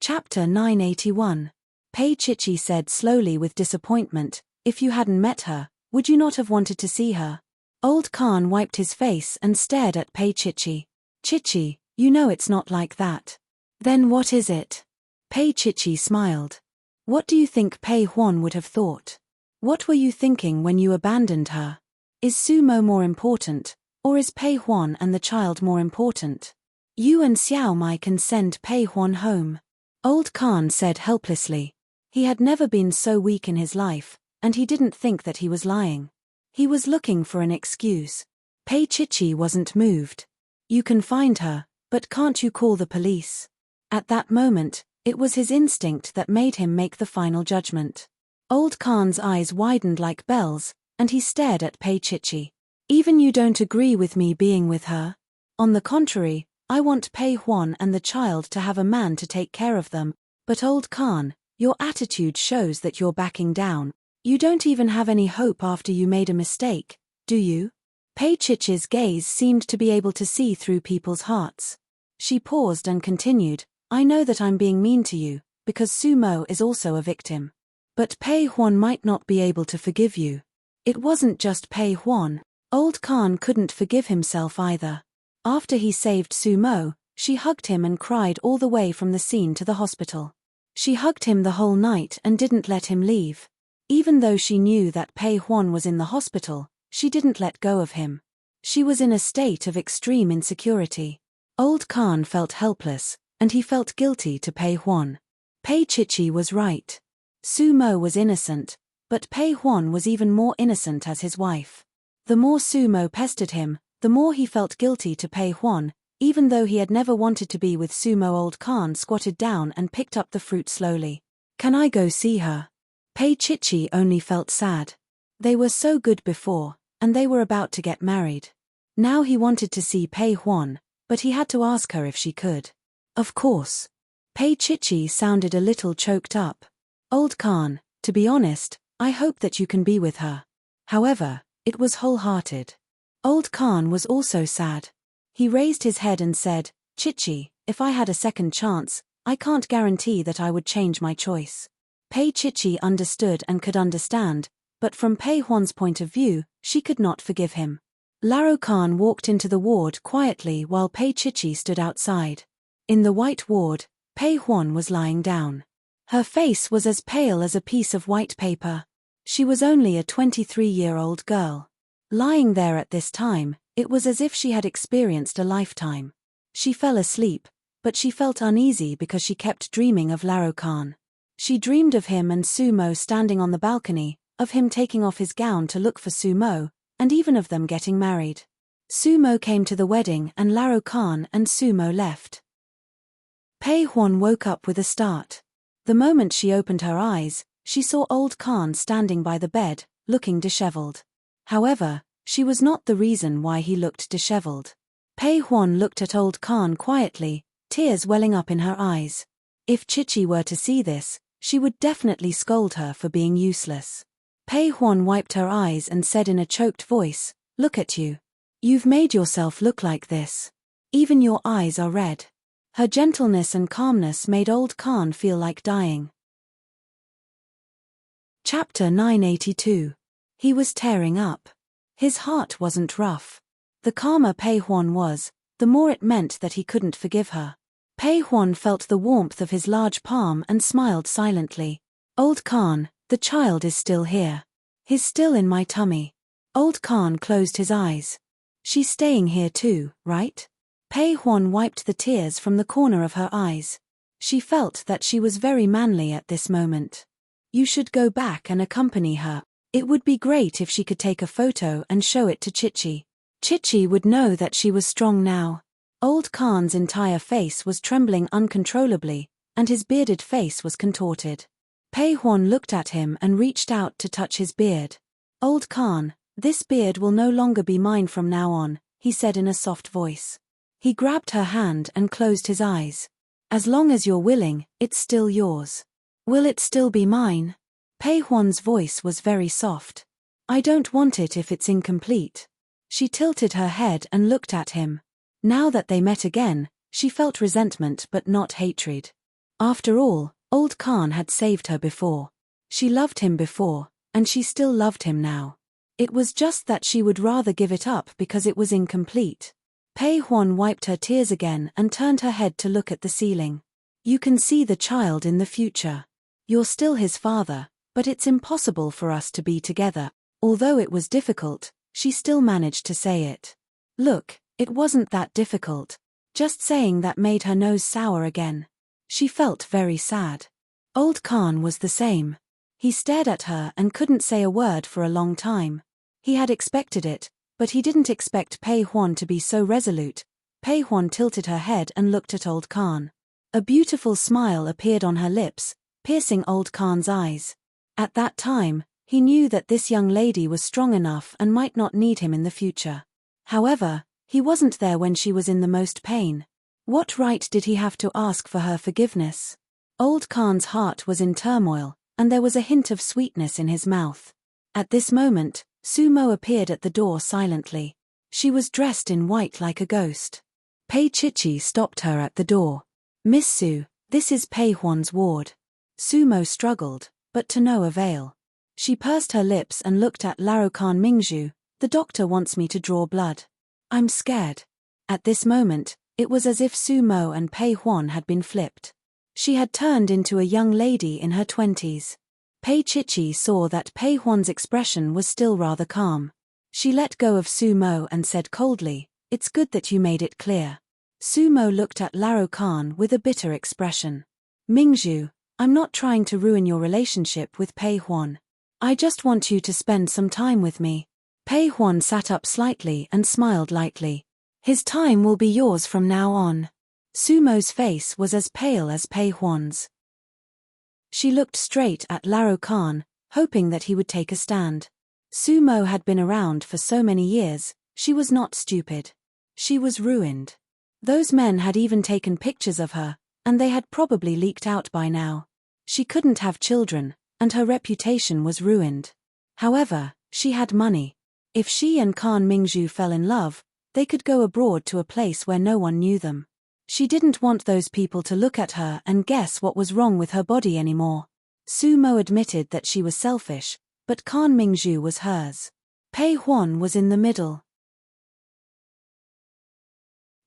Chapter 981. Pei Chichi said slowly with disappointment, "If you hadn't met her, would you not have wanted to see her?" Old Khan wiped his face and stared at Pei Chichi. "Chichi, you know it's not like that." "Then what is it?" Pei Chichi smiled. "What do you think Pei Huan would have thought? What were you thinking when you abandoned her? Is Sumo more important, or is Pei Huan and the child more important? You and Xiao Mai can send Pei Huan home." Old Khan said helplessly. He had never been so weak in his life, and he didn't think that he was lying. He was looking for an excuse. Pei Chichi wasn't moved. "You can find her, but can't you call the police?" At that moment, it was his instinct that made him make the final judgment. Old Khan's eyes widened like bells, and he stared at Pei Chichi. "Even you don't agree with me being with her? On the contrary, I want Pei Huan and the child to have a man to take care of them, but Old Khan, your attitude shows that you're backing down. You don't even have any hope after you made a mistake, do you?" Pei Chichi's gaze seemed to be able to see through people's hearts. She paused and continued, "I know that I'm being mean to you, because Sumo is also a victim. But Pei Huan might not be able to forgive you." It wasn't just Pei Huan. Old Khan couldn't forgive himself either. After he saved Sumo, she hugged him and cried all the way from the scene to the hospital. She hugged him the whole night and didn't let him leave. Even though she knew that Pei Huan was in the hospital, she didn't let go of him. She was in a state of extreme insecurity. Old Khan felt helpless, and he felt guilty to Pei Huan. Pei Chichi was right. Sumo was innocent, but Pei Huan was even more innocent as his wife. The more Sumo pestered him, the more he felt guilty to Pei Huan, even though he had never wanted to be with Sumo. Old Khan squatted down and picked up the fruit slowly. "Can I go see her?" Pei Chichi only felt sad. They were so good before, and they were about to get married. Now he wanted to see Pei Huan, but he had to ask her if she could. "Of course." Pei Chichi sounded a little choked up. "Old Khan, to be honest, I hope that you can be with her." However, it was wholehearted. Old Khan was also sad. He raised his head and said, "Chichi, if I had a second chance, I can't guarantee that I would change my choice." Pei Chichi understood and could understand, but from Pei Huan's point of view, she could not forgive him. Laro Khan walked into the ward quietly while Pei Chichi stood outside. In the white ward, Pei Huan was lying down. Her face was as pale as a piece of white paper. She was only a 23-year-old girl. Lying there at this time, it was as if she had experienced a lifetime. She fell asleep, but she felt uneasy because she kept dreaming of Laro Khan. She dreamed of him and Sumo standing on the balcony, of him taking off his gown to look for Sumo, and even of them getting married. Sumo came to the wedding and Laro Khan and Sumo left. Pei Huan woke up with a start. The moment she opened her eyes, she saw Old Khan standing by the bed, looking disheveled. However, she was not the reason why he looked disheveled. Pei Huan looked at Old Khan quietly, tears welling up in her eyes. If Chichi were to see this, she would definitely scold her for being useless. Pei Huan wiped her eyes and said in a choked voice, "Look at you. You've made yourself look like this. Even your eyes are red." Her gentleness and calmness made Old Khan feel like dying. Chapter 982. He was tearing up. His heart wasn't rough. The calmer Pei Huan was, the more it meant that he couldn't forgive her. Pei Huan felt the warmth of his large palm and smiled silently. "Old Khan, the child is still here. He's still in my tummy." Old Khan closed his eyes. "She's staying here too, right?" Pei Huan wiped the tears from the corner of her eyes. She felt that she was very manly at this moment. "You should go back and accompany her. It would be great if she could take a photo and show it to Chichi. Chichi would know that she was strong now." Old Khan's entire face was trembling uncontrollably, and his bearded face was contorted. Pei Huan looked at him and reached out to touch his beard. "Old Khan, this beard will no longer be mine from now on," he said in a soft voice. He grabbed her hand and closed his eyes. "As long as you're willing, it's still yours." "Will it still be mine?" Pei Huan's voice was very soft. "I don't want it if it's incomplete." She tilted her head and looked at him. Now that they met again, she felt resentment but not hatred. After all, old Khan had saved her before. She loved him before, and she still loved him now. It was just that she would rather give it up because it was incomplete. Pei Huan wiped her tears again and turned her head to look at the ceiling. You can see the child in the future. You're still his father, but it's impossible for us to be together. Although it was difficult, she still managed to say it. Look, it wasn't that difficult. Just saying that made her nose sour again. She felt very sad. Old Khan was the same. He stared at her and couldn't say a word for a long time. He had expected it, but he didn't expect Pei Huan to be so resolute. Pei Huan tilted her head and looked at Old Khan. A beautiful smile appeared on her lips, piercing Old Khan's eyes. At that time, he knew that this young lady was strong enough and might not need him in the future. However, he wasn't there when she was in the most pain. What right did he have to ask for her forgiveness? Old Khan's heart was in turmoil, and there was a hint of sweetness in his mouth. At this moment, Sumo appeared at the door silently. She was dressed in white like a ghost. Pei Chichi stopped her at the door. Miss Su, this is Pei Huan's ward. Sumo struggled, but to no avail. She pursed her lips and looked at Larokan Mingzhu. The doctor wants me to draw blood. I'm scared. At this moment, it was as if Sumo and Pei Huan had been flipped. She had turned into a young lady in her 20s. Pei Chichi saw that Pei Huan's expression was still rather calm. She let go of Sumo and said coldly, "It's good that you made it clear." Sumo looked at Larokan with a bitter expression. "Mingzhu, I'm not trying to ruin your relationship with Pei Huan. I just want you to spend some time with me." Pei Huan sat up slightly and smiled lightly. "His time will be yours from now on." Sumo's face was as pale as Pei Huan's. She looked straight at Larokan, hoping that he would take a stand. Sumo had been around for so many years. She was not stupid. She was ruined. Those men had even taken pictures of her, and they had probably leaked out by now. She couldn't have children, and her reputation was ruined. However, she had money. If she and Khan Mingzhu fell in love, they could go abroad to a place where no one knew them. She didn't want those people to look at her and guess what was wrong with her body anymore. Sumo admitted that she was selfish, but Khan Mingzhu was hers. Pei Huan was in the middle.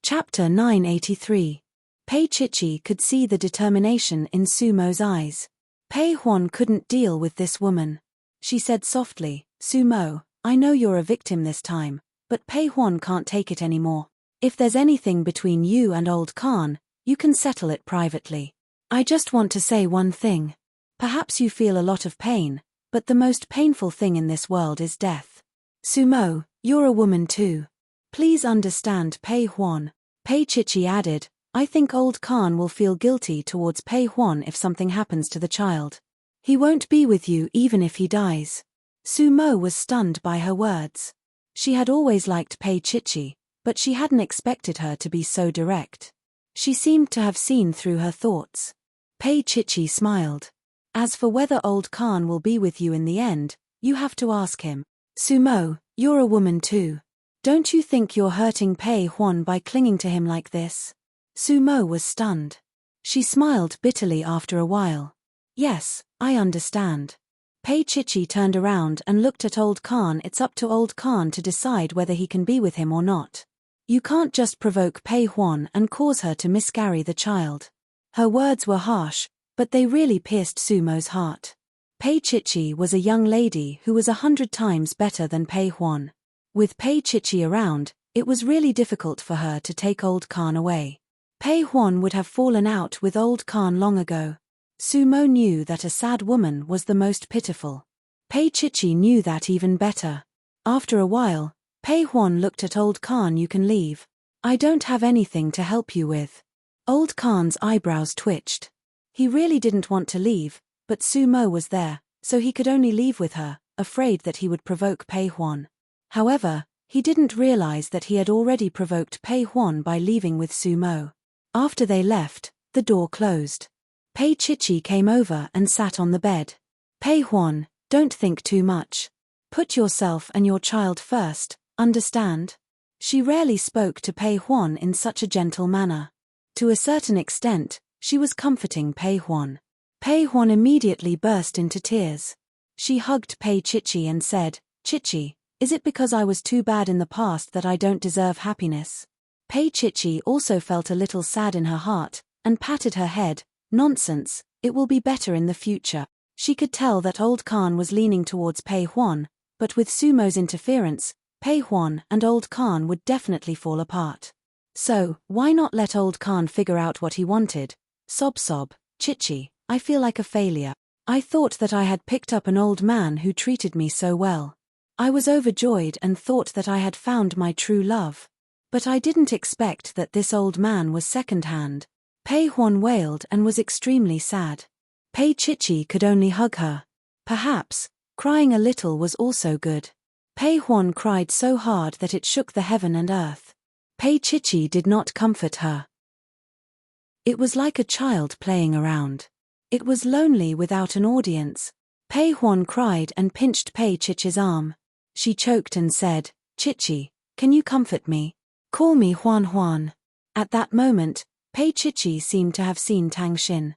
Chapter 983. Pei Chichi could see the determination in Sumo's eyes. Pei Huan couldn't deal with this woman. She said softly, "Sumo, I know you're a victim this time, but Pei Huan can't take it anymore. If there's anything between you and old Khan, you can settle it privately. I just want to say one thing. Perhaps you feel a lot of pain, but the most painful thing in this world is death. Sumo, you're a woman too. Please understand Pei Huan." Pei Chichi added, "I think old Khan will feel guilty towards Pei Huan if something happens to the child. He won't be with you even if he dies." Sumo was stunned by her words. She had always liked Pei Chichi, but she hadn't expected her to be so direct. She seemed to have seen through her thoughts. Pei Chichi smiled. "As for whether old Khan will be with you in the end, you have to ask him. Sumo, you're a woman too. Don't you think you're hurting Pei Huan by clinging to him like this?" Sumo was stunned. She smiled bitterly after a while. "Yes, I understand." Pei Chichi turned around and looked at old Khan. "It's up to old Khan to decide whether he can be with him or not. You can't just provoke Pei Huan and cause her to miscarry the child." Her words were harsh, but they really pierced Sumo's heart. Pei Chichi was a young lady who was 100 times better than Pei Huan. With Pei Chichi around, it was really difficult for her to take old Khan away. Pei Huan would have fallen out with old Khan long ago. Sumo knew that a sad woman was the most pitiful. Pei Chichi knew that even better. After a while, Pei Huan looked at old Khan. "You can leave. I don't have anything to help you with." Old Khan's eyebrows twitched. He really didn't want to leave, but Sumo was there, so he could only leave with her, afraid that he would provoke Pei Huan. However, he didn't realize that he had already provoked Pei Huan by leaving with Sumo. After they left, the door closed. Pei Chichi came over and sat on the bed. "Pei Huan, don't think too much. Put yourself and your child first, understand?" She rarely spoke to Pei Huan in such a gentle manner. To a certain extent, She was comforting Pei Huan. Pei Huan immediately burst into tears. She hugged Pei Chichi and said, "Chichi, is it because I was too bad in the past that I don't deserve happiness?" Pei Chichi also felt a little sad in her heart, and patted her head. "Nonsense, it will be better in the future." She could tell that Old Khan was leaning towards Pei Huan, but with Sumo's interference, Pei Huan and Old Khan would definitely fall apart. So, why not let Old Khan figure out what he wanted? Sob sob, "Chichi, I feel like a failure. I thought that I had picked up an old man who treated me so well. I was overjoyed and thought that I had found my true love. But I didn't expect that this old man was second-hand." Pei Huan wailed and was extremely sad. Pei Chichi could only hug her. Perhaps, crying a little was also good. Pei Huan cried so hard that it shook the heaven and earth. Pei Chichi did not comfort her. It was like a child playing around. It was lonely without an audience. Pei Huan cried and pinched Pei Chichi's arm. She choked and said, "Chichi, can you comfort me? Call me Huan Huan." At that moment, Pei Chichi seemed to have seen Tang Xin.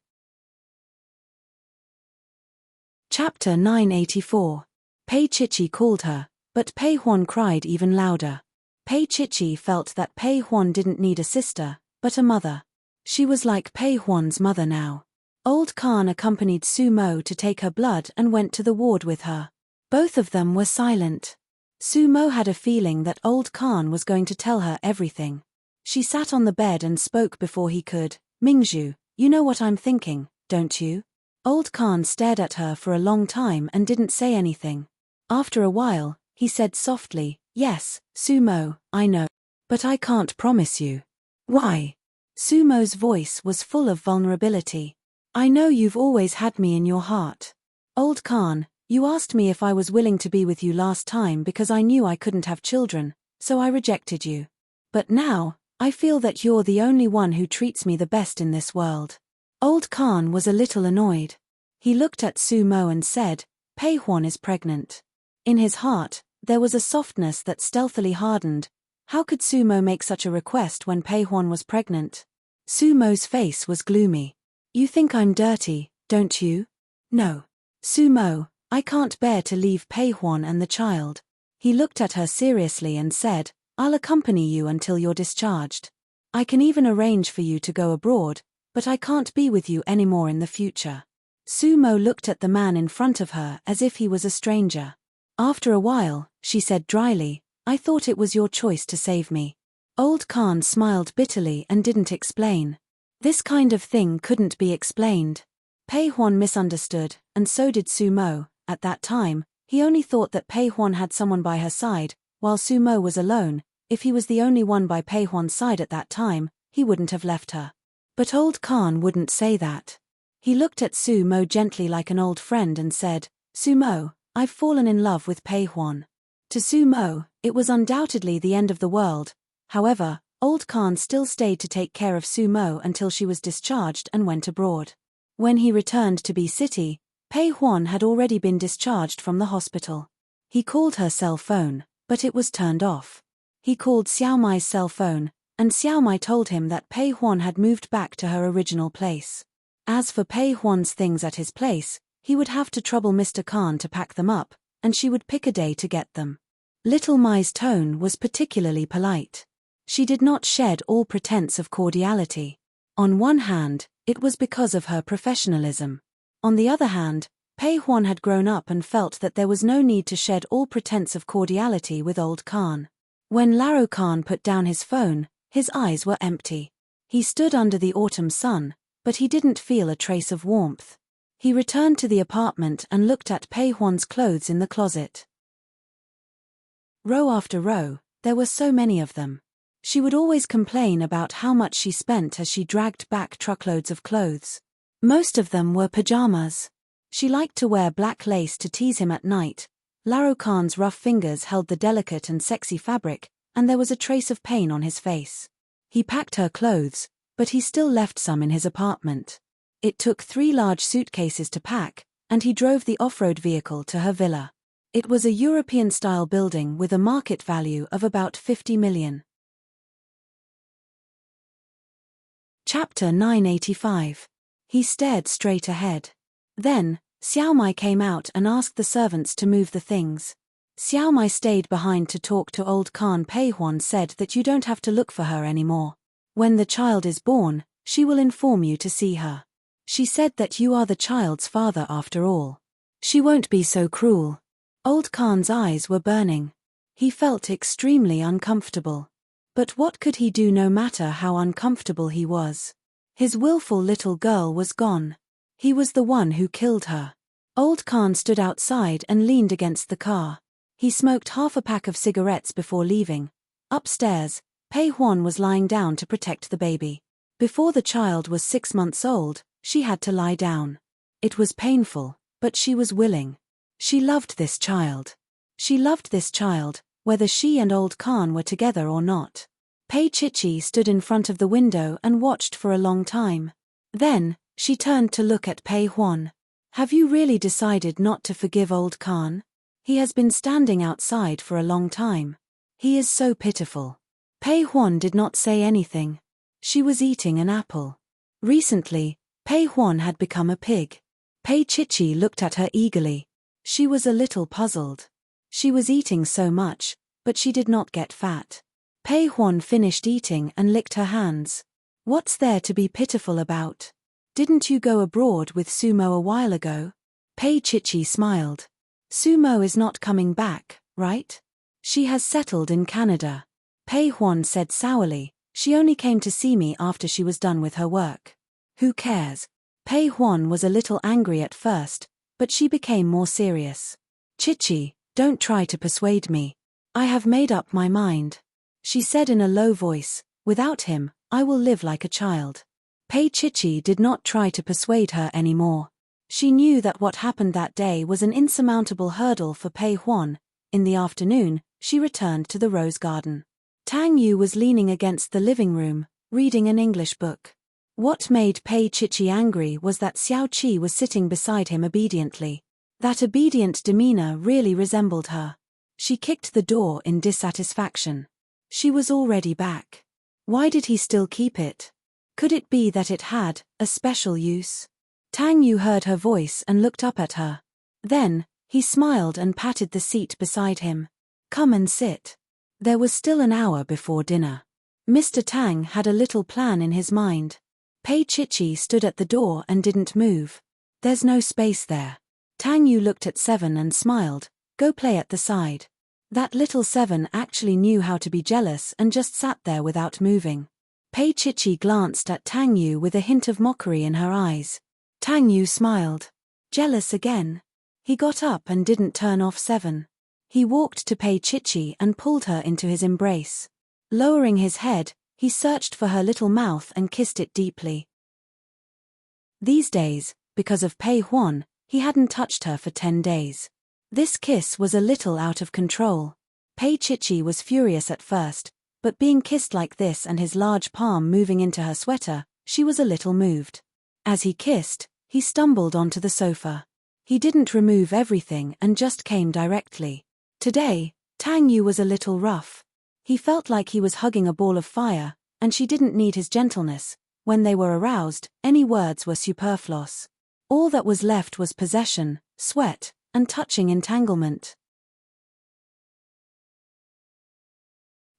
Chapter 984. Pei Chichi called her, but Pei Huan cried even louder. Pei Chichi felt that Pei Huan didn't need a sister, but a mother. She was like Pei Huan's mother now. Old Khan accompanied Sumo to take her blood and went to the ward with her. Both of them were silent. Sumo had a feeling that Old Khan was going to tell her everything. She sat on the bed and spoke before he could. "Mingzhu, you know what I'm thinking, don't you?" Old Khan stared at her for a long time and didn't say anything. After a while, he said softly, "Yes, Sumo, I know. But I can't promise you." "Why?" Sumo's voice was full of vulnerability. "I know you've always had me in your heart. Old Khan, you asked me if I was willing to be with you last time because I knew I couldn't have children, so I rejected you. But now, I feel that you're the only one who treats me the best in this world." Old Khan was a little annoyed. He looked at Sumo and said, "Pei Huan is pregnant." In his heart, there was a softness that stealthily hardened. How could Sumo make such a request when Pei Huan was pregnant? Sumo's face was gloomy. "You think I'm dirty, don't you?" "No. Sumo, I can't bear to leave Pei Huan and the child." He looked at her seriously and said, "I'll accompany you until you're discharged. I can even arrange for you to go abroad, but I can't be with you anymore in the future." Sumo looked at the man in front of her as if he was a stranger. After a while, she said dryly, "I thought it was your choice to save me." Old Khan smiled bitterly and didn't explain. This kind of thing couldn't be explained. Pei Huan misunderstood, and so did Sumo. At that time, he only thought that Pei Huan had someone by her side, while Sumo was alone. If he was the only one by Pei Huan's side at that time, he wouldn't have left her. But Old Khan wouldn't say that. He looked at Sumo gently like an old friend and said, "Sumo, I've fallen in love with Pei Huan." To Sumo, it was undoubtedly the end of the world. However, Old Khan still stayed to take care of Sumo until she was discharged and went abroad. When he returned to B City, Pei Huan had already been discharged from the hospital. He called her cell phone, but it was turned off. He called Xiao Mai's cell phone, and Xiao Mai told him that Pei Huan had moved back to her original place. As for Pei Huan's things at his place, he would have to trouble Mr. Khan to pack them up, and she would pick a day to get them. Little Mai's tone was particularly polite. She did not shed all pretense of cordiality. On one hand, it was because of her professionalism. On the other hand, Pei Huan had grown up and felt that there was no need to shed all pretense of cordiality with Old Khan. When Laro Khan put down his phone, his eyes were empty. He stood under the autumn sun, but he didn't feel a trace of warmth. He returned to the apartment and looked at Pei Huan's clothes in the closet. Row after row, there were so many of them. She would always complain about how much she spent as she dragged back truckloads of clothes. Most of them were pajamas. She liked to wear black lace to tease him at night. Laro Khan's rough fingers held the delicate and sexy fabric, and there was a trace of pain on his face. He packed her clothes, but he still left some in his apartment. It took 3 large suitcases to pack, and he drove the off-road vehicle to her villa. It was a European-style building with a market value of about 50 million. Chapter 985. He stared straight ahead. Then, Xiao Mai came out and asked the servants to move the things. Xiao Mai stayed behind to talk to old Khan. Pei Huan said that you don't have to look for her anymore. When the child is born, she will inform you to see her. She said that you are the child's father after all. She won't be so cruel. Old Khan's eyes were burning. He felt extremely uncomfortable. But what could he do no matter how uncomfortable he was? His willful little girl was gone. He was the one who killed her. Old Khan stood outside and leaned against the car. He smoked half a pack of cigarettes before leaving. Upstairs, Pei Huan was lying down to protect the baby. Before the child was 6 months old, she had to lie down. It was painful, but she was willing. She loved this child. She loved this child, whether she and old Khan were together or not. Pei Chichi stood in front of the window and watched for a long time. Then, she turned to look at Pei Huan. Have you really decided not to forgive old Khan? He has been standing outside for a long time. He is so pitiful. Pei Huan did not say anything. She was eating an apple. Recently, Pei Huan had become a pig. Pei Chichi looked at her eagerly. She was a little puzzled. She was eating so much, but she did not get fat. Pei Huan finished eating and licked her hands. What's there to be pitiful about? Didn't you go abroad with Sumo a while ago? Pei Chichi smiled. Sumo is not coming back, right? She has settled in Canada. Pei Huan said sourly, she only came to see me after she was done with her work. Who cares? Pei Huan was a little angry at first, but she became more serious. Chichi, don't try to persuade me. I have made up my mind. She said in a low voice, without him, I will live like a child. Pei Chichi did not try to persuade her anymore. She knew that what happened that day was an insurmountable hurdle for Pei Huan. In the afternoon, she returned to the rose garden. Tang Yu was leaning against the living room, reading an English book. What made Pei Chichi angry was that Xiao Qi was sitting beside him obediently. That obedient demeanor really resembled her. She kicked the door in dissatisfaction. She was already back. Why did he still keep it? Could it be that it had a special use? Tang Yu heard her voice and looked up at her. Then, he smiled and patted the seat beside him. Come and sit. There was still an hour before dinner. Mr. Tang had a little plan in his mind. Pei Chichi stood at the door and didn't move. There's no space there. Tang Yu looked at Seven and smiled. Go play at the side. That little Seven actually knew how to be jealous and just sat there without moving. Pei Chichi glanced at Tang Yu with a hint of mockery in her eyes. Tang Yu smiled. Jealous again? He got up and didn't turn off Seven. He walked to Pei Chichi and pulled her into his embrace. Lowering his head, he searched for her little mouth and kissed it deeply. These days, because of Pei Huan, he hadn't touched her for 10 days. This kiss was a little out of control. Pei Chichi was furious at first, but being kissed like this and his large palm moving into her sweater, she was a little moved. As he kissed, he stumbled onto the sofa. He didn't remove everything and just came directly. Today, Tang Yu was a little rough. He felt like he was hugging a ball of fire, and she didn't need his gentleness. When they were aroused, any words were superfluous. All that was left was possession, sweat, and touching entanglement.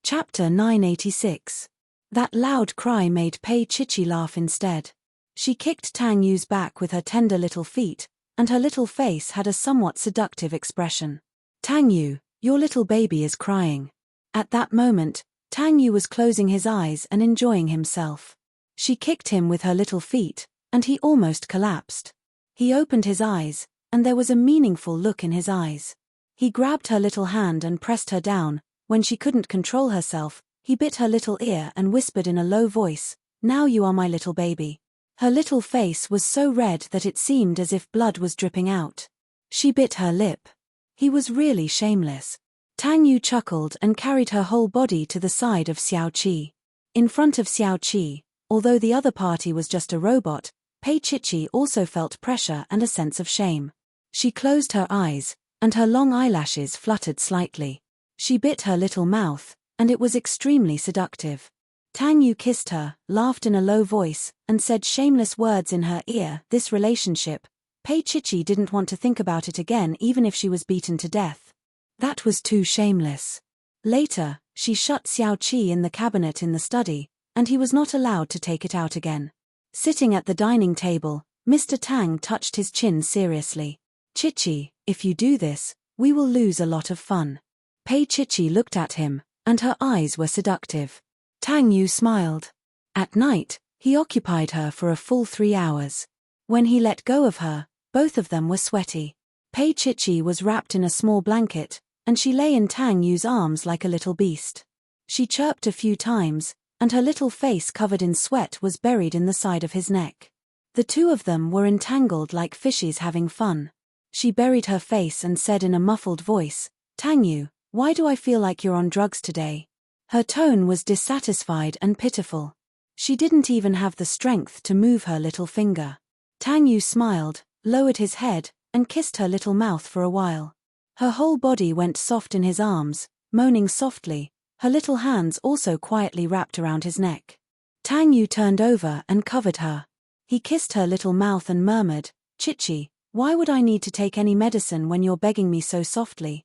Chapter 986. That loud cry made Pei Chichi laugh instead. She kicked Tang Yu's back with her tender little feet, and her little face had a somewhat seductive expression. Tang Yu, your little baby is crying. At that moment, Tang Yu was closing his eyes and enjoying himself. She kicked him with her little feet, and he almost collapsed. He opened his eyes, and there was a meaningful look in his eyes. He grabbed her little hand and pressed her down. When she couldn't control herself, he bit her little ear and whispered in a low voice, "Now you are my little baby." Her little face was so red that it seemed as if blood was dripping out. She bit her lip. He was really shameless. Tang Yu chuckled and carried her whole body to the side of Xiao Qi. In front of Xiao Qi, although the other party was just a robot, Pei Chichi also felt pressure and a sense of shame. She closed her eyes, and her long eyelashes fluttered slightly. She bit her little mouth, and it was extremely seductive. Tang Yu kissed her, laughed in a low voice, and said shameless words in her ear. This relationship, Pei Chichi didn't want to think about it again even if she was beaten to death. That was too shameless. Later, she shut Xiao Qi in the cabinet in the study, and he was not allowed to take it out again. Sitting at the dining table, Mr. Tang touched his chin seriously. Chichi, if you do this, we will lose a lot of fun. Pei Chichi looked at him, and her eyes were seductive. Tang Yu smiled. At night, he occupied her for a full 3 hours. When he let go of her, both of them were sweaty. Pei Chichi was wrapped in a small blanket, and she lay in Tang Yu's arms like a little beast. She chirped a few times, and her little face covered in sweat was buried in the side of his neck. The two of them were entangled like fishes having fun. She buried her face and said in a muffled voice, Tang Yu, why do I feel like you're on drugs today? Her tone was dissatisfied and pitiful. She didn't even have the strength to move her little finger. Tang Yu smiled, lowered his head, and kissed her little mouth for a while. Her whole body went soft in his arms, moaning softly, her little hands also quietly wrapped around his neck. Tang Yu turned over and covered her. He kissed her little mouth and murmured, Chichi, why would I need to take any medicine when you're begging me so softly?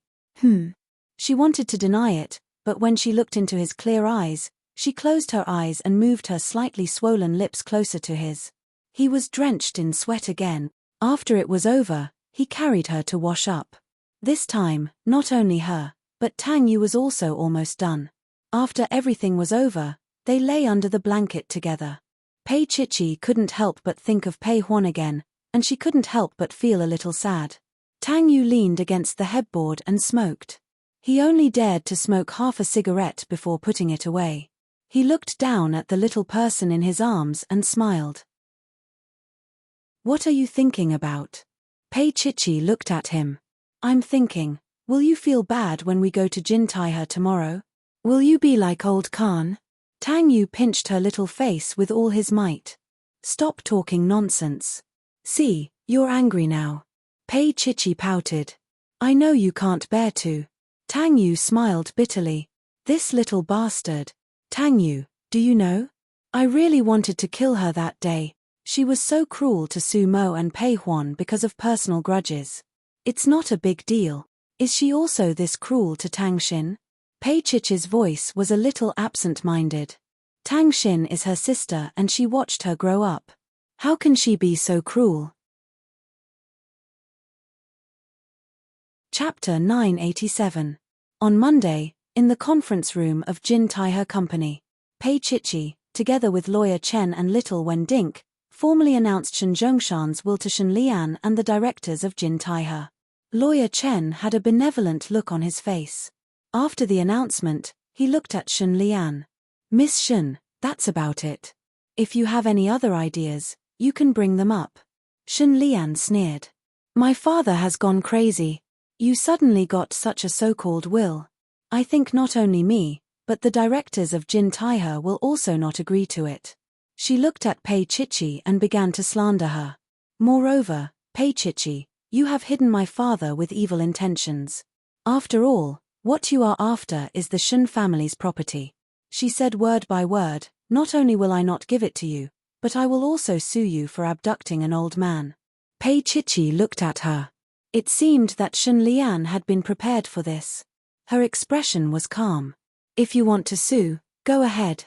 She wanted to deny it, but when she looked into his clear eyes, she closed her eyes and moved her slightly swollen lips closer to his. He was drenched in sweat again. After it was over, he carried her to wash up. This time, not only her, but Tang Yu was also almost done. After everything was over, they lay under the blanket together. Pei Chichi couldn't help but think of Pei Huan again, and she couldn't help but feel a little sad. Tang Yu leaned against the headboard and smoked. He only dared to smoke half a cigarette before putting it away. He looked down at the little person in his arms and smiled. What are you thinking about? Pei Chichi looked at him. I'm thinking, will you feel bad when we go to Jintaihe tomorrow? Will you be like old Khan? Tang Yu pinched her little face with all his might. Stop talking nonsense. See, you're angry now. Pei Chichi pouted. I know you can't bear to. Tang Yu smiled bitterly. This little bastard. Tang Yu, do you know? I really wanted to kill her that day. She was so cruel to Su Mo and Pei Huan because of personal grudges. It's not a big deal. Is she also this cruel to Tang Xin? Pei Chichi's voice was a little absent-minded. Tang Xin is her sister and she watched her grow up. How can she be so cruel? Chapter 987. On Monday, in the conference room of Jintaihe Company, Pei Chichi, together with lawyer Chen and little Wen Dink, formally announced Shen Zhongshan's will to Shen Lian and the directors of Jintaihe. Lawyer Chen had a benevolent look on his face. After the announcement, he looked at Shen Lian. Miss Shen, that's about it. If you have any other ideas, you can bring them up. Shen Lian sneered. My father has gone crazy. You suddenly got such a so-called will. I think not only me, but the directors of Jintaihe will also not agree to it. She looked at Pei Chichi and began to slander her. Moreover, Pei Chichi, you have hidden my father with evil intentions. After all, what you are after is the Shen family's property. She said word by word, not only will I not give it to you, but I will also sue you for abducting an old man. Pei Chichi looked at her. It seemed that Shen Lian had been prepared for this. Her expression was calm. If you want to sue, go ahead.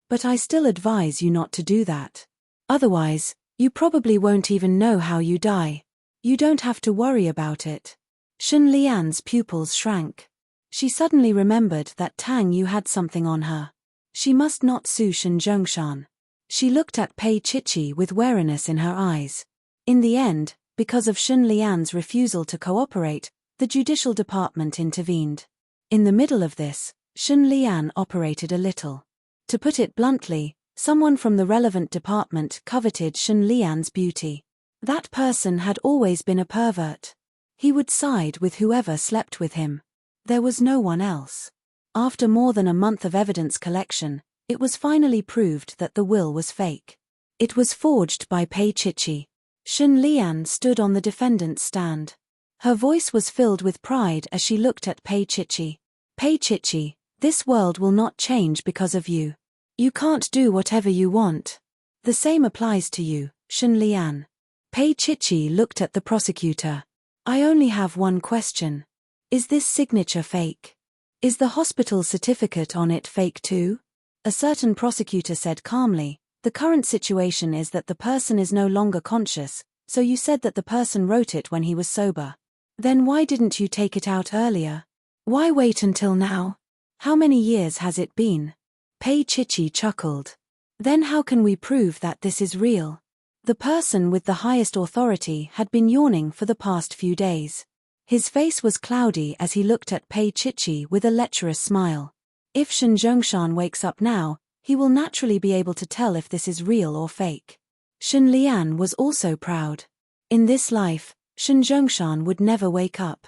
But I still advise you not to do that. Otherwise, you probably won't even know how you die. You don't have to worry about it. Shen Lian's pupils shrank. She suddenly remembered that Tang Yu had something on her. She must not sue Shen Zhongshan. She looked at Pei Chichi with wariness in her eyes. In the end, because of Shen Lian's refusal to cooperate, the judicial department intervened. In the middle of this, Shen Lian operated a little. To put it bluntly, someone from the relevant department coveted Shen Lian's beauty. That person had always been a pervert. He would side with whoever slept with him. There was no one else. After more than a month of evidence collection, it was finally proved that the will was fake. It was forged by Pei Chichi. Shen Lian stood on the defendant's stand. Her voice was filled with pride as she looked at Pei Chichi. Pei Chichi, this world will not change because of you. You can't do whatever you want. The same applies to you, Shen Lian. Pei Chichi looked at the prosecutor. I only have one question. Is this signature fake? Is the hospital certificate on it fake too? A certain prosecutor said calmly, the current situation is that the person is no longer conscious, so you said that the person wrote it when he was sober. Then why didn't you take it out earlier? Why wait until now? How many years has it been? Pei Chichi chuckled. Then how can we prove that this is real? The person with the highest authority had been yawning for the past few days. His face was cloudy as he looked at Pei Chichi with a lecherous smile. If Shen Zhongshan wakes up now, he will naturally be able to tell if this is real or fake. Shen Lian was also proud. In this life, Shen Zhongshan would never wake up.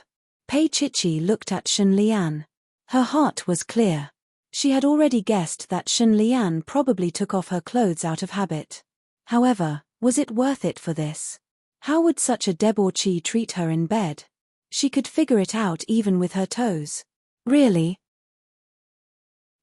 Pei Chichi looked at Shen Lian. Her heart was clear. She had already guessed that Shen Lian probably took off her clothes out of habit. However, was it worth it for this? How would such a debauchee treat her in bed? She could figure it out even with her toes. Really?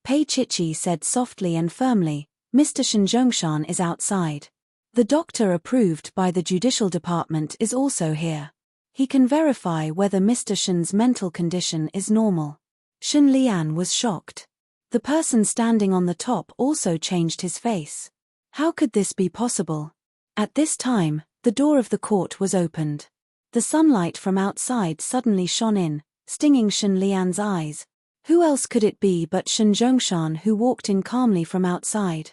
Pei Chichi said softly and firmly, Mr. Shen Zhongshan is outside. The doctor approved by the judicial department is also here. He can verify whether Mr. Shen's mental condition is normal. Shen Lian was shocked. The person standing on the top also changed his face. How could this be possible? At this time, the door of the court was opened. The sunlight from outside suddenly shone in, stinging Shen Lian's eyes. Who else could it be but Shen Zhongshan, who walked in calmly from outside?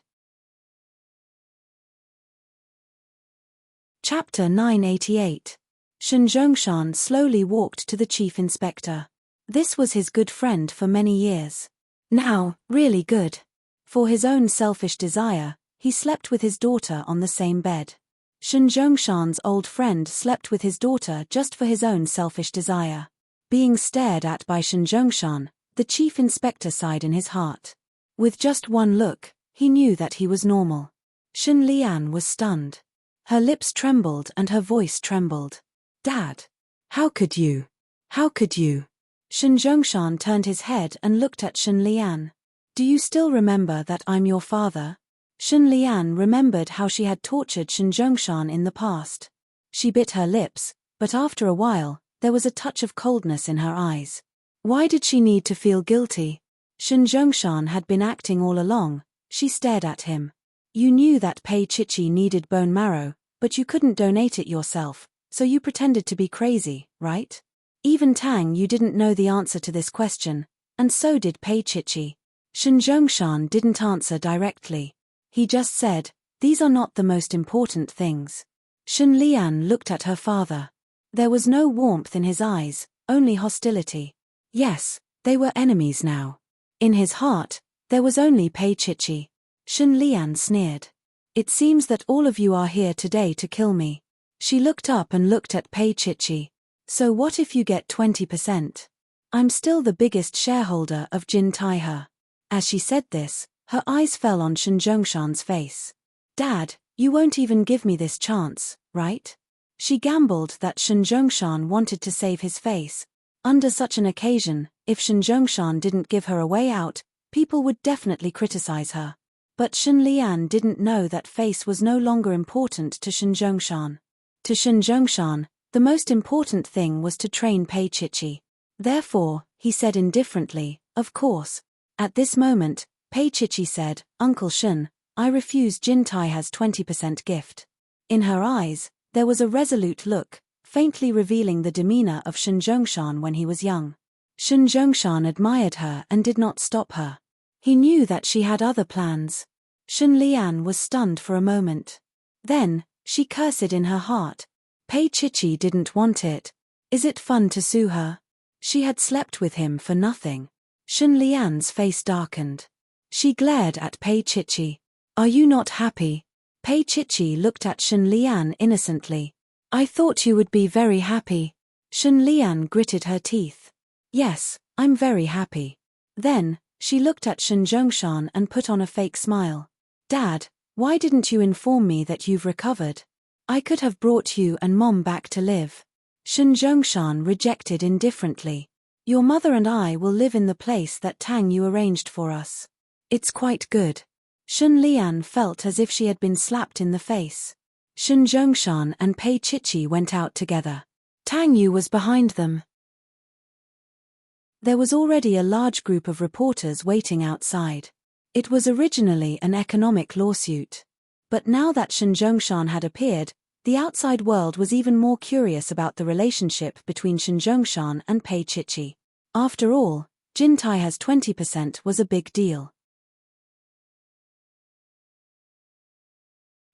Chapter 988. Shen Zhongshan slowly walked to the chief inspector. This was his good friend for many years. Now, really good. For his own selfish desire, he slept with his daughter on the same bed. Shen Zhongshan's old friend slept with his daughter just for his own selfish desire. Being stared at by Shen Zhongshan, the chief inspector sighed in his heart. With just one look, he knew that he was normal. Shen Lian was stunned. Her lips trembled and her voice trembled. Dad! How could you? How could you? Shen Zhongshan turned his head and looked at Shen Lian. Do you still remember that I'm your father? Shen Lian remembered how she had tortured Shen Zhongshan in the past. She bit her lips, but after a while, there was a touch of coldness in her eyes. Why did she need to feel guilty? Shen Zhongshan had been acting all along. She stared at him. You knew that Pei Chichi needed bone marrow, but you couldn't donate it yourself, so you pretended to be crazy, right? Even Tang, you didn't know the answer to this question, and so did Pei Chichi. Shen Zhongshan didn't answer directly. He just said, these are not the most important things. Shen Lian looked at her father. There was no warmth in his eyes, only hostility. Yes, they were enemies now. In his heart, there was only Pei Chichi. Shen Lian sneered. It seems that all of you are here today to kill me. She looked up and looked at Pei Chichi. So what if you get 20%? I'm still the biggest shareholder of Jin Taihe. As she said this, her eyes fell on Shen Zhongshan's face. Dad, you won't even give me this chance, right? She gambled that Shen Zhongshan wanted to save his face. Under such an occasion, if Shen Zhongshan didn't give her a way out, people would definitely criticize her. But Shen Lian didn't know that face was no longer important to Shen Zhongshan. To Shen Zhongshan, the most important thing was to train Pei Chichi. Therefore, he said indifferently, of course. At this moment, Pei Chichi said, Uncle Shen, I refuse Jin Taihe's 20% gift. In her eyes, there was a resolute look, faintly revealing the demeanor of Shen Zhongshan when he was young. Shen Zhongshan admired her and did not stop her. He knew that she had other plans. Shen Lian was stunned for a moment. Then, she cursed in her heart. Pei Chichi didn't want it. Is it fun to sue her? She had slept with him for nothing. Shen Lian's face darkened. She glared at Pei Chichi. Are you not happy? Pei Chichi looked at Shen Lian innocently. I thought you would be very happy. Shen Lian gritted her teeth. Yes, I'm very happy. Then, she looked at Shen Zhongshan and put on a fake smile. Dad, why didn't you inform me that you've recovered? I could have brought you and Mom back to live. Shen Zhongshan rejected indifferently. Your mother and I will live in the place that Tang you arranged for us. It's quite good. Shun Lian felt as if she had been slapped in the face. Shun Zhongshan and Pei Chichi went out together. Tang Yu was behind them. There was already a large group of reporters waiting outside. It was originally an economic lawsuit. But now that Shun Zhongshan had appeared, the outside world was even more curious about the relationship between Shun Zhongshan and Pei Chichi. After all, Jin Taiha's 20% was a big deal.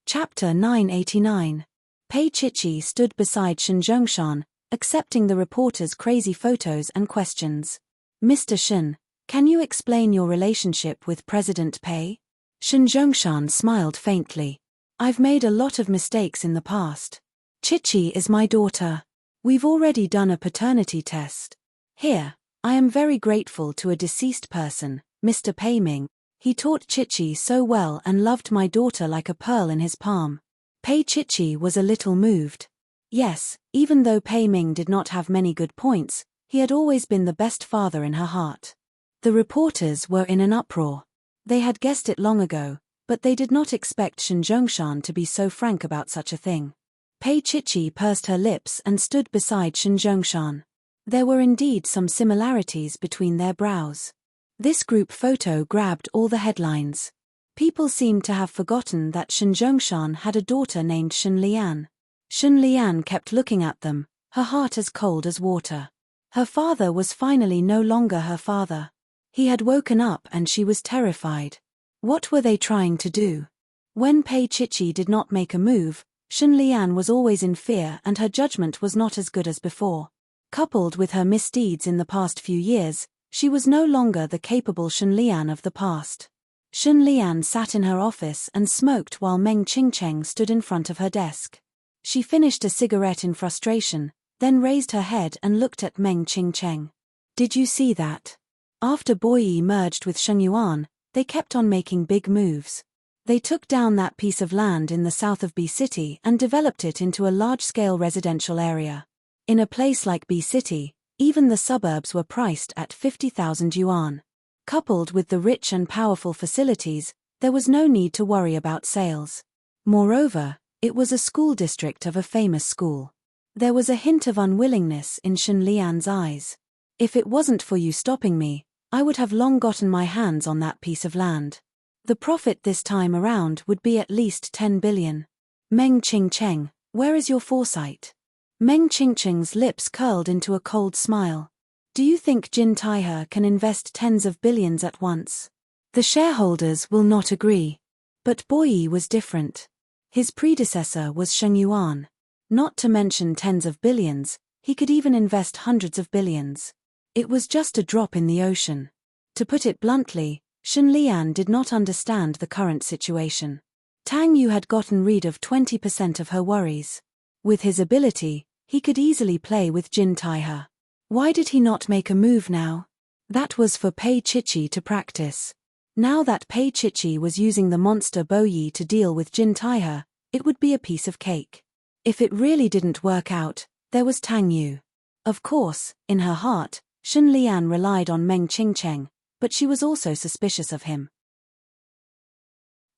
Chapter 989. Pei Chichi stood beside Shun Zhongshan, accepting the reporter's crazy photos and questions. Mr. Shun, can you explain your relationship with President Pei? Shun Zhongshan smiled faintly. I've made a lot of mistakes in the past. Chichi is my daughter. We've already done a paternity test. Here, I am very grateful to a deceased person, Mr. Pei Ming. He taught Chichi so well and loved my daughter like a pearl in his palm. Pei Chichi was a little moved. Yes, even though Pei Ming did not have many good points, he had always been the best father in her heart. The reporters were in an uproar. They had guessed it long ago, but they did not expect Shun Zhongshan to be so frank about such a thing. Pei Chichi pursed her lips and stood beside Shun Zhongshan. There were indeed some similarities between their brows. This group photo grabbed all the headlines. People seemed to have forgotten that Shun Zhongshan had a daughter named Shun Lian. Shun Lian kept looking at them, her heart as cold as water. Her father was finally no longer her father. He had woken up and she was terrified. What were they trying to do? When Pei Chichi did not make a move, Shun Lian was always in fear and her judgment was not as good as before. Coupled with her misdeeds in the past few years, she was no longer the capable Shun Lian of the past. Shun Lian sat in her office and smoked while Meng Qingcheng stood in front of her desk. She finished a cigarette in frustration, then raised her head and looked at Meng Qingcheng. Did you see that? After Boyi merged with Shengyuan, they kept on making big moves. They took down that piece of land in the south of B City and developed it into a large-scale residential area. In a place like B City, even the suburbs were priced at 50,000 yuan. Coupled with the rich and powerful facilities, there was no need to worry about sales. Moreover, it was a school district of a famous school. There was a hint of unwillingness in Shun Lian's eyes. If it wasn't for you stopping me, I would have long gotten my hands on that piece of land. The profit this time around would be at least 10 billion. Meng Qingcheng, where is your foresight? Meng Qingcheng's lips curled into a cold smile. Do you think Jin Taihe can invest tens of billions at once? The shareholders will not agree. But Boyi was different. His predecessor was Shengyuan. Not to mention tens of billions, he could even invest hundreds of billions. It was just a drop in the ocean. To put it bluntly, Shun Lian did not understand the current situation. Tang Yu had gotten rid of 20% of her worries. With his ability, he could easily play with Jin Taihe. Why did he not make a move now? That was for Pei Chichi to practice. Now that Pei Chichi was using the monster Boyi to deal with Jin Taihe, it would be a piece of cake. If it really didn't work out, there was Tang Yu. Of course, in her heart, Shun Lian relied on Meng Qingcheng, but she was also suspicious of him.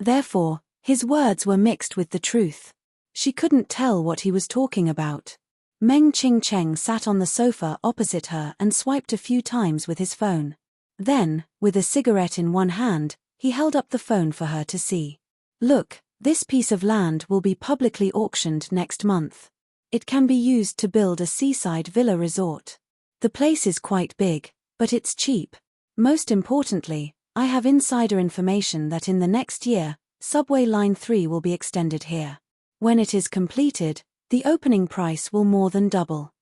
Therefore, his words were mixed with the truth. She couldn't tell what he was talking about. Meng Qingcheng sat on the sofa opposite her and swiped a few times with his phone. Then, with a cigarette in one hand, he held up the phone for her to see. Look, this piece of land will be publicly auctioned next month. It can be used to build a seaside villa resort. The place is quite big, but it's cheap. Most importantly, I have insider information that in the next year, Subway Line 3 will be extended here. When it is completed, the opening price will more than double.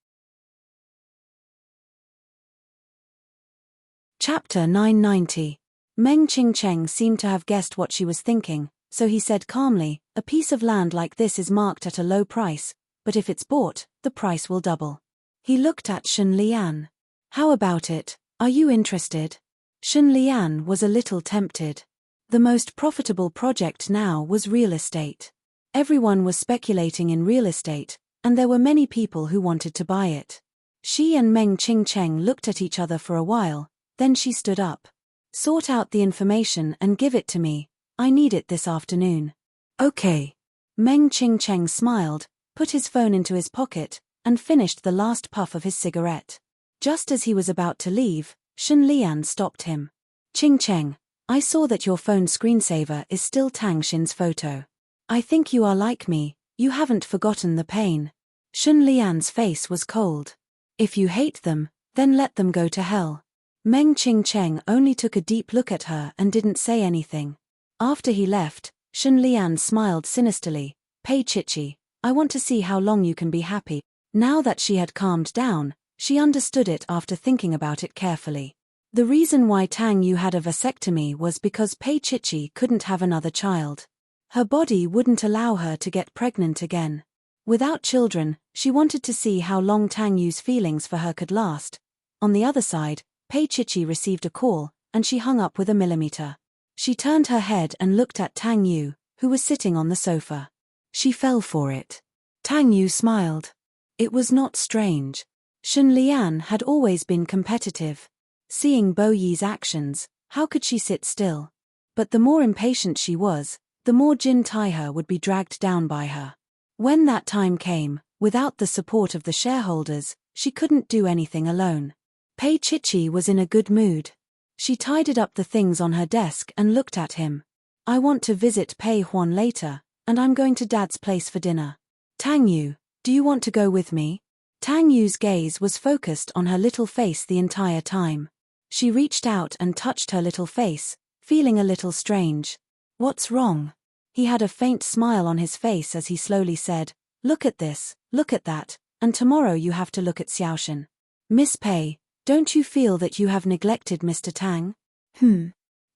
Chapter 990. Meng Qingcheng seemed to have guessed what she was thinking, so he said calmly, a piece of land like this is marked at a low price, but if it's bought, the price will double. He looked at Shun Lian. How about it, are you interested? Shun Lian was a little tempted. The most profitable project now was real estate. Everyone was speculating in real estate, and there were many people who wanted to buy it. She and Meng Qingcheng looked at each other for a while, then she stood up. Sort out the information and give it to me. I need it this afternoon. Okay. Meng Qingcheng smiled, put his phone into his pocket, and finished the last puff of his cigarette. Just as he was about to leave, Shen Lian stopped him. Qingcheng, I saw that your phone screensaver is still Tang Xin's photo. I think you are like me, you haven't forgotten the pain. Shen Lian's face was cold. If you hate them, then let them go to hell. Meng Qingcheng only took a deep look at her and didn't say anything. After he left, Shen Lian smiled sinisterly. Pei Chichi, I want to see how long you can be happy. Now that she had calmed down, she understood it after thinking about it carefully. The reason why Tang Yu had a vasectomy was because Pei Chichi couldn't have another child. Her body wouldn't allow her to get pregnant again. Without children, she wanted to see how long Tang Yu's feelings for her could last. On the other side, Pei Chichi received a call, and she hung up with a millimeter. She turned her head and looked at Tang Yu, who was sitting on the sofa. She fell for it. Tang Yu smiled. It was not strange. Shen Lian had always been competitive. Seeing Bo Yi's actions, how could she sit still? But the more impatient she was, the more Jin Taihe would be dragged down by her. When that time came, without the support of the shareholders, she couldn't do anything alone. Pei Chichi was in a good mood. She tidied up the things on her desk and looked at him. I want to visit Pei Huan later, and I'm going to Dad's place for dinner. Tang Yu, do you want to go with me? Tang Yu's gaze was focused on her little face the entire time. She reached out and touched her little face, feeling a little strange. What's wrong? He had a faint smile on his face as he slowly said, look at this, look at that, and tomorrow you have to look at Xiaoshan. Miss Pei, don't you feel that you have neglected Mr. Tang?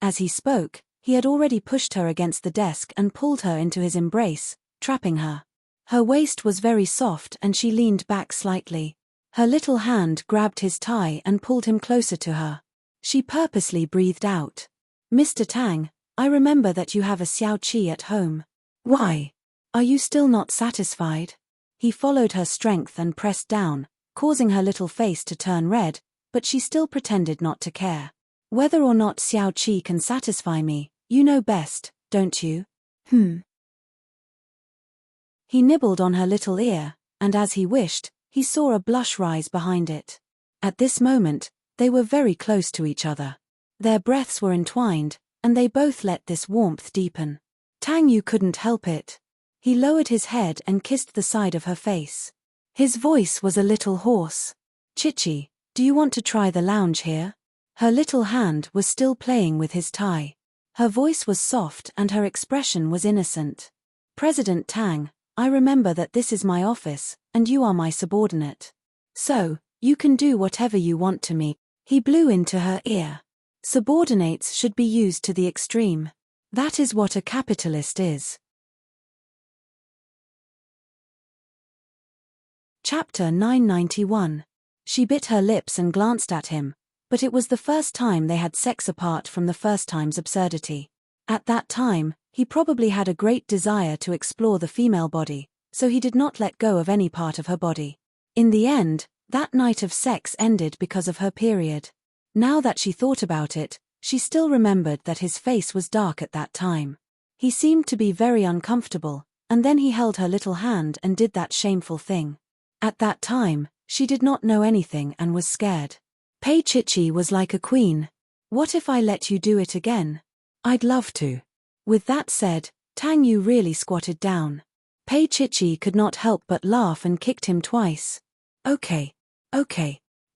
As he spoke, he had already pushed her against the desk and pulled her into his embrace, trapping her. Her waist was very soft and she leaned back slightly. Her little hand grabbed his tie and pulled him closer to her. She purposely breathed out. Mr. Tang, I remember that you have a Xiao Qi at home. Why? Are you still not satisfied? He followed her strength and pressed down, causing her little face to turn red, but she still pretended not to care. Whether or not Xiao Qi can satisfy me, you know best, don't you? He nibbled on her little ear, and as he wished, he saw a blush rise behind it. At this moment, they were very close to each other. Their breaths were entwined, and they both let this warmth deepen. Tang Yu couldn't help it. He lowered his head and kissed the side of her face. His voice was a little hoarse. Chichi, do you want to try the lounge here? Her little hand was still playing with his tie. Her voice was soft and her expression was innocent. President Tang, I remember that this is my office, and you are my subordinate. So, you can do whatever you want to me. He blew into her ear. Subordinates should be used to the extreme. That is what a capitalist is. Chapter 991. She bit her lips and glanced at him, but it was the first time they had sex apart from the first time's absurdity. At that time, he probably had a great desire to explore the female body, so he did not let go of any part of her body. In the end, that night of sex ended because of her period. Now that she thought about it, she still remembered that his face was dark at that time. He seemed to be very uncomfortable, and then he held her little hand and did that shameful thing. At that time, she did not know anything and was scared. Pei Chichi was like a queen. What if I let you do it again? I'd love to. With that said, Tang Yu really squatted down. Pei Chichi could not help but laugh and kicked him twice. Okay.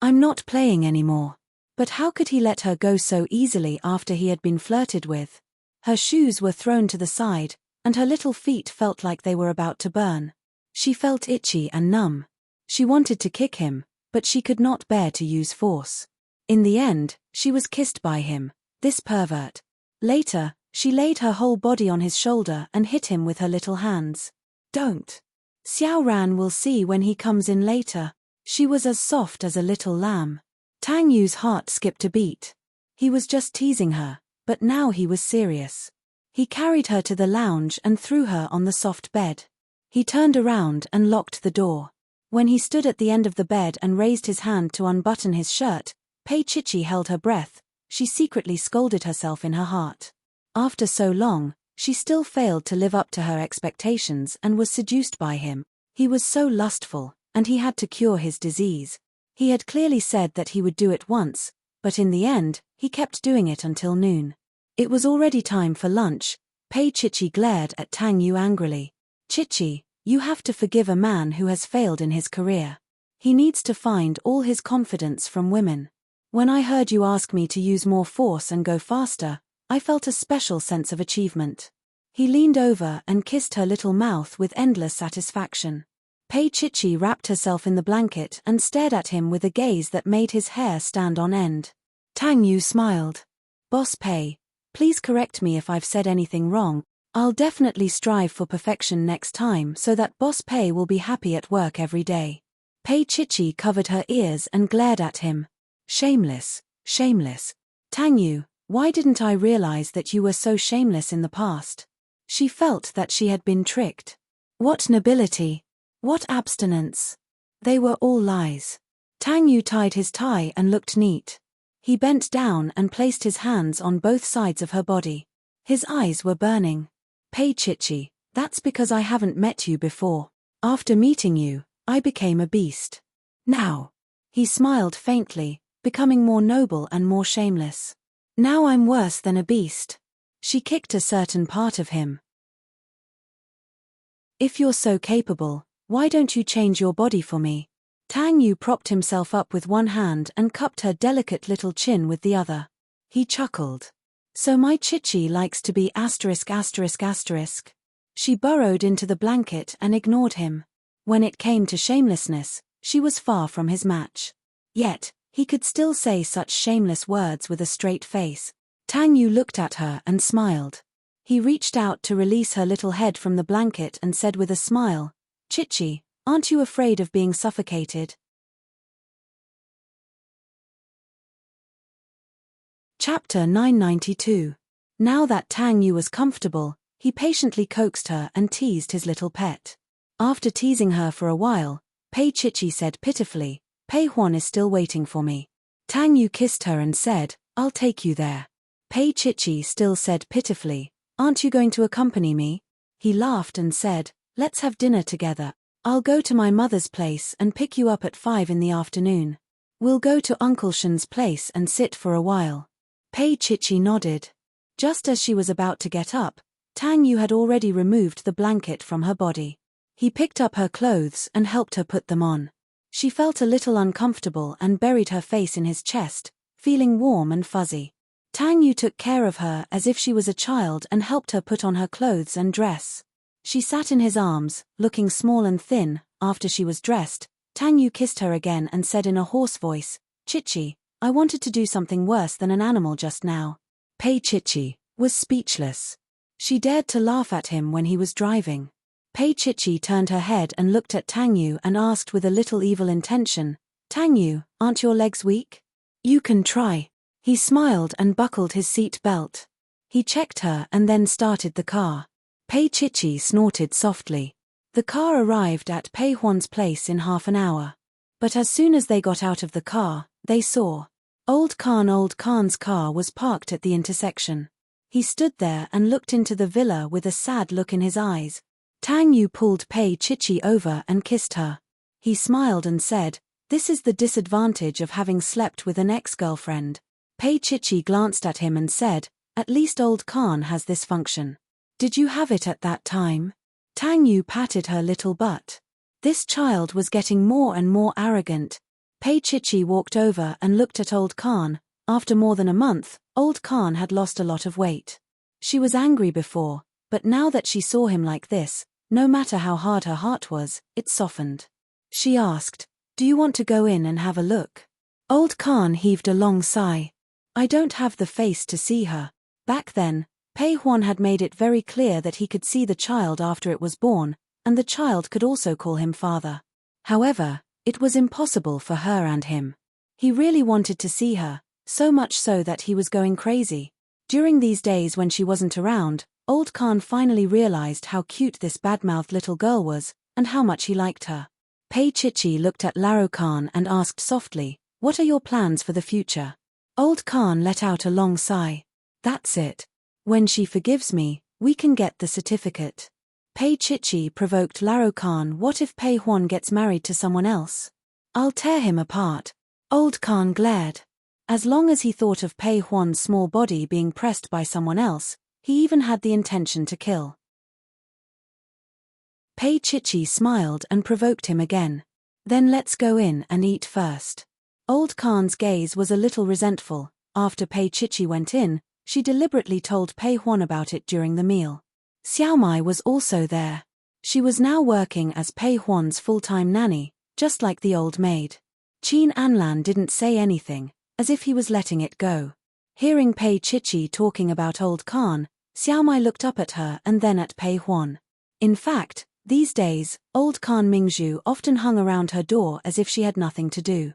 I'm not playing anymore. But how could he let her go so easily after he had been flirted with? Her shoes were thrown to the side, and her little feet felt like they were about to burn. She felt itchy and numb. She wanted to kick him, but she could not bear to use force. In the end, she was kissed by him, this pervert. Later, she laid her whole body on his shoulder and hit him with her little hands. Don't. Xiao Ran will see when he comes in later. She was as soft as a little lamb. Tang Yu's heart skipped a beat. He was just teasing her, but now he was serious. He carried her to the lounge and threw her on the soft bed. He turned around and locked the door. When he stood at the end of the bed and raised his hand to unbutton his shirt, Pei Chichi held her breath. She secretly scolded herself in her heart. After so long, she still failed to live up to her expectations and was seduced by him. He was so lustful, and he had to cure his disease. He had clearly said that he would do it once, but in the end, he kept doing it until noon. It was already time for lunch. Pei Chichi glared at Tang Yu angrily. Chichi, you have to forgive a man who has failed in his career. He needs to find all his confidence from women. When I heard you ask me to use more force and go faster, I felt a special sense of achievement. He leaned over and kissed her little mouth with endless satisfaction. Pei Chichi wrapped herself in the blanket and stared at him with a gaze that made his hair stand on end. Tang Yu smiled. Boss Pei, please correct me if I've said anything wrong. I'll definitely strive for perfection next time so that Boss Pei will be happy at work every day. Pei Chichi covered her ears and glared at him. Shameless, shameless. Tang Yu, why didn't I realize that you were so shameless in the past? She felt that she had been tricked. What nobility! What abstinence! They were all lies. Tang Yu tied his tie and looked neat. He bent down and placed his hands on both sides of her body. His eyes were burning. Pei Chichi, that's because I haven't met you before. After meeting you, I became a beast. Now. He smiled faintly, becoming more noble and more shameless. Now I'm worse than a beast. She kicked a certain part of him. If you're so capable, why don't you change your body for me? Tang Yu propped himself up with one hand and cupped her delicate little chin with the other. He chuckled. So my Chichi likes to be ******. She burrowed into the blanket and ignored him. When it came to shamelessness, she was far from his match. Yet, he could still say such shameless words with a straight face. Tang Yu looked at her and smiled. He reached out to release her little head from the blanket and said with a smile, Chichi, aren't you afraid of being suffocated? Chapter 992. Now that Tang Yu was comfortable, he patiently coaxed her and teased his little pet. After teasing her for a while, Pei Chichi said pitifully, Pei Huan is still waiting for me. Tang Yu kissed her and said, I'll take you there. Pei Chichi still said pitifully, aren't you going to accompany me? He laughed and said, let's have dinner together. I'll go to my mother's place and pick you up at 5 in the afternoon. We'll go to Uncle Shen's place and sit for a while. Pei Chichi nodded. Just as she was about to get up, Tang Yu had already removed the blanket from her body. He picked up her clothes and helped her put them on. She felt a little uncomfortable and buried her face in his chest, feeling warm and fuzzy. Tang Yu took care of her as if she was a child and helped her put on her clothes and dress. She sat in his arms, looking small and thin. After she was dressed, Tang Yu kissed her again and said in a hoarse voice, Chichi, I wanted to do something worse than an animal just now. Pei Chichi was speechless. She dared to laugh at him when he was driving. Pei Chichi turned her head and looked at Tang Yu and asked with a little evil intention, Tang Yu, aren't your legs weak? You can try. He smiled and buckled his seat belt. He checked her and then started the car. Pei Chichi snorted softly. The car arrived at Pei Huan's place in half an hour. But as soon as they got out of the car, they saw. Old Khan's car was parked at the intersection. He stood there and looked into the villa with a sad look in his eyes. Tang Yu pulled Pei Chichi over and kissed her. He smiled and said, this is the disadvantage of having slept with an ex-girlfriend. Pei Chichi glanced at him and said, at least old Khan has this function. Did you have it at that time? Tang Yu patted her little butt. This child was getting more and more arrogant. Pei Chichi walked over and looked at old Khan. After more than a month, old Khan had lost a lot of weight. She was angry before, but now that she saw him like this, no matter how hard her heart was, it softened. She asked, do you want to go in and have a look? Old Khan heaved a long sigh. I don't have the face to see her. Back then, Pei Huan had made it very clear that he could see the child after it was born, and the child could also call him father. However, it was impossible for her and him. He really wanted to see her, so much so that he was going crazy. During these days when she wasn't around, old Khan finally realized how cute this bad-mouthed little girl was, and how much he liked her. Pei Chichi looked at Laro Khan and asked softly, what are your plans for the future? Old Khan let out a long sigh. That's it. When she forgives me, we can get the certificate. Pei Chichi provoked Laro Khan. What if Pei Huan gets married to someone else? I'll tear him apart. Old Khan glared. As long as he thought of Pei Huan's small body being pressed by someone else, he even had the intention to kill. Pei Chichi smiled and provoked him again. Then let's go in and eat first. Old Khan's gaze was a little resentful. After Pei Chichi went in, she deliberately told Pei Huan about it during the meal. Xiao Mai was also there. She was now working as Pei Huan's full-time nanny, just like the old maid. Qin Anlan didn't say anything, as if he was letting it go. Hearing Pei Chichi talking about Old Khan, Xiao Mai looked up at her and then at Pei Huan. In fact, these days, Old Khan Mingzhu often hung around her door as if she had nothing to do.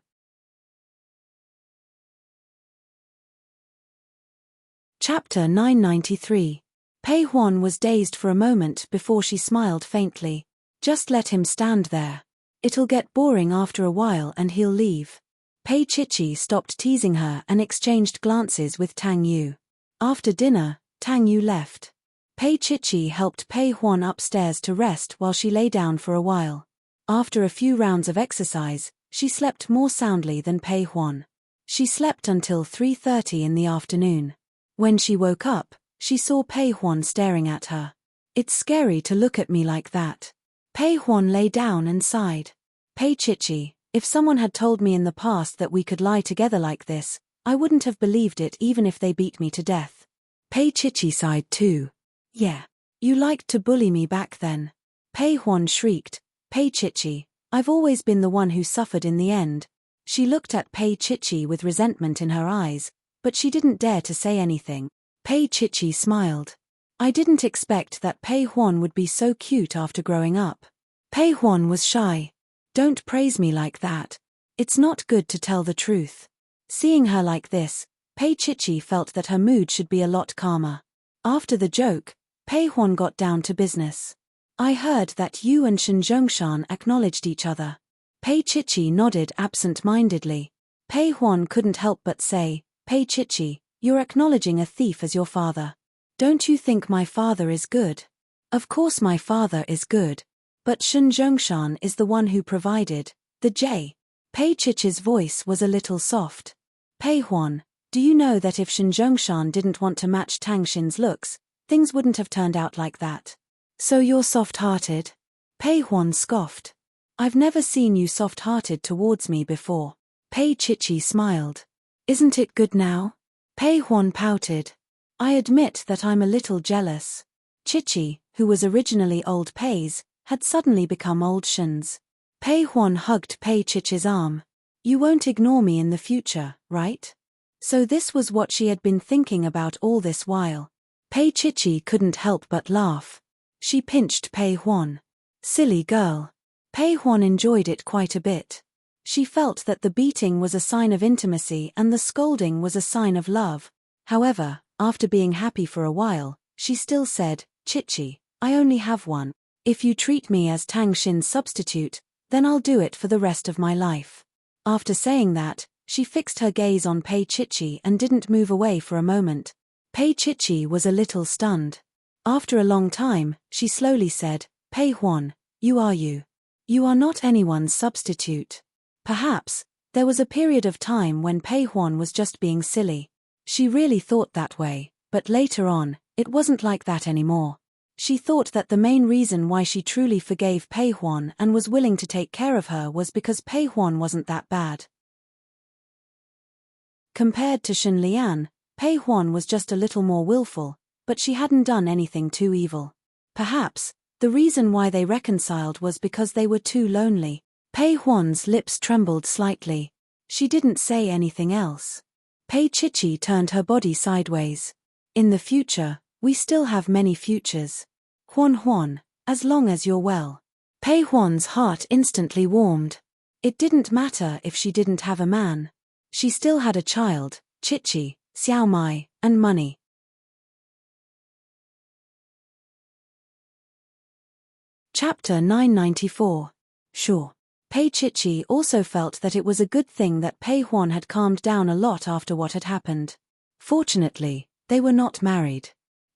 Chapter 993. Pei Huan was dazed for a moment before she smiled faintly. Just let him stand there. It'll get boring after a while and he'll leave. Pei Chichi stopped teasing her and exchanged glances with Tang Yu. After dinner, Tang Yu left. Pei Chichi helped Pei Huan upstairs to rest while she lay down for a while. After a few rounds of exercise, she slept more soundly than Pei Huan. She slept until 3:30 in the afternoon. When she woke up, she saw Pei Huan staring at her. It's scary to look at me like that. Pei Huan lay down and sighed. Pei Chichi, if someone had told me in the past that we could lie together like this, I wouldn't have believed it even if they beat me to death. Pei Chichi sighed too. Yeah. You liked to bully me back then. Pei Huan shrieked. Pei Chichi, I've always been the one who suffered in the end. She looked at Pei Chichi with resentment in her eyes, but she didn't dare to say anything. Pei Chichi smiled. I didn't expect that Pei Huan would be so cute after growing up. Pei Huan was shy. Don't praise me like that. It's not good to tell the truth. Seeing her like this, Pei Chichi felt that her mood should be a lot calmer. After the joke, Pei Huan got down to business. I heard that you and Shen Zhongshan acknowledged each other. Pei Chichi nodded absent-mindedly. Pei Huan couldn't help but say, Pei Chichi, you're acknowledging a thief as your father. Don't you think my father is good? Of course my father is good. But Shen Zhongshan is the one who provided the J. Pei Chichi's voice was a little soft. Pei Huan, do you know that if Shen Zhongshan didn't want to match Tang Xin's looks, things wouldn't have turned out like that? So you're soft-hearted? Pei Huan scoffed. I've never seen you soft-hearted towards me before. Pei Chichi smiled. Isn't it good now? Pei Huan pouted. I admit that I'm a little jealous. Chichi, who was originally old Pei's, had suddenly become old Shen's. Pei Huan hugged Pei Chichi's arm. You won't ignore me in the future, right? So this was what she had been thinking about all this while. Pei Chichi couldn't help but laugh. She pinched Pei Huan. Silly girl. Pei Huan enjoyed it quite a bit. She felt that the beating was a sign of intimacy and the scolding was a sign of love. However, after being happy for a while, she still said, Chichi, I only have one. If you treat me as Tang Xin's substitute, then I'll do it for the rest of my life. After saying that, she fixed her gaze on Pei Chichi and didn't move away for a moment. Pei Chichi was a little stunned. After a long time, she slowly said, Pei Huan, you are you. You are not anyone's substitute. Perhaps, there was a period of time when Pei Huan was just being silly. She really thought that way, but later on, it wasn't like that anymore. She thought that the main reason why she truly forgave Pei Huan and was willing to take care of her was because Pei Huan wasn't that bad. Compared to Shen Lian, Pei Huan was just a little more willful, but she hadn't done anything too evil. Perhaps, the reason why they reconciled was because they were too lonely. Pei Huan's lips trembled slightly. She didn't say anything else. Pei Chichi turned her body sideways. In the future, we still have many futures. Huan Huan, as long as you're well. Pei Huan's heart instantly warmed. It didn't matter if she didn't have a man. She still had a child, Chichi, Xiao Mai, and money. Chapter 994. Sure. Pei Chichi also felt that it was a good thing that Pei Huan had calmed down a lot after what had happened. Fortunately, they were not married.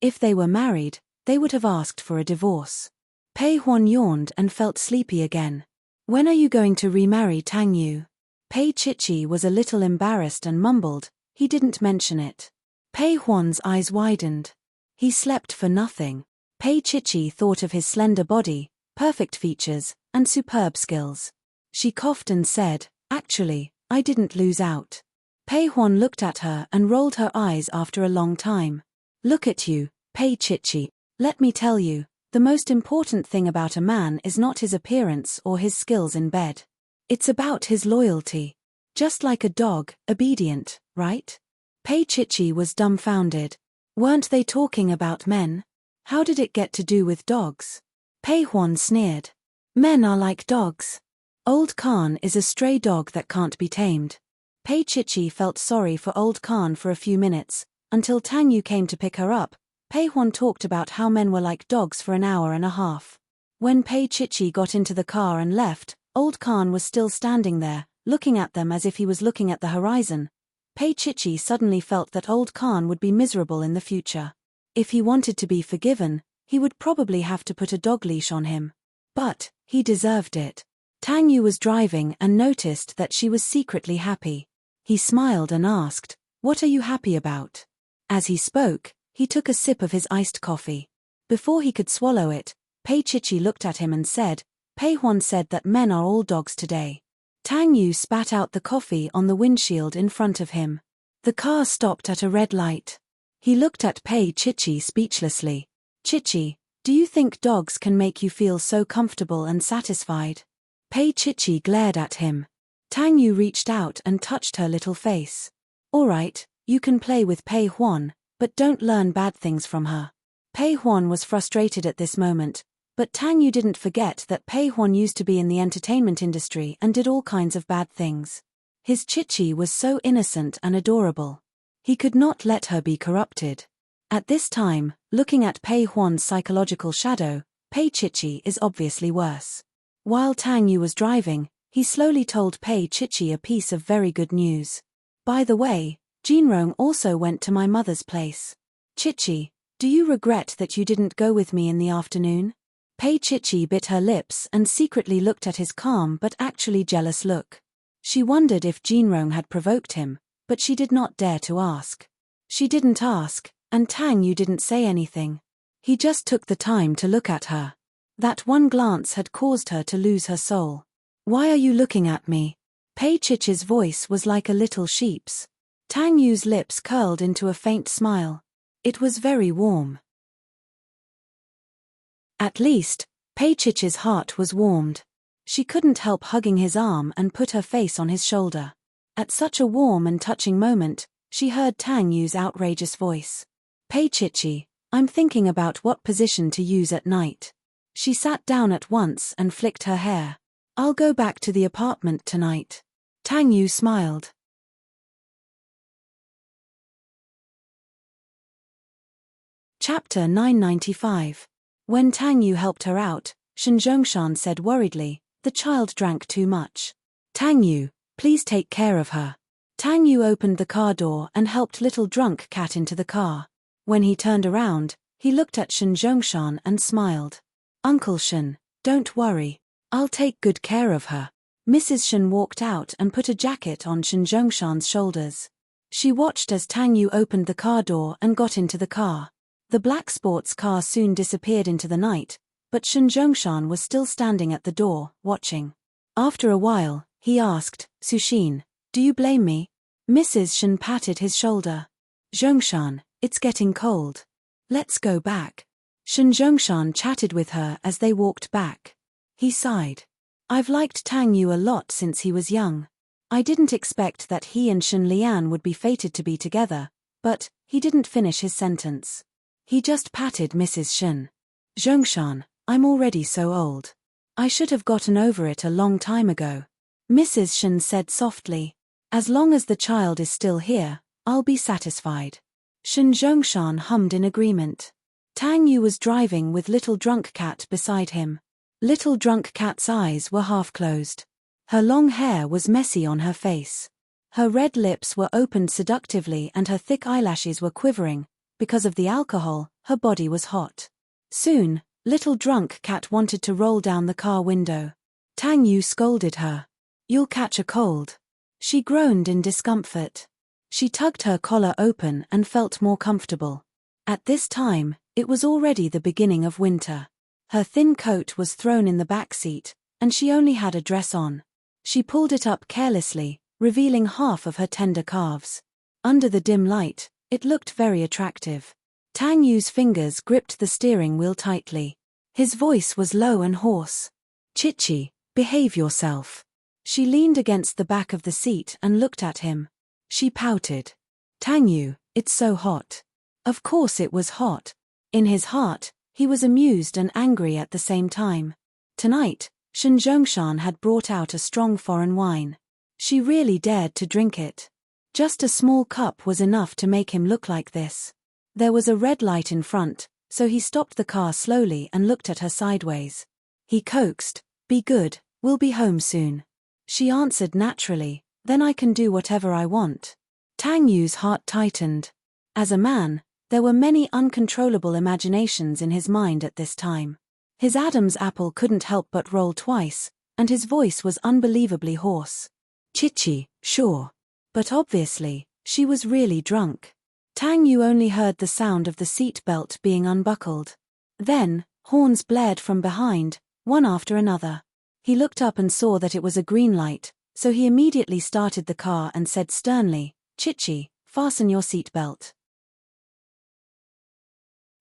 If they were married, they would have asked for a divorce. Pei Huan yawned and felt sleepy again. When are you going to remarry Tang Yu? Pei Chichi was a little embarrassed and mumbled, he didn't mention it. Pei Huan's eyes widened. He slept for nothing. Pei Chichi thought of his slender body, perfect features, and superb skills. She coughed and said, actually, I didn't lose out. Pei Huan looked at her and rolled her eyes after a long time. Look at you, Pei Chichi. Let me tell you, the most important thing about a man is not his appearance or his skills in bed. It's about his loyalty. Just like a dog, obedient, right? Pei Chichi was dumbfounded. Weren't they talking about men? How did it get to do with dogs? Pei Huan sneered. Men are like dogs. Old Khan is a stray dog that can't be tamed. Pei Chichi felt sorry for Old Khan for a few minutes, until Tang Yu came to pick her up. Pei Huan talked about how men were like dogs for an hour and a half. When Pei Chichi got into the car and left, Old Khan was still standing there, looking at them as if he was looking at the horizon. Pei Chichi suddenly felt that Old Khan would be miserable in the future. If he wanted to be forgiven, he would probably have to put a dog leash on him. But he deserved it. Tang Yu was driving and noticed that she was secretly happy. He smiled and asked, "What are you happy about?" As he spoke, he took a sip of his iced coffee. Before he could swallow it, Pei Chichi looked at him and said, Pei Huan said that men are all dogs today. Tang Yu spat out the coffee on the windshield in front of him. The car stopped at a red light. He looked at Pei Chichi speechlessly. Chichi, do you think dogs can make you feel so comfortable and satisfied? Pei Chichi glared at him. Tang Yu reached out and touched her little face. All right, you can play with Pei Huan, but don't learn bad things from her. Pei Huan was frustrated at this moment, but Tang Yu didn't forget that Pei Huan used to be in the entertainment industry and did all kinds of bad things. His Chichi was so innocent and adorable. He could not let her be corrupted. At this time, looking at Pei Huan's psychological shadow, Pei Chichi is obviously worse. While Tang Yu was driving, he slowly told Pei Chichi a piece of very good news. By the way, Jinrong also went to my mother's place. Chichi, do you regret that you didn't go with me in the afternoon? Pei Chichi bit her lips and secretly looked at his calm but actually jealous look. She wondered if Jinrong had provoked him, but she did not dare to ask. She didn't ask, and Tang Yu didn't say anything. He just took the time to look at her. That one glance had caused her to lose her soul. Why are you looking at me? Pei Chichi's voice was like a little sheep's. Tang Yu's lips curled into a faint smile. It was very warm. At least, Pei Chichi's heart was warmed. She couldn't help hugging his arm and put her face on his shoulder. At such a warm and touching moment, she heard Tang Yu's outrageous voice. Pei Chichi, I'm thinking about what position to use at night. She sat down at once and flicked her hair. I'll go back to the apartment tonight. Tang Yu smiled. Chapter 995. When Tang Yu helped her out, Shen Zhongshan said worriedly, the child drank too much. Tang Yu, please take care of her. Tang Yu opened the car door and helped little drunk cat into the car. When he turned around, he looked at Shen Zhongshan and smiled. Uncle Shen, don't worry. I'll take good care of her. Mrs. Shen walked out and put a jacket on Shen Zhongshan's shoulders. She watched as Tang Yu opened the car door and got into the car. The black sports car soon disappeared into the night, but Shen Zhongshan was still standing at the door, watching. After a while, he asked, Sushin, do you blame me? Mrs. Shen patted his shoulder. Zhongshan, it's getting cold. Let's go back. Shen Zhongshan chatted with her as they walked back. He sighed. I've liked Tang Yu a lot since he was young. I didn't expect that he and Shen Lian would be fated to be together, but he didn't finish his sentence. He just patted Mrs. Shen. Zhongshan, I'm already so old. I should have gotten over it a long time ago. Mrs. Shen said softly. As long as the child is still here, I'll be satisfied. Shen Zhongshan hummed in agreement. Tang Yu was driving with little drunk cat beside him. Little drunk cat's eyes were half closed. Her long hair was messy on her face. Her red lips were opened seductively and her thick eyelashes were quivering, Because of the alcohol, her body was hot. Soon, little drunk cat wanted to roll down the car window. Tang Yu scolded her. "You'll catch a cold." She groaned in discomfort. She tugged her collar open and felt more comfortable. At this time, it was already the beginning of winter. Her thin coat was thrown in the back seat, and she only had a dress on. She pulled it up carelessly, revealing half of her tender calves. Under the dim light, it looked very attractive. Tang Yu's fingers gripped the steering wheel tightly. His voice was low and hoarse. "Chichi, behave yourself." She leaned against the back of the seat and looked at him. She pouted. "Tang Yu, it's so hot." Of course it was hot. In his heart, he was amused and angry at the same time. Tonight, Shen Zhongshan had brought out a strong foreign wine. She really dared to drink it. Just a small cup was enough to make him look like this. There was a red light in front, so he stopped the car slowly and looked at her sideways. He coaxed, "Be good, we'll be home soon." She answered naturally, "Then I can do whatever I want." Tang Yu's heart tightened. As a man, there were many uncontrollable imaginations in his mind at this time. His Adam's apple couldn't help but roll twice, and his voice was unbelievably hoarse. "Chichi, sure." But obviously, she was really drunk. Tang Yu only heard the sound of the seat belt being unbuckled. Then, horns blared from behind, one after another. He looked up and saw that it was a green light, so he immediately started the car and said sternly, "Chichi, fasten your seat belt."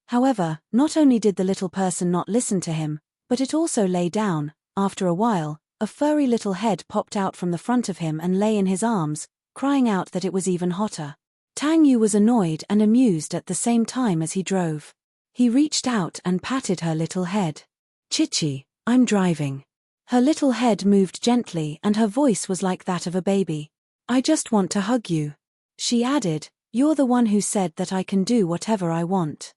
However, not only did the little person not listen to him, but it also lay down. After a while, a furry little head popped out from the front of him and lay in his arms, crying out that it was even hotter. Tang Yu was annoyed and amused at the same time as he drove. He reached out and patted her little head. "Chichi, I'm driving." Her little head moved gently and her voice was like that of a baby. "I just want to hug you." She added, "You're the one who said that I can do whatever I want."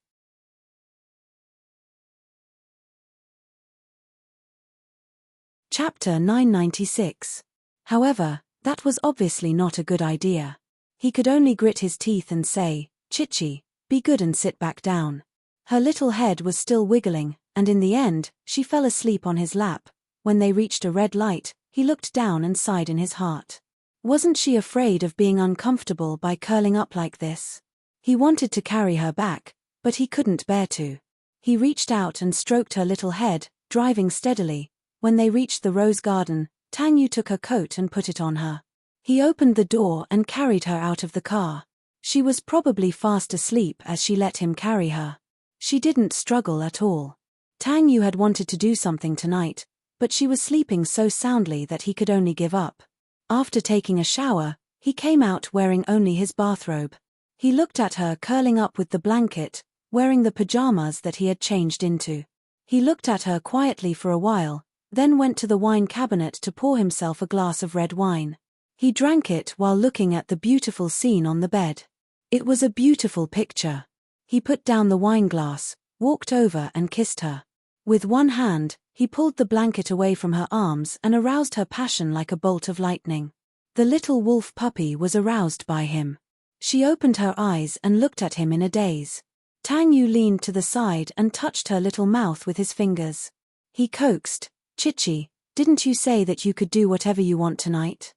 Chapter 996. However, that was obviously not a good idea. He could only grit his teeth and say, "Chichi, be good and sit back down." Her little head was still wiggling, and in the end, she fell asleep on his lap. When they reached a red light, he looked down and sighed in his heart. Wasn't she afraid of being uncomfortable by curling up like this? He wanted to carry her back, but he couldn't bear to. He reached out and stroked her little head, driving steadily. When they reached the rose garden, Tang Yu took her coat and put it on her. He opened the door and carried her out of the car. She was probably fast asleep as she let him carry her. She didn't struggle at all. Tang Yu had wanted to do something tonight, but she was sleeping so soundly that he could only give up. After taking a shower, he came out wearing only his bathrobe. He looked at her curling up with the blanket, wearing the pajamas that he had changed into. He looked at her quietly for a while, then went to the wine cabinet to pour himself a glass of red wine. He drank it while looking at the beautiful scene on the bed. It was a beautiful picture. He put down the wine glass, walked over and kissed her. With one hand, he pulled the blanket away from her arms and aroused her passion like a bolt of lightning. The little wolf puppy was aroused by him. She opened her eyes and looked at him in a daze. Tang Yu leaned to the side and touched her little mouth with his fingers. He coaxed, "Chichi, didn't you say that you could do whatever you want tonight?"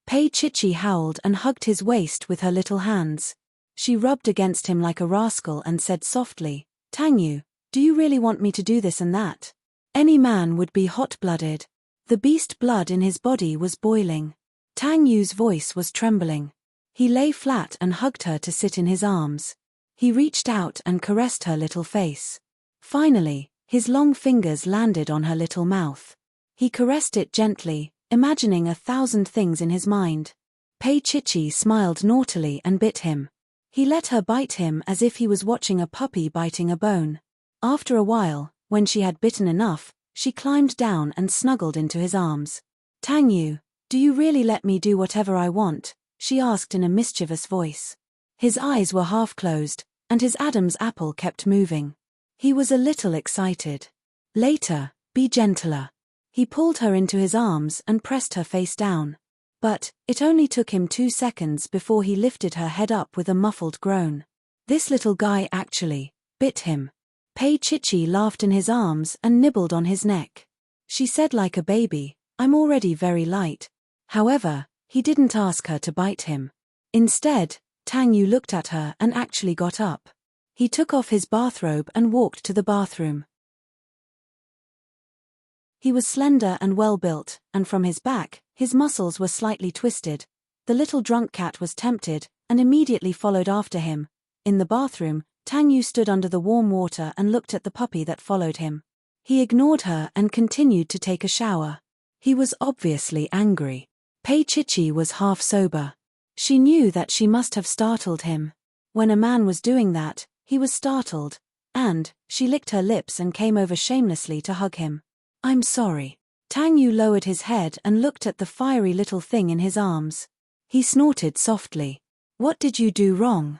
Pei Chichi howled and hugged his waist with her little hands. She rubbed against him like a rascal and said softly, "Tang Yu, do you really want me to do this and that?" Any man would be hot-blooded. The beast blood in his body was boiling. Tang Yu's voice was trembling. He lay flat and hugged her to sit in his arms. He reached out and caressed her little face. Finally, his long fingers landed on her little mouth. He caressed it gently, imagining 1,000 things in his mind. Pei Chichi smiled naughtily and bit him. He let her bite him as if he was watching a puppy biting a bone. After a while, when she had bitten enough, she climbed down and snuggled into his arms. "Tang Yu, do you really let me do whatever I want?" she asked in a mischievous voice. His eyes were half closed, and his Adam's apple kept moving. He was a little excited. "Later, be gentler." He pulled her into his arms and pressed her face down. But, it only took him 2 seconds before he lifted her head up with a muffled groan. This little guy actually bit him. Pei Chichi laughed in his arms and nibbled on his neck. She said like a baby, I'm already very light. However, he didn't ask her to bite him. Instead, Tang Yu looked at her and actually got up. He took off his bathrobe and walked to the bathroom. He was slender and well-built, and from his back, his muscles were slightly twisted. The little drunk cat was tempted, and immediately followed after him. In the bathroom, Tang Yu stood under the warm water and looked at the puppy that followed him. He ignored her and continued to take a shower. He was obviously angry. Pei Chichi was half sober. She knew that she must have startled him. When a man was doing that, he was startled, and she licked her lips and came over shamelessly to hug him. I'm sorry. Tang Yu lowered his head and looked at the fiery little thing in his arms. He snorted softly. What did you do wrong?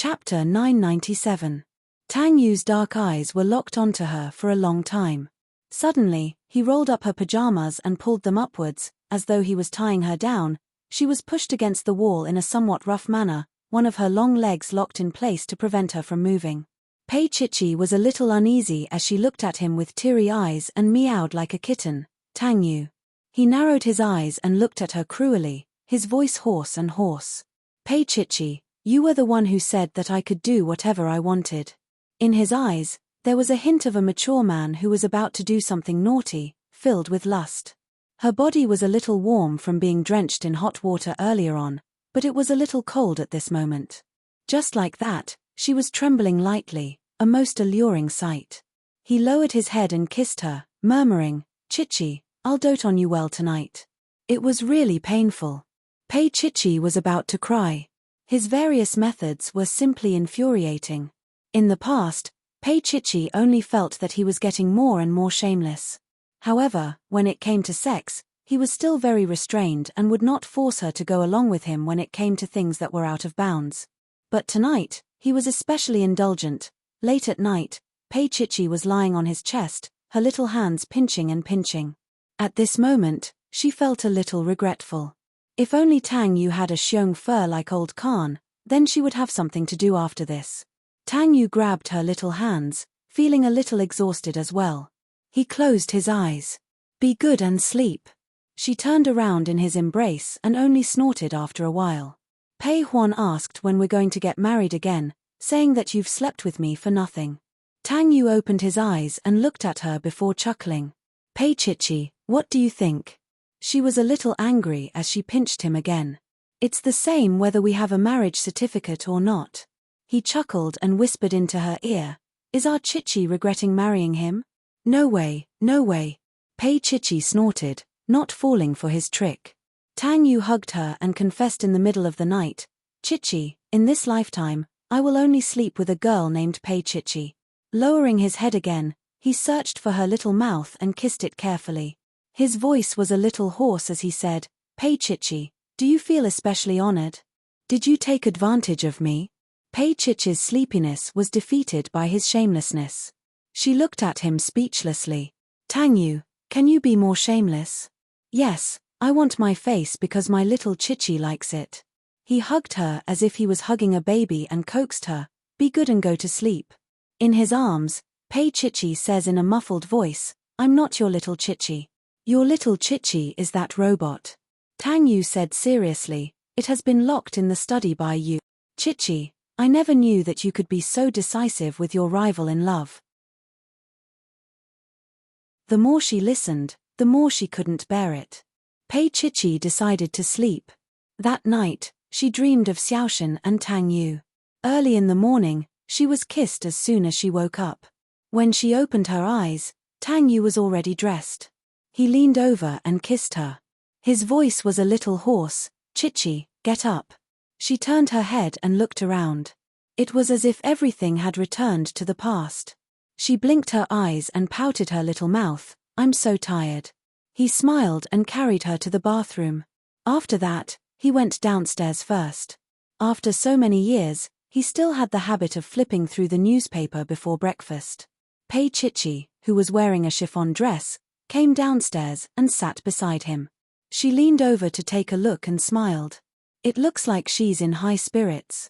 Chapter 997. Tang Yu's dark eyes were locked onto her for a long time. Suddenly, he rolled up her pajamas and pulled them upwards, as though he was tying her down. She was pushed against the wall in a somewhat rough manner, one of her long legs locked in place to prevent her from moving. Pei Chichi was a little uneasy as she looked at him with teary eyes and meowed like a kitten. Tang Yu. He narrowed his eyes and looked at her cruelly, his voice hoarse and hoarse. Pei Chichi, you were the one who said that I could do whatever I wanted. In his eyes, there was a hint of a mature man who was about to do something naughty, filled with lust. Her body was a little warm from being drenched in hot water earlier on, but it was a little cold at this moment. Just like that, she was trembling lightly, a most alluring sight. He lowered his head and kissed her, murmuring, Chichi, I'll dote on you well tonight. It was really painful. Pei Chichi was about to cry. His various methods were simply infuriating. In the past, Pei Chichi only felt that he was getting more and more shameless. However, when it came to sex, he was still very restrained and would not force her to go along with him when it came to things that were out of bounds. But tonight, he was especially indulgent. Late at night, Pei Chichi was lying on his chest, her little hands pinching and pinching. At this moment, she felt a little regretful. If only Tang Yu had a xiong fur like old Khan, then she would have something to do after this. Tang Yu grabbed her little hands, feeling a little exhausted as well. He closed his eyes. Be good and sleep. She turned around in his embrace and only snorted after a while. Pei Huan asked when we're going to get married again, saying that you've slept with me for nothing. Tang Yu opened his eyes and looked at her before chuckling. Pei Chichi, what do you think? She was a little angry as she pinched him again. It's the same whether we have a marriage certificate or not. He chuckled and whispered into her ear, is our Chichi regretting marrying him? No way, no way. Pei Chichi snorted, not falling for his trick. Tang Yu hugged her and confessed in the middle of the night, Chichi, in this lifetime, I will only sleep with a girl named Pei Chichi. Lowering his head again, he searched for her little mouth and kissed it carefully. His voice was a little hoarse as he said, Pei Chichi, do you feel especially honored? Did you take advantage of me? Pei Chichi's sleepiness was defeated by his shamelessness. She looked at him speechlessly. Tang Yu, can you be more shameless? Yes, I want my face because my little Chichi likes it. He hugged her as if he was hugging a baby and coaxed her, be good and go to sleep. In his arms, Pei Chichi says in a muffled voice, I'm not your little Chichi. Your little Chichi is that robot. Tang Yu said seriously, it has been locked in the study by you. Chichi, I never knew that you could be so decisive with your rival in love. The more she listened, the more she couldn't bear it. Pei Chichi decided to sleep. That night, she dreamed of Xiaoshan and Tang Yu. Early in the morning, she was kissed as soon as she woke up. When she opened her eyes, Tang Yu was already dressed. He leaned over and kissed her. His voice was a little hoarse, Chichi, get up. She turned her head and looked around. It was as if everything had returned to the past. She blinked her eyes and pouted her little mouth, I'm so tired. He smiled and carried her to the bathroom. After that, he went downstairs first. After so many years, he still had the habit of flipping through the newspaper before breakfast. Pei Chichi, who was wearing a chiffon dress, came downstairs and sat beside him. She leaned over to take a look and smiled. It looks like she's in high spirits.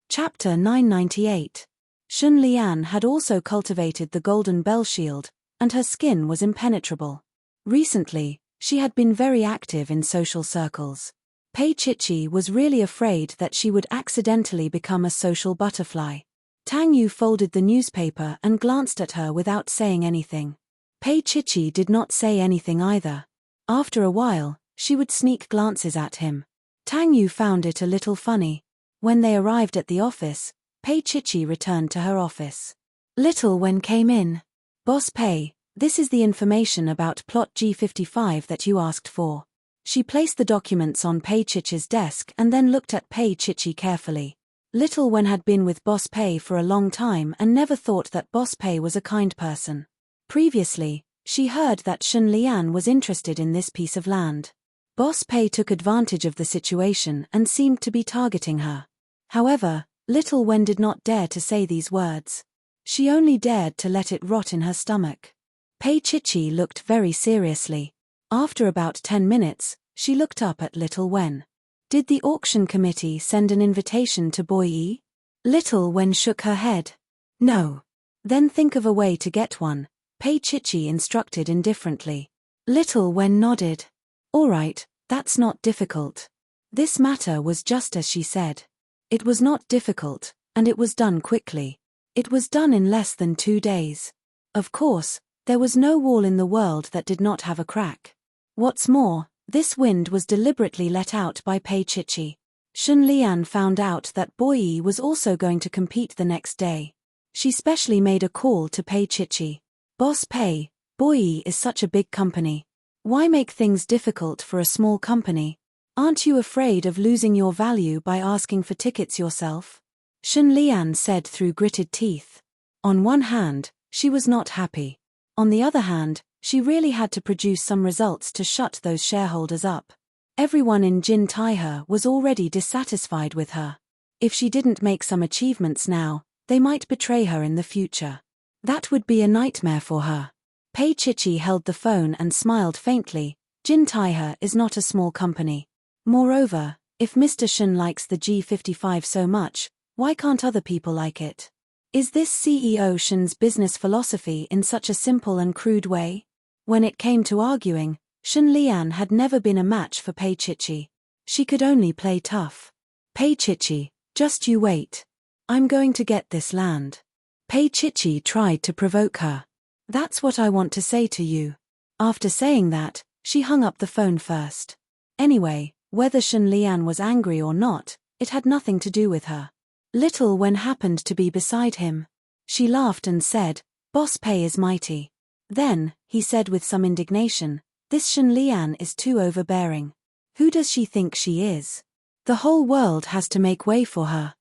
Chapter 998. Shun Lian had also cultivated the golden bell shield, and her skin was impenetrable. Recently, she had been very active in social circles. Pei Chichi was really afraid that she would accidentally become a social butterfly. Tang Yu folded the newspaper and glanced at her without saying anything. Pei Chichi did not say anything either. After a while, she would sneak glances at him. Tang Yu found it a little funny. When they arrived at the office, Pei Chichi returned to her office. Little Wen came in. Boss Pei, this is the information about plot G55 that you asked for. She placed the documents on Pei Chichi's desk and then looked at Pei Chichi carefully. Little Wen had been with Boss Pei for a long time and never thought that Boss Pei was a kind person. Previously, she heard that Shun Lian was interested in this piece of land. Boss Pei took advantage of the situation and seemed to be targeting her. However, Little Wen did not dare to say these words. She only dared to let it rot in her stomach. Pei Chichi looked very seriously. After about 10 minutes, she looked up at Little Wen. Did the auction committee send an invitation to Boy Yi? Little Wen shook her head. No. Then think of a way to get one, Pei Chichi instructed indifferently. Little Wen nodded. All right, that's not difficult. This matter was just as she said. It was not difficult, and it was done quickly. It was done in less than 2 days. Of course, there was no wall in the world that did not have a crack. What's more, this wind was deliberately let out by Pei Chichi. Shun Lian found out that Boy Yi was also going to compete the next day. She specially made a call to Pei Chichi. Boss Pei, Boy Yi is such a big company. Why make things difficult for a small company? Aren't you afraid of losing your value by asking for tickets yourself? Shun Lian said through gritted teeth. On one hand, she was not happy. On the other hand, she really had to produce some results to shut those shareholders up. Everyone in Jin Taihe was already dissatisfied with her. If she didn't make some achievements now, they might betray her in the future. That would be a nightmare for her. Pei Chichi held the phone and smiled faintly. Jin Taihe is not a small company. Moreover, if Mr. Shun likes the G55 so much, why can't other people like it? Is this CEO Shun's business philosophy in such a simple and crude way? When it came to arguing, Shun Lian had never been a match for Pei Chichi. She could only play tough. Pei Chichi, just you wait. I'm going to get this land. Pei Chichi tried to provoke her. That's what I want to say to you. After saying that, she hung up the phone first. Anyway, whether Shun Lian was angry or not, it had nothing to do with her. Little Wen happened to be beside him. She laughed and said, Boss Pei is mighty. Then, he said with some indignation, this Shun Lian is too overbearing. Who does she think she is? The whole world has to make way for her.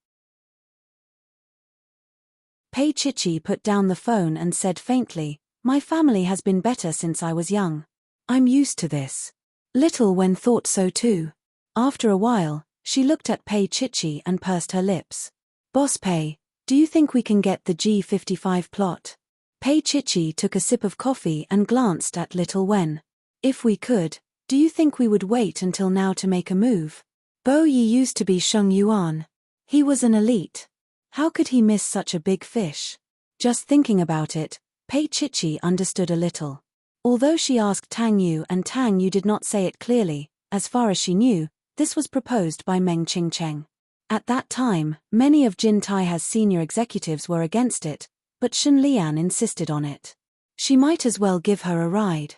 Pei Chichi put down the phone and said faintly, my family has been better since I was young. I'm used to this. Little Wen thought so too. After a while, she looked at Pei Chichi and pursed her lips. Boss Pei, do you think we can get the G55 plot? Pei Chichi took a sip of coffee and glanced at Little Wen. If we could, do you think we would wait until now to make a move? Bo Yi used to be Sheng Yuan. He was an elite. How could he miss such a big fish? Just thinking about it, Pei Chichi understood a little. Although she asked Tang Yu and Tang Yu did not say it clearly, as far as she knew, this was proposed by Meng Qingcheng. At that time, many of Jin Taihe's senior executives were against it, but Shun Lian insisted on it. She might as well give her a ride.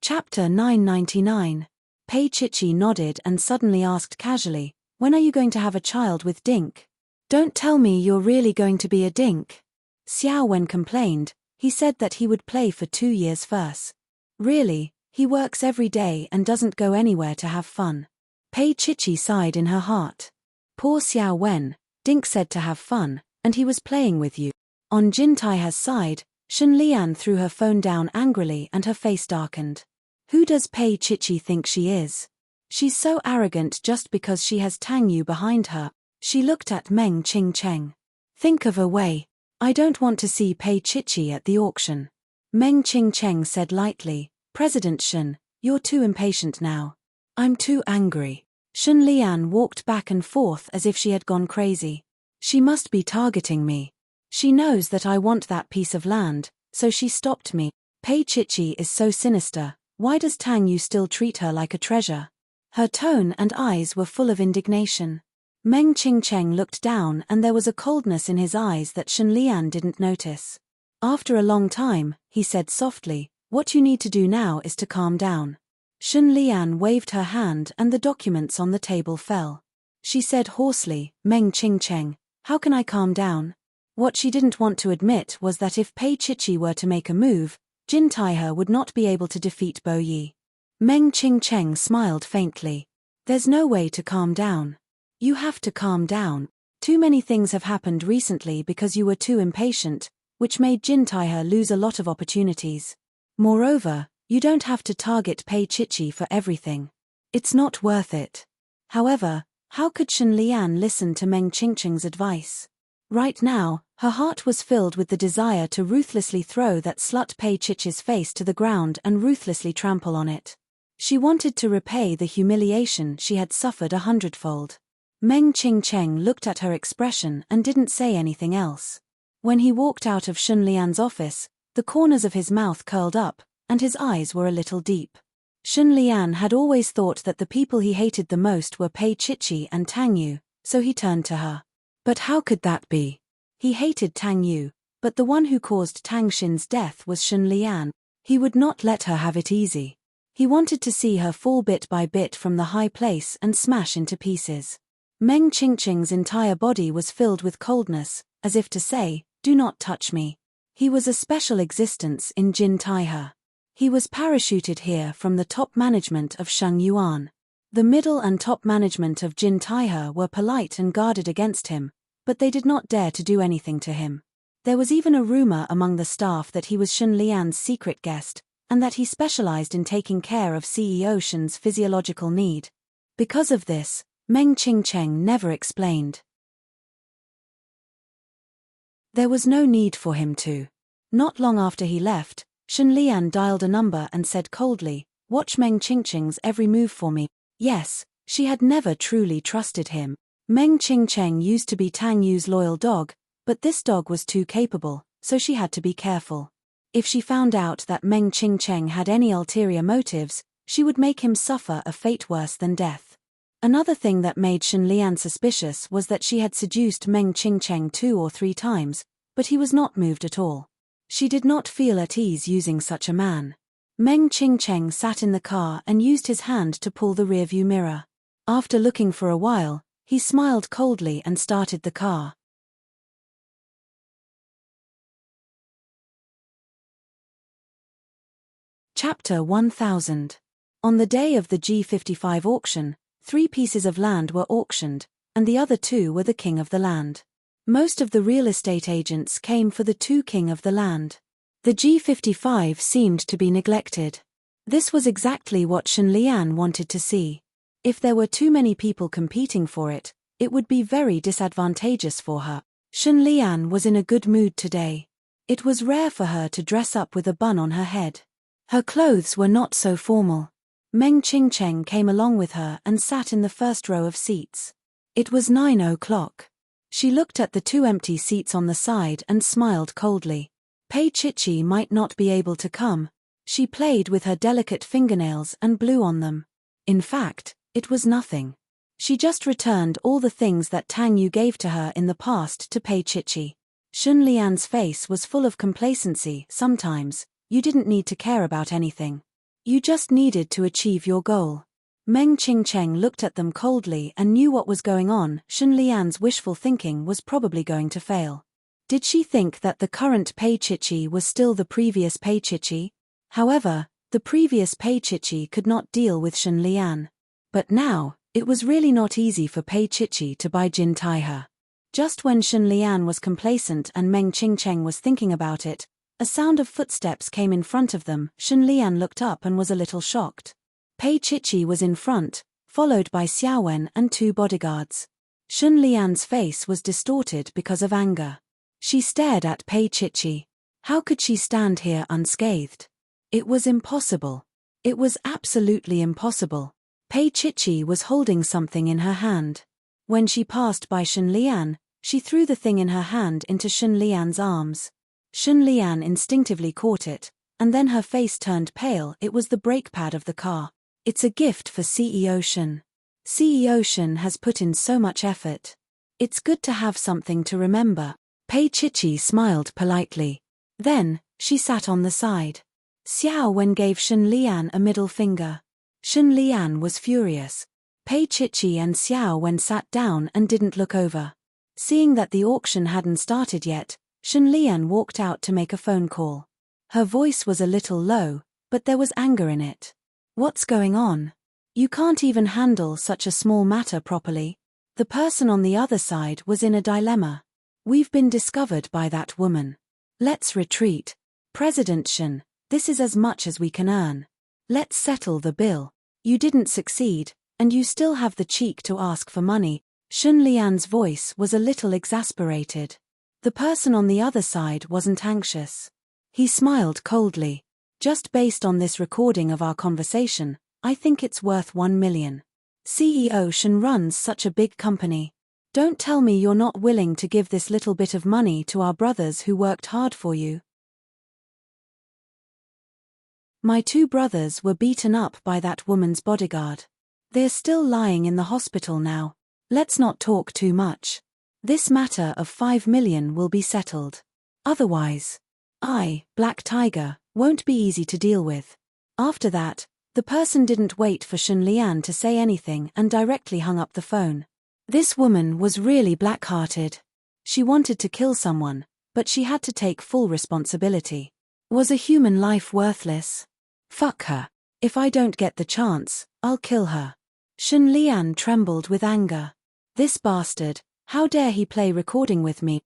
Chapter 999. Pei Chichi nodded and suddenly asked casually, when are you going to have a child with Dink? Don't tell me you're really going to be a Dink. Xiao Wen complained. He said that he would play for 2 years first. Really, he works every day and doesn't go anywhere to have fun. Pei Chichi sighed in her heart. Poor Xiao Wen, Dink said to have fun, and he was playing with you. On Jin Taihe's side, Shun Lian threw her phone down angrily and her face darkened. Who does Pei Chichi think she is? She's so arrogant just because she has Tang Yu behind her. She looked at Meng Qingcheng. Think of a way. I don't want to see Pei Chichi at the auction. Meng Qingcheng said lightly, President Shen, you're too impatient now. I'm too angry. Shen Lian walked back and forth as if she had gone crazy. She must be targeting me. She knows that I want that piece of land, so she stopped me. Pei Chichi is so sinister. Why does Tang Yu still treat her like a treasure? Her tone and eyes were full of indignation. Meng Qingcheng looked down and there was a coldness in his eyes that Shen Lian didn't notice. After a long time, he said softly, what you need to do now is to calm down. Shen Lian waved her hand and the documents on the table fell. She said hoarsely, Meng Qingcheng, how can I calm down? What she didn't want to admit was that if Pei Chichi were to make a move, Jin Taihe would not be able to defeat Bo Yi. Meng Qingcheng smiled faintly. There's no way to calm down. You have to calm down. Too many things have happened recently because you were too impatient, which made Jin Taihe lose a lot of opportunities. Moreover, you don't have to target Pei Chichi for everything. It's not worth it. However, how could Shen Lian listen to Meng Qingcheng's advice? Right now, her heart was filled with the desire to ruthlessly throw that slut Pei Chichi's face to the ground and ruthlessly trample on it. She wanted to repay the humiliation she had suffered 100-fold. Meng Qingcheng looked at her expression and didn't say anything else. When he walked out of Shen Lian's office, the corners of his mouth curled up, and his eyes were a little deep. Shen Lian had always thought that the people he hated the most were Pei Chichi and Tang Yu, so he turned to her. But how could that be? He hated Tang Yu, but the one who caused Tang Xin's death was Shen Lian. He would not let her have it easy. He wanted to see her fall bit by bit from the high place and smash into pieces. Meng Qingcheng's entire body was filled with coldness, as if to say, do not touch me. He was a special existence in Jin Taihe. He was parachuted here from the top management of Sheng Yuan. The middle and top management of Jin Taihe were polite and guarded against him, but they did not dare to do anything to him. There was even a rumor among the staff that he was Shen Lian's secret guest, and that he specialized in taking care of CEO Shen's physiological need. Because of this, Meng Qingcheng never explained. There was no need for him to. Not long after he left, Shen Lian dialed a number and said coldly, watch Meng Qingcheng's every move for me. Yes, she had never truly trusted him. Meng Qingcheng used to be Tang Yu's loyal dog, but this dog was too capable, so she had to be careful. If she found out that Meng Qingcheng had any ulterior motives, she would make him suffer a fate worse than death. Another thing that made Shen Lian suspicious was that she had seduced Meng Qingcheng 2 or 3 times, but he was not moved at all. She did not feel at ease using such a man. Meng Qingcheng sat in the car and used his hand to pull the rearview mirror. After looking for a while, he smiled coldly and started the car. Chapter 1000. On the day of the G55 auction, 3 pieces of land were auctioned, and the other 2 were the king of the land. Most of the real estate agents came for the 2 king of the land. The G55 seemed to be neglected. This was exactly what Shen Lian wanted to see. If there were too many people competing for it, it would be very disadvantageous for her. Shen Lian was in a good mood today. It was rare for her to dress up with a bun on her head. Her clothes were not so formal. Meng Qingcheng came along with her and sat in the first row of seats. It was 9 o'clock. She looked at the 2 empty seats on the side and smiled coldly. Pei Chichi might not be able to come. She played with her delicate fingernails and blew on them. In fact, it was nothing. She just returned all the things that Tang Yu gave to her in the past to Pei Chichi. Shen Lian's face was full of complacency. Sometimes, you didn't need to care about anything. You just needed to achieve your goal. Meng Qingcheng looked at them coldly and knew what was going on. Shen Lian's wishful thinking was probably going to fail. Did she think that the current Pei Chichi was still the previous Pei Chichi? However, the previous Pei Chichi could not deal with Shen Lian. But now, it was really not easy for Pei Chichi to buy Jin Taihe. Just when Shen Lian was complacent and Meng Qingcheng was thinking about it, a sound of footsteps came in front of them. Shen Lian looked up and was a little shocked. Pei Chichi was in front, followed by Xiaowen and 2 bodyguards. Shun Lian's face was distorted because of anger. She stared at Pei Chichi. How could she stand here unscathed? It was impossible. It was absolutely impossible. Pei Chichi was holding something in her hand. When she passed by Shun Lian, she threw the thing in her hand into Shun Lian's arms. Shun Lian instinctively caught it, and then her face turned pale. It was the brake pad of the car. It's a gift for CEO Shun. CEO Shun has put in so much effort. It's good to have something to remember. Pei Chichi smiled politely. Then, she sat on the side. Xiao Wen gave Shun Lian a middle finger. Shun Lian was furious. Pei Chichi and Xiao Wen sat down and didn't look over. Seeing that the auction hadn't started yet, Shun Lian walked out to make a phone call. Her voice was a little low, but there was anger in it. What's going on? You can't even handle such a small matter properly. The person on the other side was in a dilemma. We've been discovered by that woman. Let's retreat. President Shun, this is as much as we can earn. Let's settle the bill. You didn't succeed, and you still have the cheek to ask for money. Shun Lian's voice was a little exasperated. The person on the other side wasn't anxious. He smiled coldly. Just based on this recording of our conversation, I think it's worth 1 million. CEO Shun runs such a big company. Don't tell me you're not willing to give this little bit of money to our brothers who worked hard for you. My 2 brothers were beaten up by that woman's bodyguard. They're still lying in the hospital now. Let's not talk too much. This matter of 5 million will be settled. Otherwise, Black Tiger, won't be easy to deal with. After that, the person didn't wait for Shun Lian to say anything and directly hung up the phone. This woman was really black-hearted. She wanted to kill someone, but she had to take full responsibility. Was a human life worthless? Fuck her. If I don't get the chance, I'll kill her. Shun Lian trembled with anger. This bastard, how dare he play recording with me?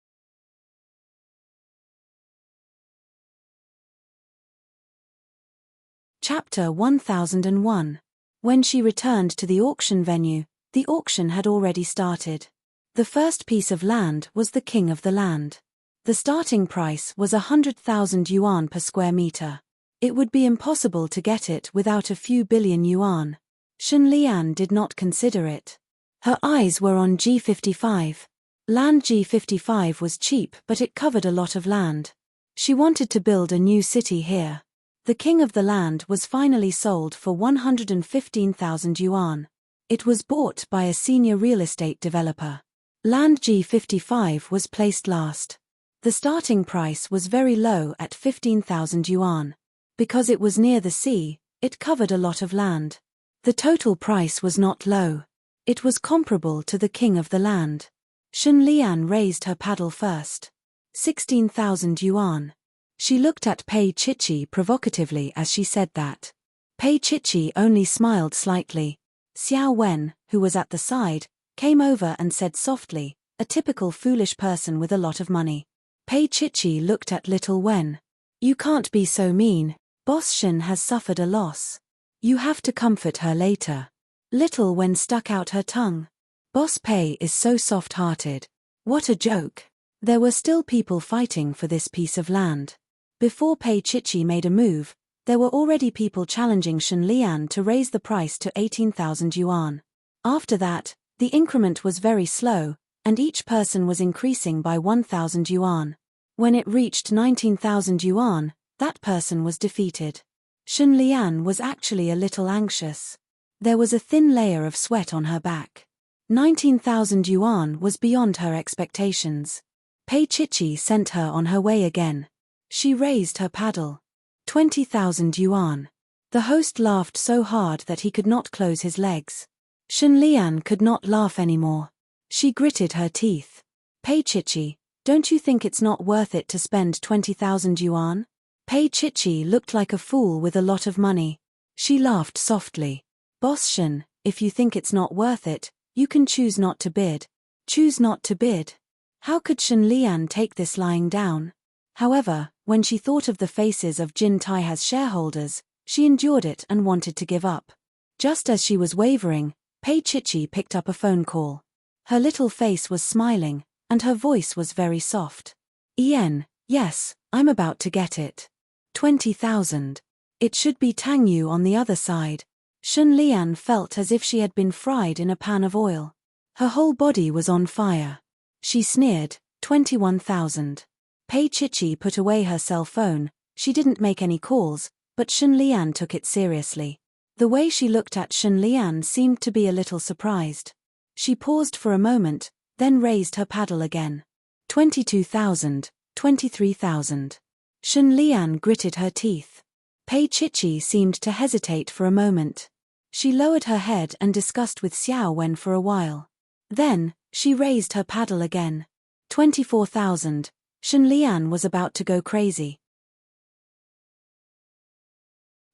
Chapter 1001. When she returned to the auction venue, the auction had already started. The first piece of land was the king of the land. The starting price was 100,000 yuan per square meter. It would be impossible to get it without a few billion yuan. Shun Lian did not consider it. Her eyes were on G55. Land G55 was cheap, but it covered a lot of land. She wanted to build a new city here. The king of the land was finally sold for 115,000 yuan. It was bought by a senior real estate developer. Land G55 was placed last. The starting price was very low at 15,000 yuan. Because it was near the sea, it covered a lot of land. The total price was not low. It was comparable to the king of the land. Shun Lian raised her paddle first. 16,000 yuan. She looked at Pei Chichi provocatively as she said that. Pei Chichi only smiled slightly. Xiao Wen, who was at the side, came over and said softly, a typical foolish person with a lot of money. Pei Chichi looked at little Wen. You can't be so mean. Boss Shun has suffered a loss. You have to comfort her later. Little Wen stuck out her tongue. Boss Pei is so soft-hearted. What a joke. There were still people fighting for this piece of land. Before Pei Chichi made a move, there were already people challenging Shun Lian to raise the price to 18,000 yuan. After that, the increment was very slow, and each person was increasing by 1,000 yuan. When it reached 19,000 yuan, that person was defeated. Shun Lian was actually a little anxious. There was a thin layer of sweat on her back. 19,000 yuan was beyond her expectations. Pei Chichi sent her on her way again. She raised her paddle. 20,000 yuan. The host laughed so hard that he could not close his legs. Shun Lian could not laugh anymore. She gritted her teeth. Pei Chichi, don't you think it's not worth it to spend 20,000 yuan? Pei Chichi looked like a fool with a lot of money. She laughed softly. Boss Shun, if you think it's not worth it, you can choose not to bid. Choose not to bid. How could Shun Lian take this lying down? However, when she thought of the faces of Jin Taiha's shareholders, she endured it and wanted to give up. Just as she was wavering, Pei Chichi picked up a phone call. Her little face was smiling, and her voice was very soft. Ian, yes, I'm about to get it. 20,000. It should be Tang Yu on the other side. Shun Lian felt as if she had been fried in a pan of oil. Her whole body was on fire. She sneered, 21,000. Pei Chichi put away her cell phone. She didn't make any calls, but Shun Lian took it seriously. The way she looked at Shun Lian seemed to be a little surprised. She paused for a moment, then raised her paddle again. 22,000, 23,000. Shun Lian gritted her teeth. Pei Chichi seemed to hesitate for a moment. She lowered her head and discussed with Xiao Wen for a while. Then, she raised her paddle again. 24,000. Shun Lian was about to go crazy.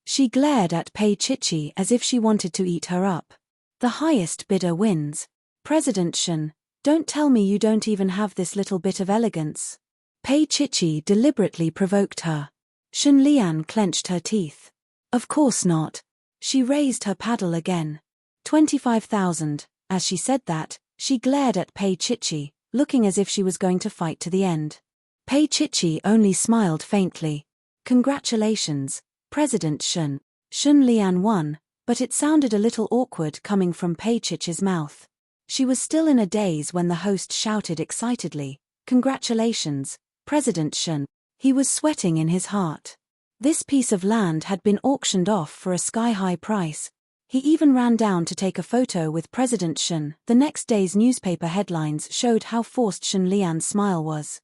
She glared at Pei Chichi as if she wanted to eat her up. The highest bidder wins. President Shun, don't tell me you don't even have this little bit of elegance. Pei Chichi deliberately provoked her. Shun Lian clenched her teeth. Of course not. She raised her paddle again. 25,000. As she said that, she glared at Pei Chichi, looking as if she was going to fight to the end. Pei Chichi only smiled faintly. Congratulations, President Shun. Shun Lian won, but it sounded a little awkward coming from Pei Chichi's mouth. She was still in a daze when the host shouted excitedly, Congratulations, President Shun. He was sweating in his heart. This piece of land had been auctioned off for a sky-high price. He even ran down to take a photo with President Shun. The next day's newspaper headlines showed how forced Shun Lian's smile was.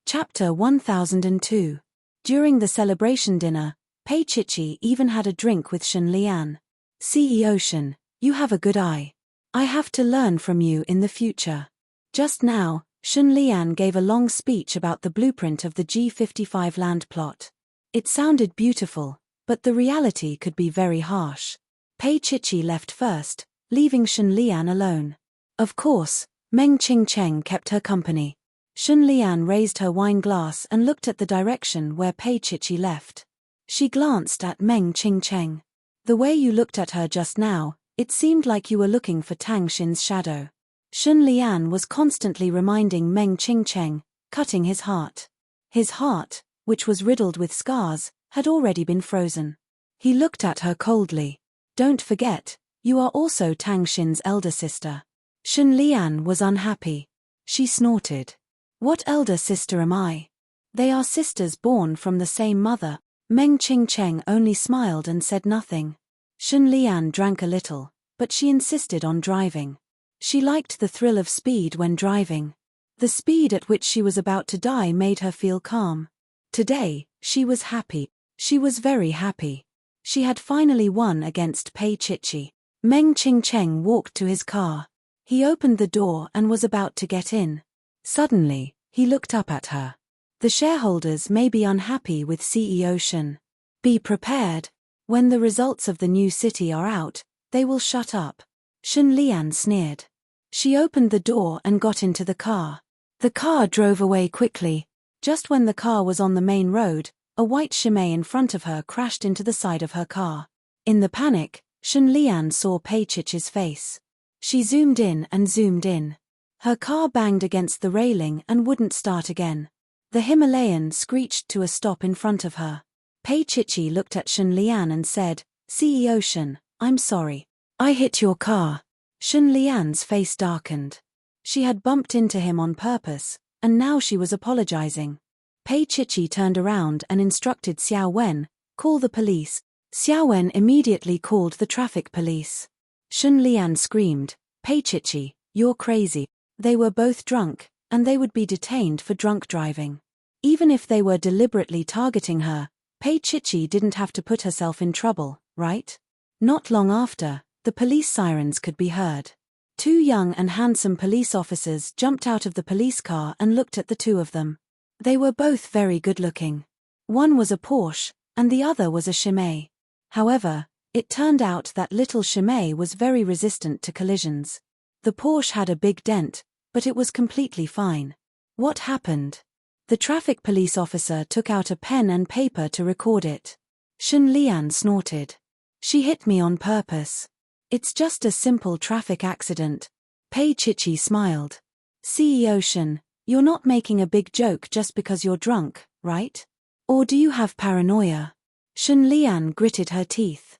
Chapter 1002. During the celebration dinner, Pei Chichi even had a drink with Shun Lian. CEO Shun, you have a good eye. I have to learn from you in the future. Just now, Shun Lian gave a long speech about the blueprint of the G55 land plot. It sounded beautiful, but the reality could be very harsh. Pei Chichi left first, leaving Shun Lian alone. Of course, Meng Qingcheng kept her company. Shun Lian raised her wine glass and looked at the direction where Pei Chichi left. She glanced at Meng Qingcheng. The way you looked at her just now, it seemed like you were looking for Tang Xin's shadow. Shun Lian was constantly reminding Meng Qingcheng, cutting his heart. His heart, which was riddled with scars, had already been frozen. He looked at her coldly. Don't forget, you are also Tang Xin's elder sister. Shun Lian was unhappy. She snorted. What elder sister am I? They are sisters born from the same mother. Meng Qingcheng only smiled and said nothing. Shun Lian drank a little, but she insisted on driving. She liked the thrill of speed when driving. The speed at which she was about to die made her feel calm. Today, she was happy. She was very happy. She had finally won against Pei Chichi. Meng Qingcheng walked to his car. He opened the door and was about to get in. Suddenly, he looked up at her. The shareholders may be unhappy with CEO Shun. Be prepared. When the results of the new city are out, they will shut up. Shun Lian sneered. She opened the door and got into the car. The car drove away quickly. Just when the car was on the main road, a white Chimay in front of her crashed into the side of her car. In the panic, Shun Lian saw Pei Chichi's face. She zoomed in and zoomed in. Her car banged against the railing and wouldn't start again. The Himalayan screeched to a stop in front of her. Pei Chichi looked at Shun Lian and said, CEO Shun, I'm sorry. I hit your car. Shun Lian's face darkened. She had bumped into him on purpose, and now she was apologizing. Pei Chichi turned around and instructed Xiao Wen, call the police. Xiao Wen immediately called the traffic police. Shun Lian screamed, Pei Chichi, you're crazy. They were both drunk, and they would be detained for drunk driving. Even if they were deliberately targeting her, Pei Chichi didn't have to put herself in trouble, right? Not long after, the police sirens could be heard. Two young and handsome police officers jumped out of the police car and looked at the two of them. They were both very good-looking. One was a Porsche, and the other was a Chimay. However, it turned out that little Chimay was very resistant to collisions. The Porsche had a big dent, but it was completely fine. What happened? The traffic police officer took out a pen and paper to record it. Shun Lian snorted. She hit me on purpose. It's just a simple traffic accident. Pei Chichi smiled. CEO Shun, you're not making a big joke just because you're drunk, right? Or do you have paranoia? Shun Lian gritted her teeth.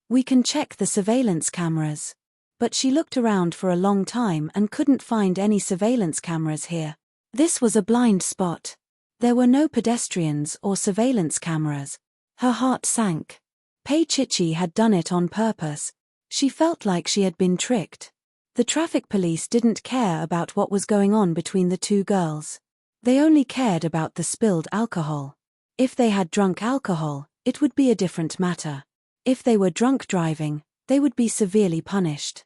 We can check the surveillance cameras. But she looked around for a long time and couldn't find any surveillance cameras here. This was a blind spot. There were no pedestrians or surveillance cameras. Her heart sank. Pei Chichi had done it on purpose. She felt like she had been tricked. The traffic police didn't care about what was going on between the two girls. They only cared about the spilled alcohol. If they had drunk alcohol, it would be a different matter. If they were drunk driving, they would be severely punished.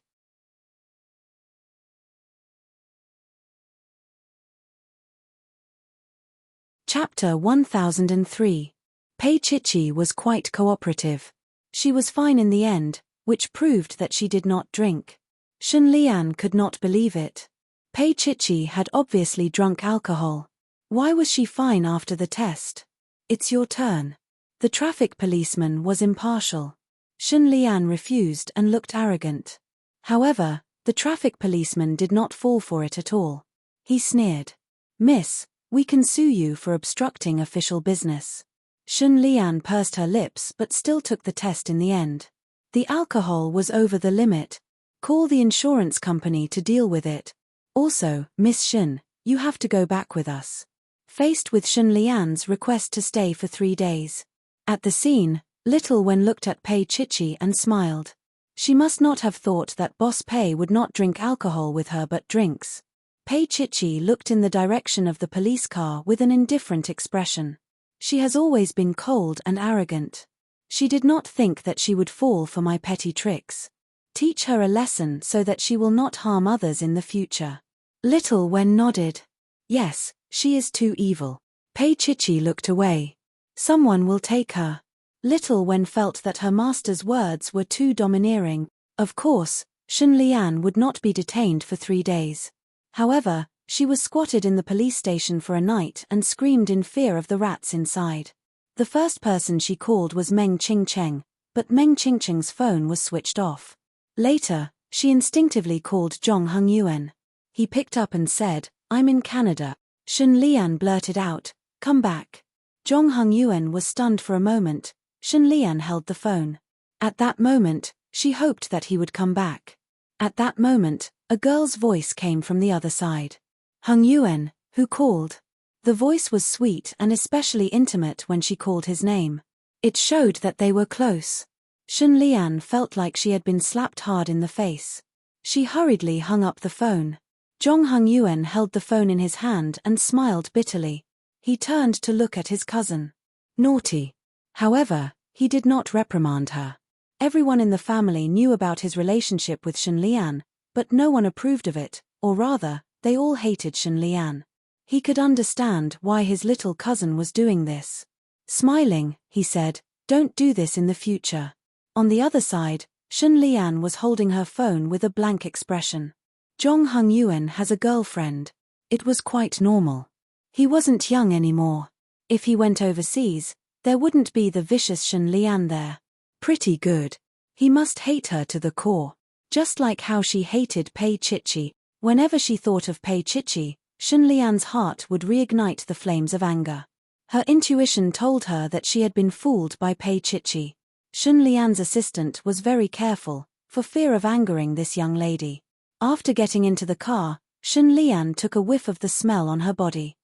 Chapter 1003. Pei Chichi was quite cooperative. She was fine in the end, which proved that she did not drink. Shun Lian could not believe it. Pei Chichi had obviously drunk alcohol. Why was she fine after the test? It's your turn. The traffic policeman was impartial. Shun Lian refused and looked arrogant. However, the traffic policeman did not fall for it at all. He sneered. Miss, we can sue you for obstructing official business. Shun Lian pursed her lips but still took the test in the end. The alcohol was over the limit. Call the insurance company to deal with it. Also, Miss Shun, you have to go back with us. Faced with Shun Lian's request to stay for 3 days. At the scene, Little Wen looked at Pei Chichi and smiled. She must not have thought that Boss Pei would not drink alcohol with her but drinks. Pei Chichi looked in the direction of the police car with an indifferent expression. She has always been cold and arrogant. She did not think that she would fall for my petty tricks. Teach her a lesson so that she will not harm others in the future. Little Wen nodded. Yes, she is too evil. Pei Chichi looked away. Someone will take her. Little Wen felt that her master's words were too domineering. Of course, Shun Lian would not be detained for 3 days. However, she was squatted in the police station for a night and screamed in fear of the rats inside. The first person she called was Meng Qingcheng, but Meng Qingcheng's phone was switched off. Later, she instinctively called Zhong Hongyuan. He picked up and said, I'm in Canada. Shun Lian blurted out, come back. Zhong Hongyuan was stunned for a moment. Shun Lian held the phone. At that moment, she hoped that he would come back. At that moment, a girl's voice came from the other side. Hongyuan, who called? The voice was sweet and especially intimate when she called his name. It showed that they were close. Shun Lian felt like she had been slapped hard in the face. She hurriedly hung up the phone. Zhong Hongyuan held the phone in his hand and smiled bitterly. He turned to look at his cousin. Naughty. However, he did not reprimand her. Everyone in the family knew about his relationship with Shun Lian, but no one approved of it, or rather, they all hated Shun Lian. He could understand why his little cousin was doing this. Smiling, he said, don't do this in the future. On the other side, Shun Lian was holding her phone with a blank expression. Zhong Hongyuan has a girlfriend. It was quite normal. He wasn't young anymore. If he went overseas, there wouldn't be the vicious Shun Lian there. Pretty good. He must hate her to the core. Just like how she hated Pei Chichi. Whenever she thought of Pei Chichi, Shun Lian's heart would reignite the flames of anger. Her intuition told her that she had been fooled by Pei Chichi. Shun Lian's assistant was very careful, for fear of angering this young lady. After getting into the car, Shun Lian took a whiff of the smell on her body.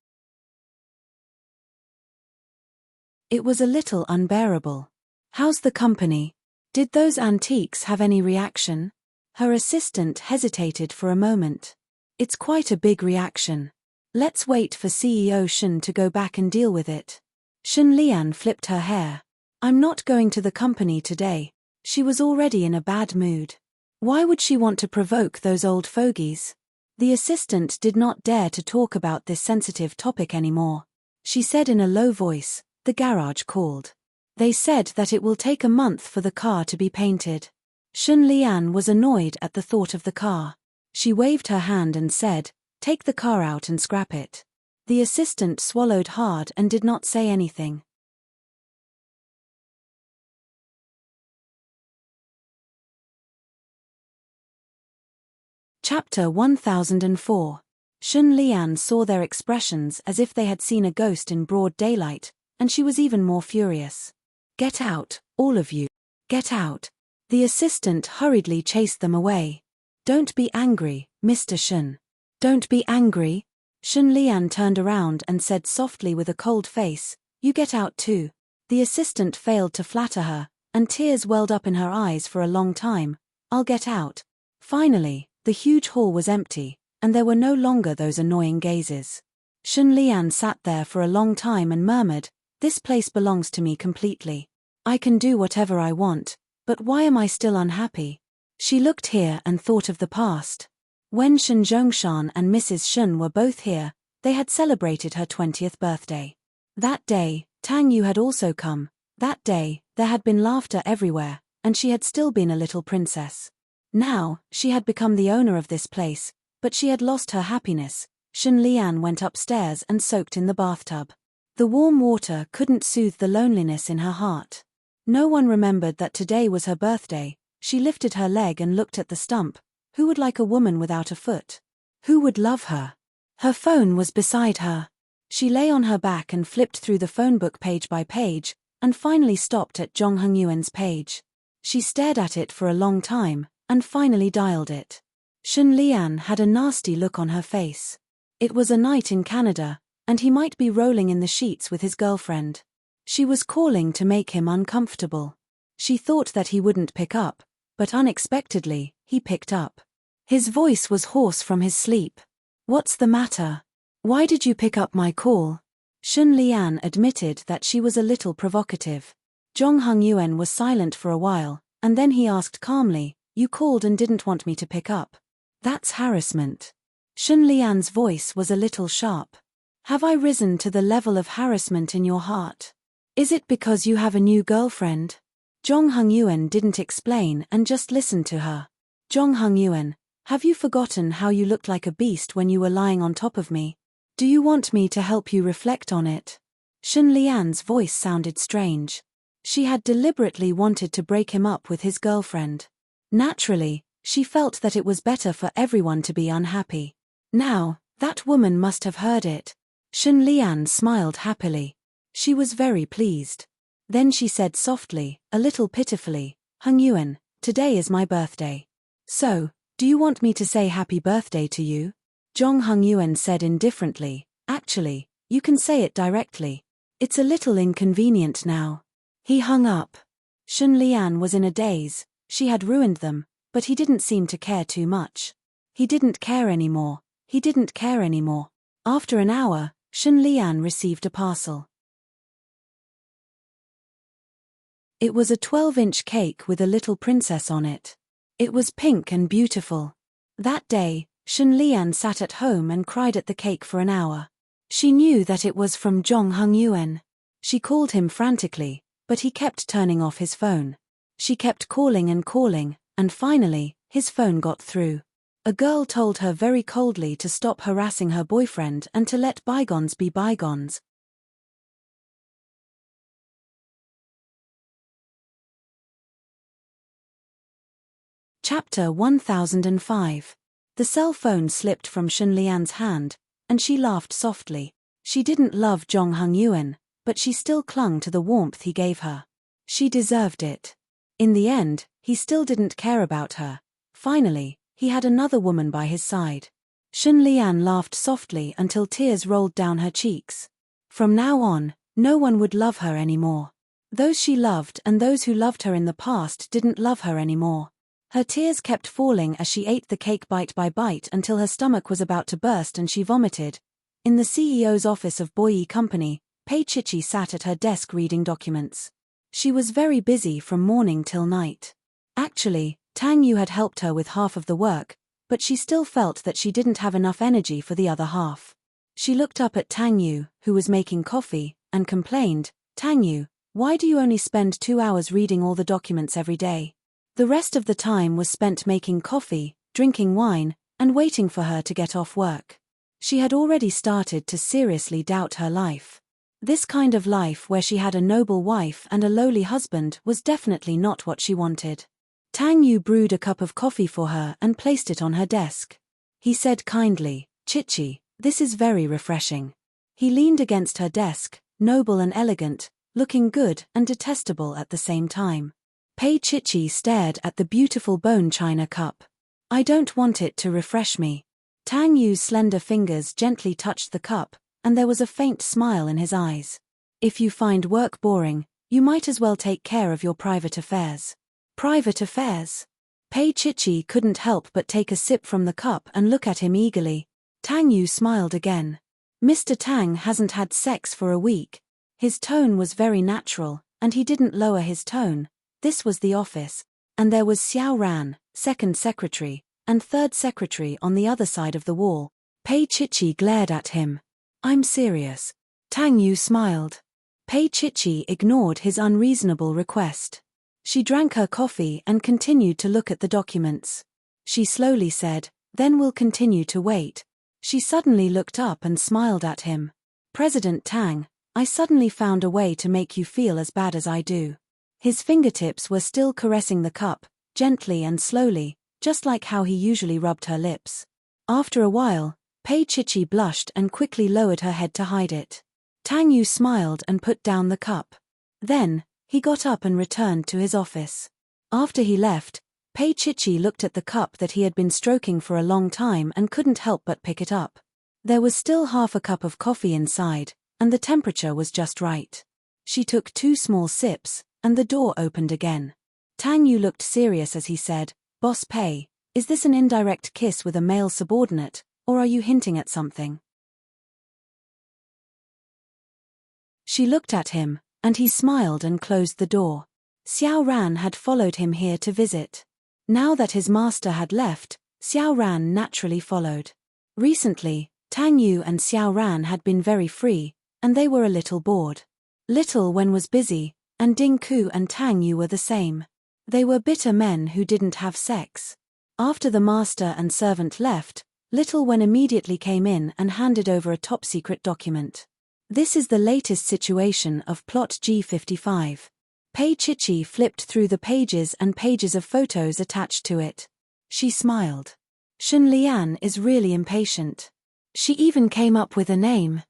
It was a little unbearable. How's the company? Did those antiques have any reaction? Her assistant hesitated for a moment. It's quite a big reaction. Let's wait for CEO Shun to go back and deal with it. Shun Lian flipped her hair. I'm not going to the company today. She was already in a bad mood. Why would she want to provoke those old fogies? The assistant did not dare to talk about this sensitive topic anymore. She said in a low voice, the garage called. They said that it will take a month for the car to be painted. Shun Lian was annoyed at the thought of the car. She waved her hand and said, Take the car out and scrap it. The assistant swallowed hard and did not say anything. Chapter 1004. Shun Lian saw their expressions as if they had seen a ghost in broad daylight, and she was even more furious. Get out, all of you. Get out. The assistant hurriedly chased them away. Don't be angry, Mr. Shun. Don't be angry. Shun Lian turned around and said softly with a cold face, you get out too. The assistant failed to flatter her, and tears welled up in her eyes for a long time. I'll get out. Finally, the huge hall was empty, and there were no longer those annoying gazes. Shun Lian sat there for a long time and murmured, this place belongs to me completely. I can do whatever I want, but why am I still unhappy? She looked here and thought of the past. When Shun Zhongshan and Mrs. Shun were both here, they had celebrated her 20th birthday. That day, Tang Yu had also come. That day, there had been laughter everywhere, and she had still been a little princess. Now, she had become the owner of this place, but she had lost her happiness. Shun Lian went upstairs and soaked in the bathtub. The warm water couldn't soothe the loneliness in her heart. No one remembered that today was her birthday. She lifted her leg and looked at the stump. Who would like a woman without a foot? Who would love her? Her phone was beside her. She lay on her back and flipped through the phone book page by page, and finally stopped at Zhong Hongyuan's page. She stared at it for a long time, and finally dialed it. Shun Lian had a nasty look on her face. It was a night in Canada, and he might be rolling in the sheets with his girlfriend. She was calling to make him uncomfortable. She thought that he wouldn't pick up, but unexpectedly, he picked up. His voice was hoarse from his sleep. What's the matter? Why did you pick up my call? Shun Lian admitted that she was a little provocative. Zhong Hongyuan was silent for a while, and then he asked calmly, you called and didn't want me to pick up. That's harassment. Shun Lian's voice was a little sharp. Have I risen to the level of harassment in your heart? Is it because you have a new girlfriend? Zhong Hongyuan didn't explain and just listened to her. Zhong Hongyuan, have you forgotten how you looked like a beast when you were lying on top of me? Do you want me to help you reflect on it? Shun Lian's voice sounded strange. She had deliberately wanted to break him up with his girlfriend. Naturally, she felt that it was better for everyone to be unhappy. Now, that woman must have heard it. Shun Lian smiled happily. She was very pleased. Then she said softly, a little pitifully, Hongyuan, today is my birthday. So, do you want me to say happy birthday to you? Zhong Hongyuan said indifferently, actually, you can say it directly. It's a little inconvenient now. He hung up. Shun Lian was in a daze. She had ruined them, but he didn't seem to care too much. He didn't care anymore. He didn't care anymore. After an hour, Shun Lian received a parcel. It was a 12-inch cake with a little princess on it. It was pink and beautiful. That day, Shun Lian sat at home and cried at the cake for an hour. She knew that it was from Zhong Hongyuan. She called him frantically, but he kept turning off his phone. She kept calling, and finally, his phone got through. A girl told her very coldly to stop harassing her boyfriend and to let bygones be bygones. Chapter 1005. The cell phone slipped from Shun Lian's hand, and she laughed softly. She didn't love Zhong Hongyuan, but she still clung to the warmth he gave her. She deserved it. In the end, he still didn't care about her. Finally, he had another woman by his side. Shun Lian laughed softly until tears rolled down her cheeks. From now on, no one would love her anymore. Those she loved and those who loved her in the past didn't love her anymore. Her tears kept falling as she ate the cake bite by bite until her stomach was about to burst and she vomited. In the CEO's office of Boyi Company, Pei Chichi sat at her desk reading documents. She was very busy from morning till night. Actually, Tang Yu had helped her with half of the work, but she still felt that she didn't have enough energy for the other half. She looked up at Tang Yu, who was making coffee, and complained, Tang Yu, why do you only spend 2 hours reading all the documents every day? The rest of the time was spent making coffee, drinking wine, and waiting for her to get off work. She had already started to seriously doubt her life. This kind of life where she had a noble wife and a lowly husband was definitely not what she wanted. Tang Yu brewed a cup of coffee for her and placed it on her desk. He said kindly, "Chichi, this is very refreshing." He leaned against her desk, noble and elegant, looking good and detestable at the same time. Pei Chichi stared at the beautiful bone china cup. "I don't want it to refresh me." Tang Yu's slender fingers gently touched the cup, and there was a faint smile in his eyes. "If you find work boring, you might as well take care of your private affairs." Private affairs? Pei Chichi couldn't help but take a sip from the cup and look at him eagerly. Tang Yu smiled again. "Mr. Tang hasn't had sex for a week." His tone was very natural, and he didn't lower his tone. This was the office, and there was Xiao Ran, second secretary, and third secretary on the other side of the wall. Pei Chichi glared at him. "I'm serious." Tang Yu smiled. Pei Chichi ignored his unreasonable request. She drank her coffee and continued to look at the documents. She slowly said, "Then we'll continue to wait." She suddenly looked up and smiled at him. "President Tang, I suddenly found a way to make you feel as bad as I do." His fingertips were still caressing the cup, gently and slowly, just like how he usually rubbed her lips. After a while, Pei Chichi blushed and quickly lowered her head to hide it. Tang Yu smiled and put down the cup. Then, he got up and returned to his office. After he left, Pei Chichi looked at the cup that he had been stroking for a long time and couldn't help but pick it up. There was still half a cup of coffee inside, and the temperature was just right. She took 2 small sips, and the door opened again. Tang Yu looked serious as he said, "Boss Pei, is this an indirect kiss with a male subordinate, or are you hinting at something?" She looked at him, and he smiled and closed the door. Xiao Ran had followed him here to visit. Now that his master had left, Xiao Ran naturally followed. Recently, Tang Yu and Xiao Ran had been very free, and they were a little bored. Little Wen was busy, and Ding Ku and Tang Yu were the same. They were bitter men who didn't have sex. After the master and servant left, Little Wen immediately came in and handed over a top-secret document. "This is the latest situation of Plot G55. Pei Chichi flipped through the pages and pages of photos attached to it. She smiled. Shun Lian is really impatient. She even came up with a name.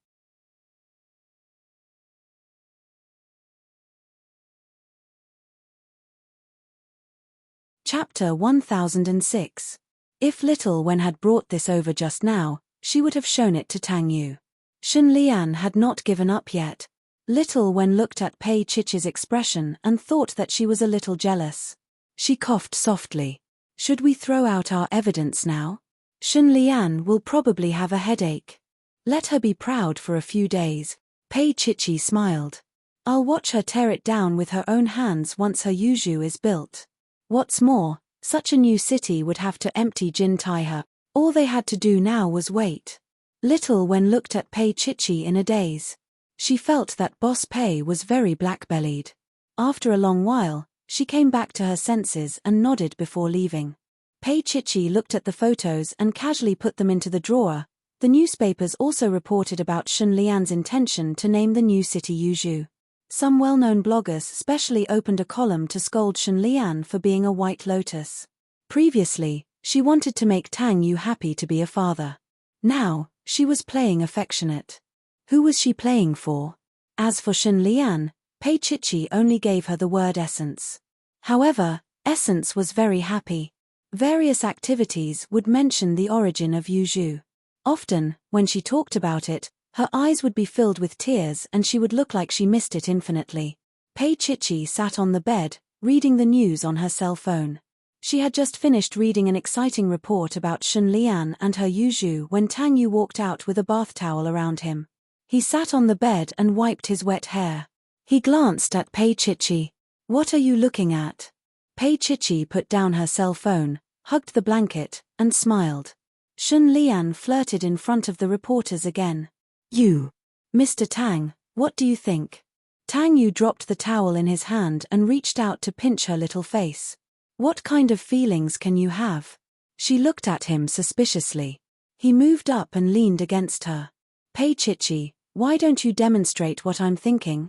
Chapter 1006. If Little Wen had brought this over just now, she would have shown it to Tang Yu. Shun Lian had not given up yet. Little Wen looked at Pei Chichi's expression and thought that she was a little jealous. She coughed softly. "Should we throw out our evidence now? Shun Lian will probably have a headache. Let her be proud for a few days." Pei Chichi smiled. "I'll watch her tear it down with her own hands once her yuzu is built. What's more, such a new city would have to empty Jin Taihe. All they had to do now was wait." Little Wen looked at Pei Chichi in a daze. She felt that Boss Pei was very black-bellied. After a long while, she came back to her senses and nodded before leaving. Pei Chichi looked at the photos and casually put them into the drawer. The newspapers also reported about Shun Lian's intention to name the new city Yuzhou. Some well-known bloggers specially opened a column to scold Shun Lian for being a white lotus. Previously, she wanted to make Tang Yu happy to be a father. Now, she was playing affectionate. Who was she playing for? As for Shun Lian, Pei Chichi only gave her the word essence. However, Essence was very happy. Various activities would mention the origin of Yuzhou. Often, when she talked about it, her eyes would be filled with tears and she would look like she missed it infinitely. Pei Chichi sat on the bed, reading the news on her cell phone. She had just finished reading an exciting report about Shun Lian and her Yuzhou when Tang Yu walked out with a bath towel around him. He sat on the bed and wiped his wet hair. He glanced at Pei Chichi. "What are you looking at?" Pei Chichi put down her cell phone, hugged the blanket, and smiled. Shun Lian flirted in front of the reporters again. "You, Mr. Tang, what do you think?" Tang Yu dropped the towel in his hand and reached out to pinch her little face. "What kind of feelings can you have?" She looked at him suspiciously. He moved up and leaned against her. Pei Chichi, why don't you demonstrate what I'm thinking?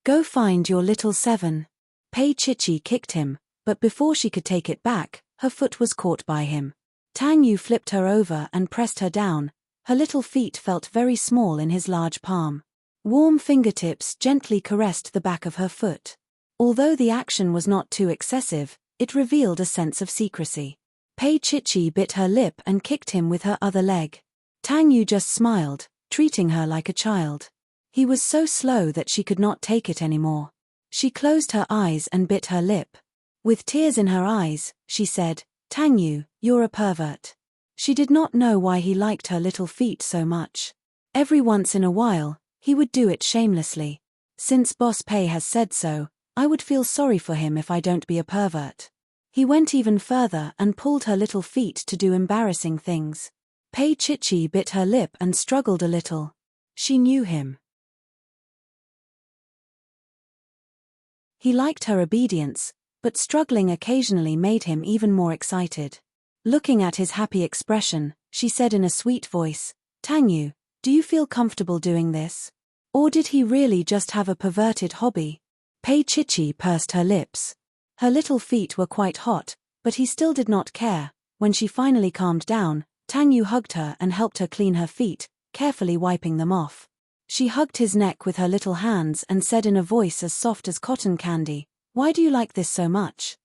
Go find your little seven. Pei Chichi kicked him, but before she could take it back, her foot was caught by him. Tang Yu flipped her over and pressed her down. Her little feet felt very small in his large palm. Warm fingertips gently caressed the back of her foot. Although the action was not too excessive, it revealed a sense of secrecy. Pei Chichi bit her lip and kicked him with her other leg. Tang Yu just smiled, treating her like a child. He was so slow that she could not take it anymore. She closed her eyes and bit her lip. With tears in her eyes, she said, Tang Yu, you're a pervert. She did not know why he liked her little feet so much. Every once in a while, he would do it shamelessly. Since Boss Pei has said so, I would feel sorry for him if I don't be a pervert. He went even further and pulled her little feet to do embarrassing things. Pei Chichi bit her lip and struggled a little. She knew him. He liked her obedience, but struggling occasionally made him even more excited. Looking at his happy expression, she said in a sweet voice, Tang Yu, do you feel comfortable doing this? Or did he really just have a perverted hobby? Pei Chichi pursed her lips. Her little feet were quite hot, but he still did not care. When she finally calmed down, Tang Yu hugged her and helped her clean her feet, carefully wiping them off. She hugged his neck with her little hands and said in a voice as soft as cotton candy, why do you like this so much?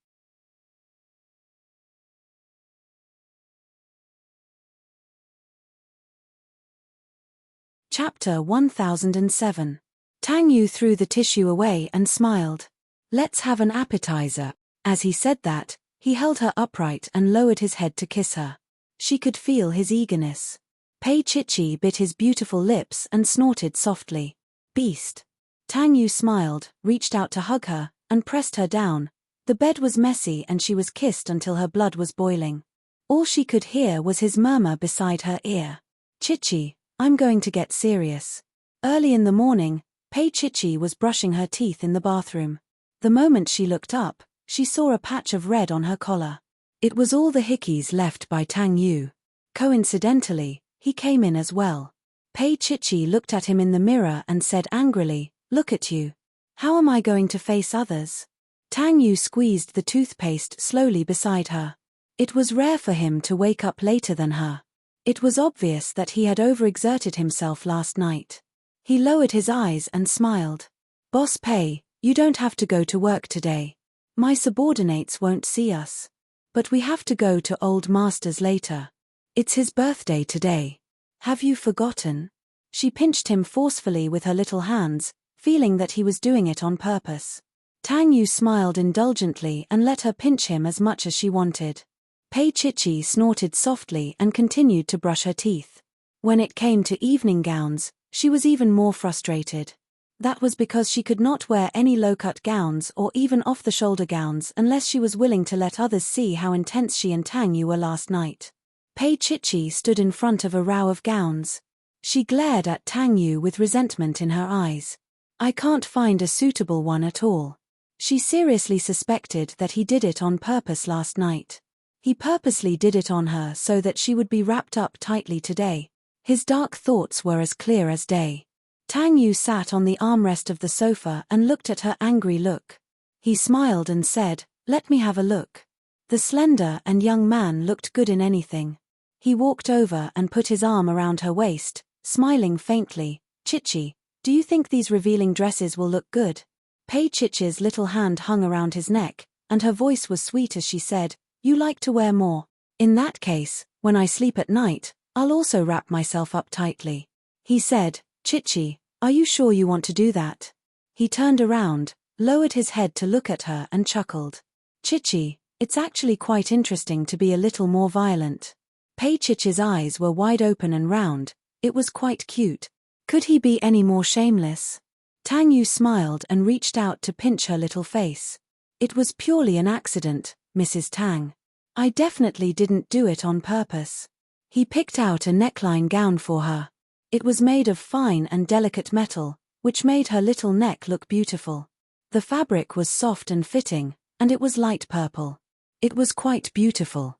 Chapter 1007. Tang Yu threw the tissue away and smiled. Let's have an appetizer. As he said that, he held her upright and lowered his head to kiss her. She could feel his eagerness. Pei Chichi bit his beautiful lips and snorted softly. Beast. Tang Yu smiled, reached out to hug her, and pressed her down. The bed was messy and she was kissed until her blood was boiling. All she could hear was his murmur beside her ear. Chichi, I'm going to get serious. Early in the morning, Pei Chichi was brushing her teeth in the bathroom. The moment she looked up, she saw a patch of red on her collar. It was all the hickeys left by Tang Yu. Coincidentally, he came in as well. Pei Chichi looked at him in the mirror and said angrily, look at you. How am I going to face others? Tang Yu squeezed the toothpaste slowly beside her. It was rare for him to wake up later than her. It was obvious that he had overexerted himself last night. He lowered his eyes and smiled. Boss Pei, you don't have to go to work today. My subordinates won't see us. But we have to go to Old Master's later. It's his birthday today. Have you forgotten? She pinched him forcefully with her little hands, feeling that he was doing it on purpose. Tang Yu smiled indulgently and let her pinch him as much as she wanted. Pei Chichi snorted softly and continued to brush her teeth. When it came to evening gowns, she was even more frustrated. That was because she could not wear any low-cut gowns or even off-the-shoulder gowns unless she was willing to let others see how intense she and Tang Yu were last night. Pei Chichi stood in front of a row of gowns. She glared at Tang Yu with resentment in her eyes. I can't find a suitable one at all. She seriously suspected that he did it on purpose last night. He purposely did it on her so that she would be wrapped up tightly today. His dark thoughts were as clear as day. Tang Yu sat on the armrest of the sofa and looked at her angry look. He smiled and said, let me have a look. The slender and young man looked good in anything. He walked over and put his arm around her waist, smiling faintly. Chichi, do you think these revealing dresses will look good? Pei Chichi's little hand hung around his neck, and her voice was sweet as she said, you like to wear more. In that case, when I sleep at night, I'll also wrap myself up tightly. He said, Chichi, are you sure you want to do that? He turned around, lowered his head to look at her and chuckled. Chichi, it's actually quite interesting to be a little more violent. Pei Chichi's eyes were wide open and round. It was quite cute. Could he be any more shameless? Tang Yu smiled and reached out to pinch her little face. It was purely an accident, Mrs. Tang. I definitely didn't do it on purpose. He picked out a neckline gown for her. It was made of fine and delicate metal, which made her little neck look beautiful. The fabric was soft and fitting, and it was light purple. It was quite beautiful.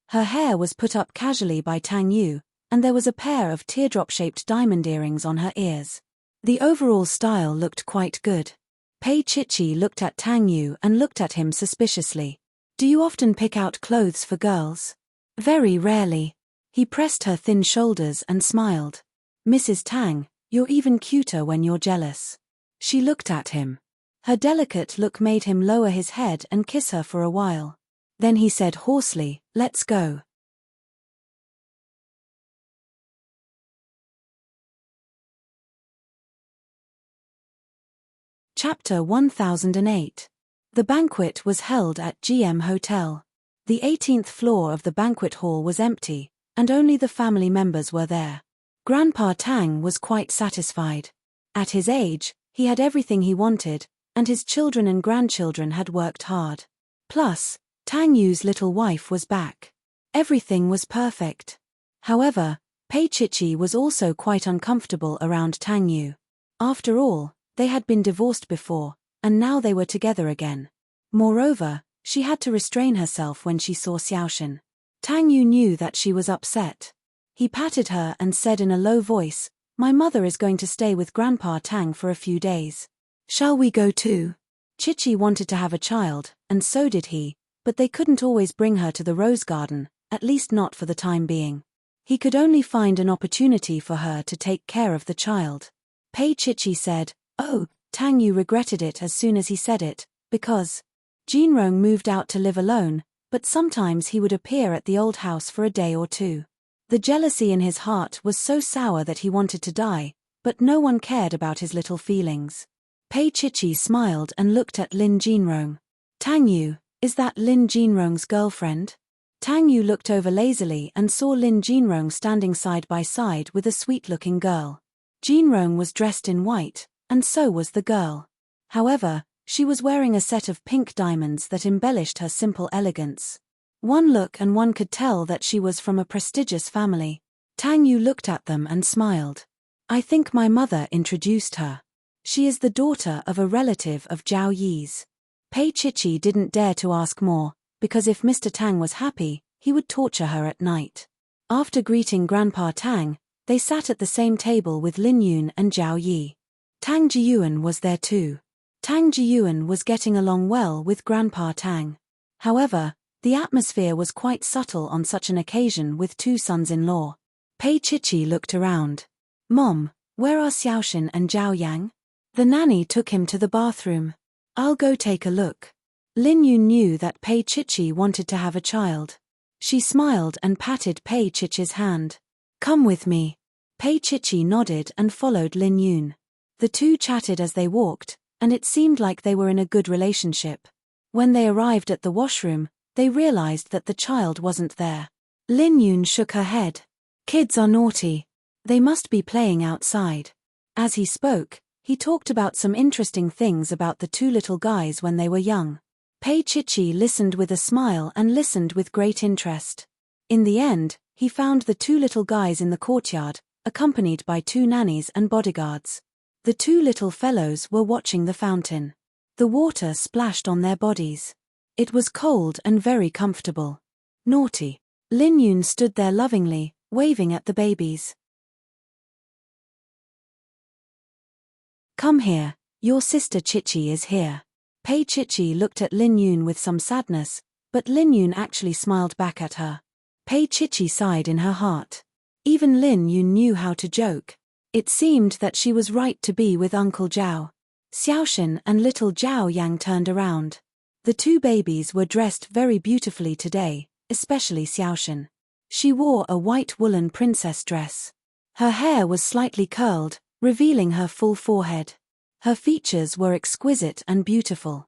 Her hair was put up casually by Tang Yu, and there was a pair of teardrop-shaped diamond earrings on her ears. The overall style looked quite good. Pei Chichi looked at Tang Yu and looked at him suspiciously. Do you often pick out clothes for girls? Very rarely. He pressed her thin shoulders and smiled. Mrs. Tang, you're even cuter when you're jealous. She looked at him. Her delicate look made him lower his head and kiss her for a while. Then he said hoarsely, let's go. Chapter 1008. The banquet was held at GM Hotel. The 18th floor of the banquet hall was empty, and only the family members were there. Grandpa Tang was quite satisfied. At his age, he had everything he wanted, and his children and grandchildren had worked hard. Plus, Tang Yu's little wife was back. Everything was perfect. However, Pei Chichi was also quite uncomfortable around Tang Yu. After all, they had been divorced before, and now they were together again. Moreover, she had to restrain herself when she saw Xiaoshen. Tang Yu knew that she was upset. He patted her and said in a low voice, my mother is going to stay with Grandpa Tang for a few days. Shall we go too? Chichi wanted to have a child, and so did he, but they couldn't always bring her to the rose garden, at least not for the time being. He could only find an opportunity for her to take care of the child. Pei Chichi said, oh, Tang Yu regretted it as soon as he said it, because Jinrong moved out to live alone, but sometimes he would appear at the old house for a day or two. The jealousy in his heart was so sour that he wanted to die, but no one cared about his little feelings. Pei Chichi smiled and looked at Lin Jinrong. Tang Yu, is that Lin Jinrong's girlfriend? Tang Yu looked over lazily and saw Lin Jinrong standing side by side with a sweet-looking girl. Jinrong was dressed in white, and so was the girl. However, she was wearing a set of pink diamonds that embellished her simple elegance. One look and one could tell that she was from a prestigious family. Tang Yu looked at them and smiled. I think my mother introduced her. She is the daughter of a relative of Zhao Yi's. Pei Chichi didn't dare to ask more, because if Mr. Tang was happy, he would torture her at night. After greeting Grandpa Tang, they sat at the same table with Lin Yun and Zhao Yi. Tang Jiyuan was there too. Tang Jiyuan was getting along well with Grandpa Tang. However, the atmosphere was quite subtle on such an occasion with two sons-in-law. Pei Chichi looked around. Mom, where are Xiaoshen and Zhao Yang? The nanny took him to the bathroom. I'll go take a look. Lin Yun knew that Pei Chichi wanted to have a child. She smiled and patted Pei Chichi's hand. Come with me. Pei Chichi nodded and followed Lin Yun. The two chatted as they walked, and it seemed like they were in a good relationship. When they arrived at the washroom, they realized that the child wasn't there. Lin Yun shook her head. Kids are naughty. They must be playing outside. As he spoke, he talked about some interesting things about the two little guys when they were young. Pei Chichi listened with a smile and listened with great interest. In the end, he found the two little guys in the courtyard, accompanied by two nannies and bodyguards. The two little fellows were watching the fountain. The water splashed on their bodies. It was cold and very comfortable. Naughty. Lin Yun stood there lovingly, waving at the babies. Come here, your sister Chichi is here. Pei Chichi looked at Lin Yun with some sadness, but Lin Yun actually smiled back at her. Pei Chichi sighed in her heart. Even Lin Yun knew how to joke. It seemed that she was right to be with Uncle Zhao. Xiaoshen and little Zhao Yang turned around. The two babies were dressed very beautifully today, especially Xiaoshen. She wore a white woolen princess dress. Her hair was slightly curled, revealing her full forehead. Her features were exquisite and beautiful.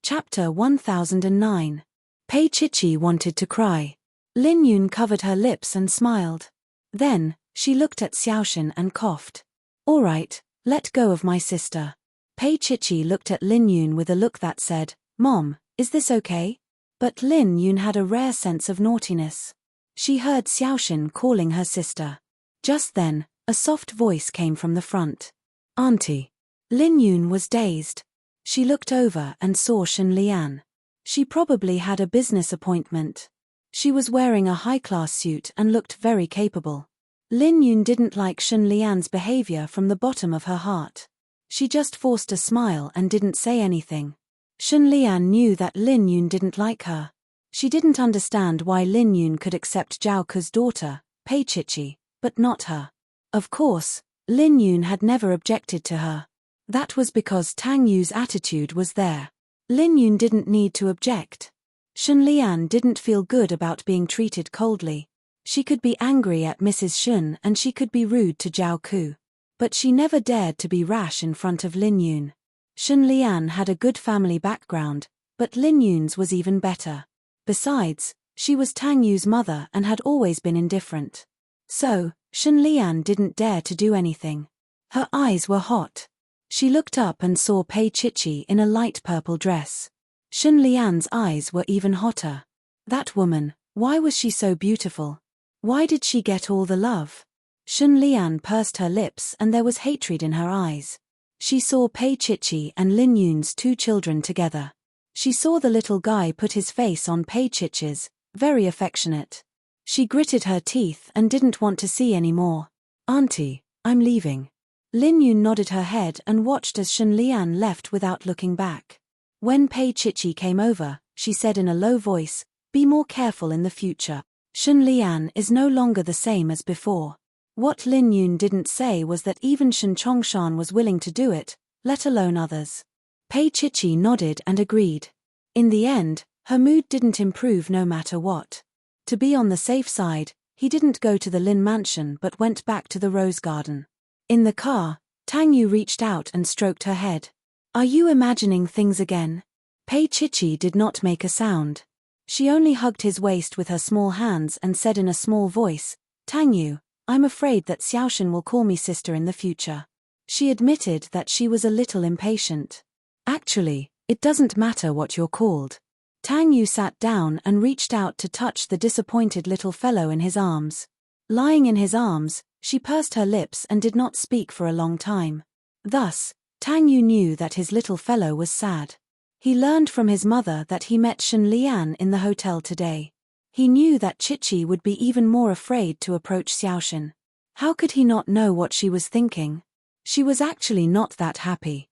Chapter 1009. Pei Chichi wanted to cry. Lin Yun covered her lips and smiled. Then, she looked at Xiaoshen and coughed. All right, let go of my sister. Pei Chichi looked at Lin Yun with a look that said, Mom, is this okay? But Lin Yun had a rare sense of naughtiness. She heard Xiaoshen calling her sister. Just then, a soft voice came from the front. Auntie. Lin Yun was dazed. She looked over and saw Shen Lian. She probably had a business appointment. She was wearing a high-class suit and looked very capable. Lin Yun didn't like Shen Lian's behavior from the bottom of her heart. She just forced a smile and didn't say anything. Shen Lian knew that Lin Yun didn't like her. She didn't understand why Lin Yun could accept Zhao Ke's daughter, Pei Chichi, but not her. Of course, Lin Yun had never objected to her. That was because Tang Yu's attitude was there. Lin Yun didn't need to object. Shen Lian didn't feel good about being treated coldly. She could be angry at Mrs. Shun and she could be rude to Zhao Ke. But she never dared to be rash in front of Lin Yun. Shen Lian had a good family background, but Lin Yun's was even better. Besides, she was Tang Yu's mother and had always been indifferent. So, Shen Lian didn't dare to do anything. Her eyes were hot. She looked up and saw Pei Chichi in a light purple dress. Shen Lian's eyes were even hotter. That woman, why was she so beautiful? Why did she get all the love? Shen Lian pursed her lips and there was hatred in her eyes. She saw Pei Chichi and Lin Yun's 2 children together. She saw the little guy put his face on Pei Chichi's, very affectionate. She gritted her teeth and didn't want to see any more. "Auntie, I'm leaving." Lin Yun nodded her head and watched as Shen Lian left without looking back. When Pei Chichi came over, she said in a low voice, "Be more careful in the future. Shen Lian is no longer the same as before." What Lin Yun didn't say was that even Shen Chongshan was willing to do it, let alone others. Pei Chichi nodded and agreed. In the end, her mood didn't improve no matter what. To be on the safe side, he didn't go to the Lin mansion but went back to the rose garden. In the car, Tang Yu reached out and stroked her head. "Are you imagining things again?" Pei Chichi did not make a sound. She only hugged his waist with her small hands and said in a small voice, "Tang Yu, I'm afraid that Xiaoshan will call me sister in the future." She admitted that she was a little impatient. "Actually, it doesn't matter what you're called." Tang Yu sat down and reached out to touch the disappointed little fellow in his arms. Lying in his arms, she pursed her lips and did not speak for a long time. Thus, Tang Yu knew that his little fellow was sad. He learned from his mother that he met Shen Lian in the hotel today. He knew that Chichi would be even more afraid to approach Xiaoshan. How could he not know what she was thinking? She was actually not that happy.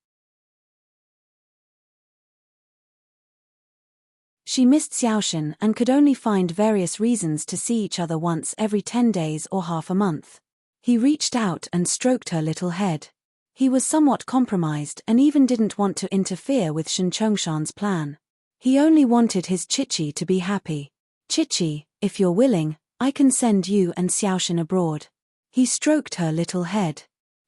She missed Xiaoshan and could only find various reasons to see each other once every 10 days or half a month. He reached out and stroked her little head. He was somewhat compromised and even didn't want to interfere with Shen Chongshan's plan. He only wanted his Chichi to be happy. "Chichi, if you're willing, I can send you and Xiaoshan abroad." He stroked her little head.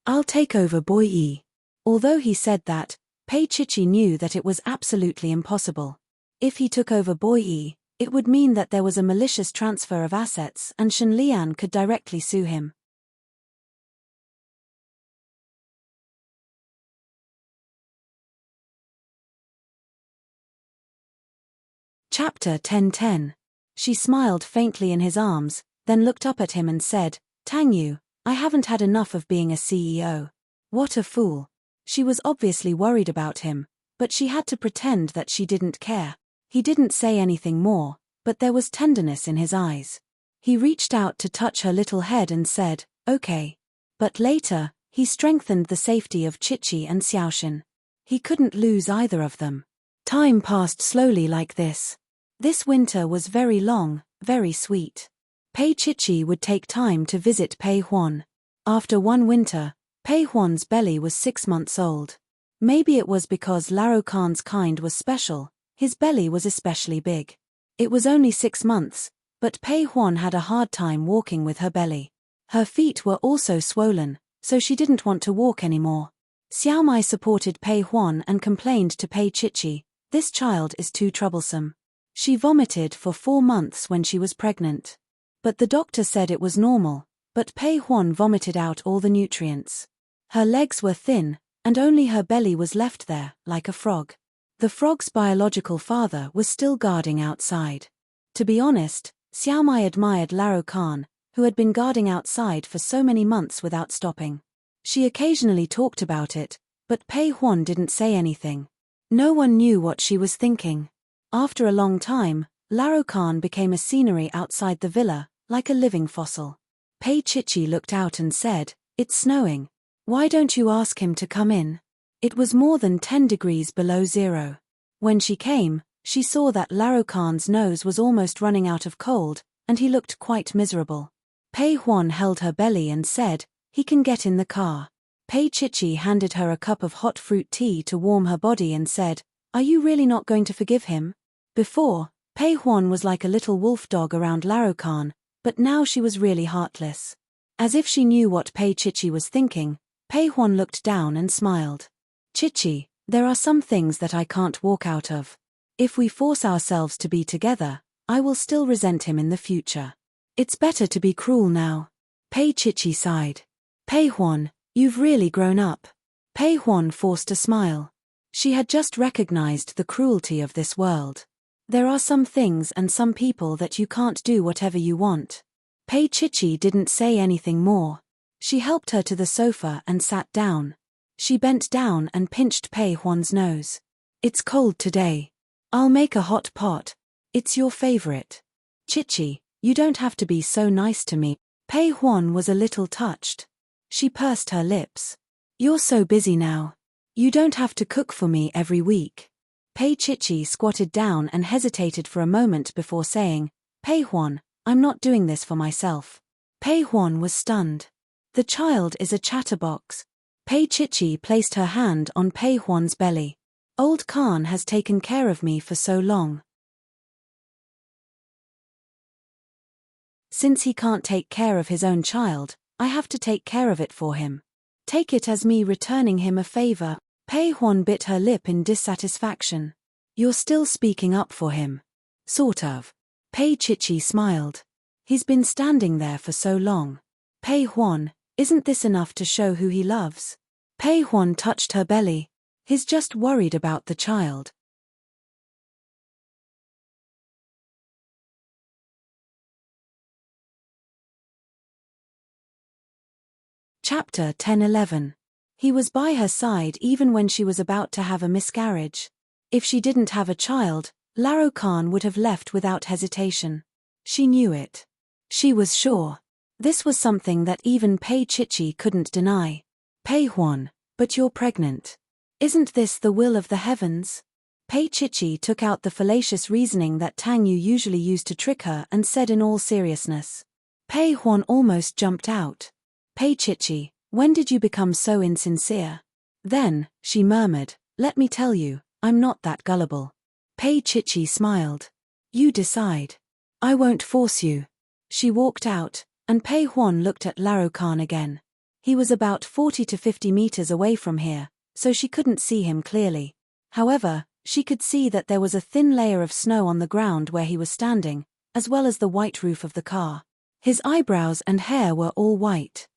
"I'll take over Boy Yi." Although he said that, Pei Chichi knew that it was absolutely impossible. If he took over Boy Yi, it would mean that there was a malicious transfer of assets and Shen Lian could directly sue him. Chapter 10:10. She smiled faintly in his arms, then looked up at him and said, "Tang Yu, I haven't had enough of being a CEO." What a fool. She was obviously worried about him, but she had to pretend that she didn't care. He didn't say anything more, but there was tenderness in his eyes. He reached out to touch her little head and said, "Okay." But later, he strengthened the safety of Chichi and Xiaoshan. He couldn't lose either of them. Time passed slowly like this. This winter was very long, very sweet. Pei Chichi would take time to visit Pei Huan. After one winter, Pei Huan's belly was 6 months old. Maybe it was because Laro Khan's kind was special. His belly was especially big. It was only 6 months, but Pei Huan had a hard time walking with her belly. Her feet were also swollen, so she didn't want to walk anymore. Xiao Mai supported Pei Huan and complained to Pei Chichi, "This child is too troublesome." She vomited for 4 months when she was pregnant. But the doctor said it was normal, but Pei Huan vomited out all the nutrients. Her legs were thin, and only her belly was left there, like a frog. The frog's biological father was still guarding outside. To be honest, Xiao Mai admired Laro Khan, who had been guarding outside for so many months without stopping. She occasionally talked about it, But Pei Huan didn't say anything. No one knew what she was thinking. After a long time, Laro Khan became a scenery outside the villa, like a living fossil. Pei Chichi looked out and said, "It's snowing. Why don't you ask him to come in?" It was more than 10 degrees below zero. When she came, she saw that Laro Khan's nose was almost running out of cold, and he looked quite miserable. Pei Huan held her belly and said, "He can get in the car." Pei Chichi handed her a cup of hot fruit tea to warm her body and said, "Are you really not going to forgive him?" Before, Pei Huan was like a little wolf dog around Laro Khan, but now she was really heartless. As if she knew what Pei Chichi was thinking, Pei Huan looked down and smiled. "Chichi, there are some things that I can't walk out of. If we force ourselves to be together, I will still resent him in the future. It's better to be cruel now." Pei Chichi sighed. "Pei Huan, you've really grown up." Pei Huan forced a smile. She had just recognized the cruelty of this world. There are some things and some people that you can't do whatever you want. Pei Chichi didn't say anything more. She helped her to the sofa and sat down. She bent down and pinched Pei Huan's nose. "It's cold today. I'll make a hot pot. It's your favorite." "Chichi, you don't have to be so nice to me." Pei Huan was a little touched. She pursed her lips. "You're so busy now. You don't have to cook for me every week." Pei Chichi squatted down and hesitated for a moment before saying, "Pei Huan, I'm not doing this for myself." Pei Huan was stunned. The child is a chatterbox. Pei Chichi placed her hand on Pei Huan's belly. "Old Khan has taken care of me for so long. Since he can't take care of his own child, I have to take care of it for him. Take it as me returning him a favor." Pei Huan bit her lip in dissatisfaction. "You're still speaking up for him." "Sort of." Pei Chichi smiled. "He's been standing there for so long. Pei Huan, isn't this enough to show who he loves?" Pei Huan touched her belly. "He's just worried about the child." Chapter 10-11. He was by her side even when she was about to have a miscarriage. If she didn't have a child, Laro Khan would have left without hesitation. She knew it. She was sure. This was something that even Pei Chichi couldn't deny. "Pei Huan, but you're pregnant. Isn't this the will of the heavens?" Pei Chichi took out the fallacious reasoning that Tang Yu usually used to trick her and said in all seriousness. Pei Huan almost jumped out. "Pei Chichi, when did you become so insincere?" Then, she murmured, "Let me tell you, I'm not that gullible." Pei Chichi smiled. "You decide. I won't force you." She walked out, and Pei Huan looked at Laro Khan again. He was about 40 to 50 meters away from here, so she couldn't see him clearly. However, she could see that there was a thin layer of snow on the ground where he was standing, as well as the white roof of the car. His eyebrows and hair were all white.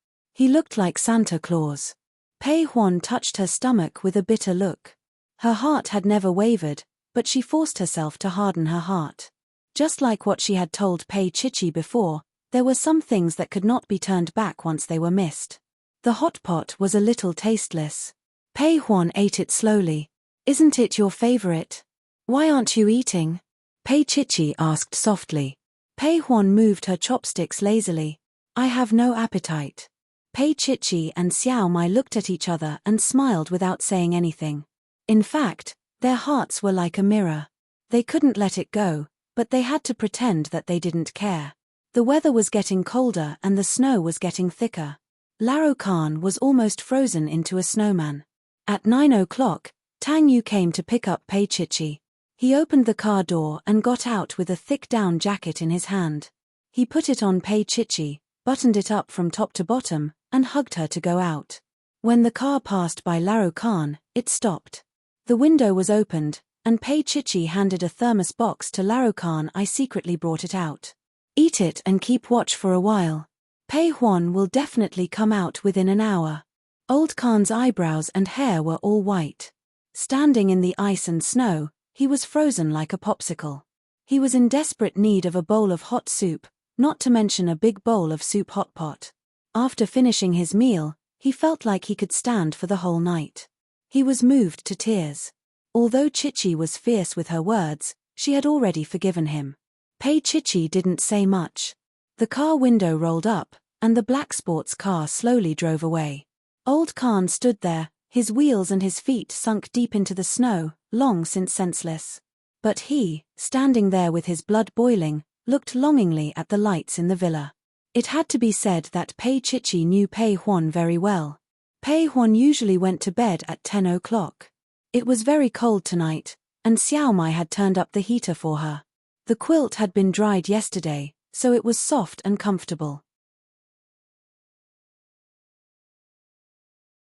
He looked like Santa Claus. Pei Huan touched her stomach with a bitter look. Her heart had never wavered, but she forced herself to harden her heart. Just like what she had told Pei Chichi before, there were some things that could not be turned back once they were missed. The hot pot was a little tasteless. Pei Huan ate it slowly. "Isn't it your favorite? Why aren't you eating?" Pei Chichi asked softly. Pei Huan moved her chopsticks lazily. "I have no appetite." Pei Chichi and Xiao Mai looked at each other and smiled without saying anything. In fact, their hearts were like a mirror. They couldn't let it go, but they had to pretend that they didn't care. The weather was getting colder and the snow was getting thicker. Laro Khan was almost frozen into a snowman. At 9 o'clock, Tang Yu came to pick up Pei Chichi. He opened the car door and got out with a thick down jacket in his hand. He put it on Pei Chichi, buttoned it up from top to bottom, and hugged her to go out. When the car passed by Laro Khan, it stopped. The window was opened, and Pei Chichi handed a thermos box to Laro Khan. "I secretly brought it out. Eat it and keep watch for a while. Pei Huan will definitely come out within an hour." Old Khan's eyebrows and hair were all white. Standing in the ice and snow, he was frozen like a popsicle. He was in desperate need of a bowl of hot soup, not to mention a big bowl of soup hot pot. After finishing his meal, he felt like he could stand for the whole night. He was moved to tears. Although Chichi was fierce with her words, she had already forgiven him. Pei Chichi didn't say much. The car window rolled up, and the black sports car slowly drove away. Old Khan stood there, his wheels and his feet sunk deep into the snow, long since senseless. But he, standing there with his blood boiling, looked longingly at the lights in the villa. It had to be said that Pei Chichi knew Pei Huan very well. Pei Huan usually went to bed at 10 o'clock. It was very cold tonight, and Xiao Mai had turned up the heater for her. The quilt had been dried yesterday, so it was soft and comfortable.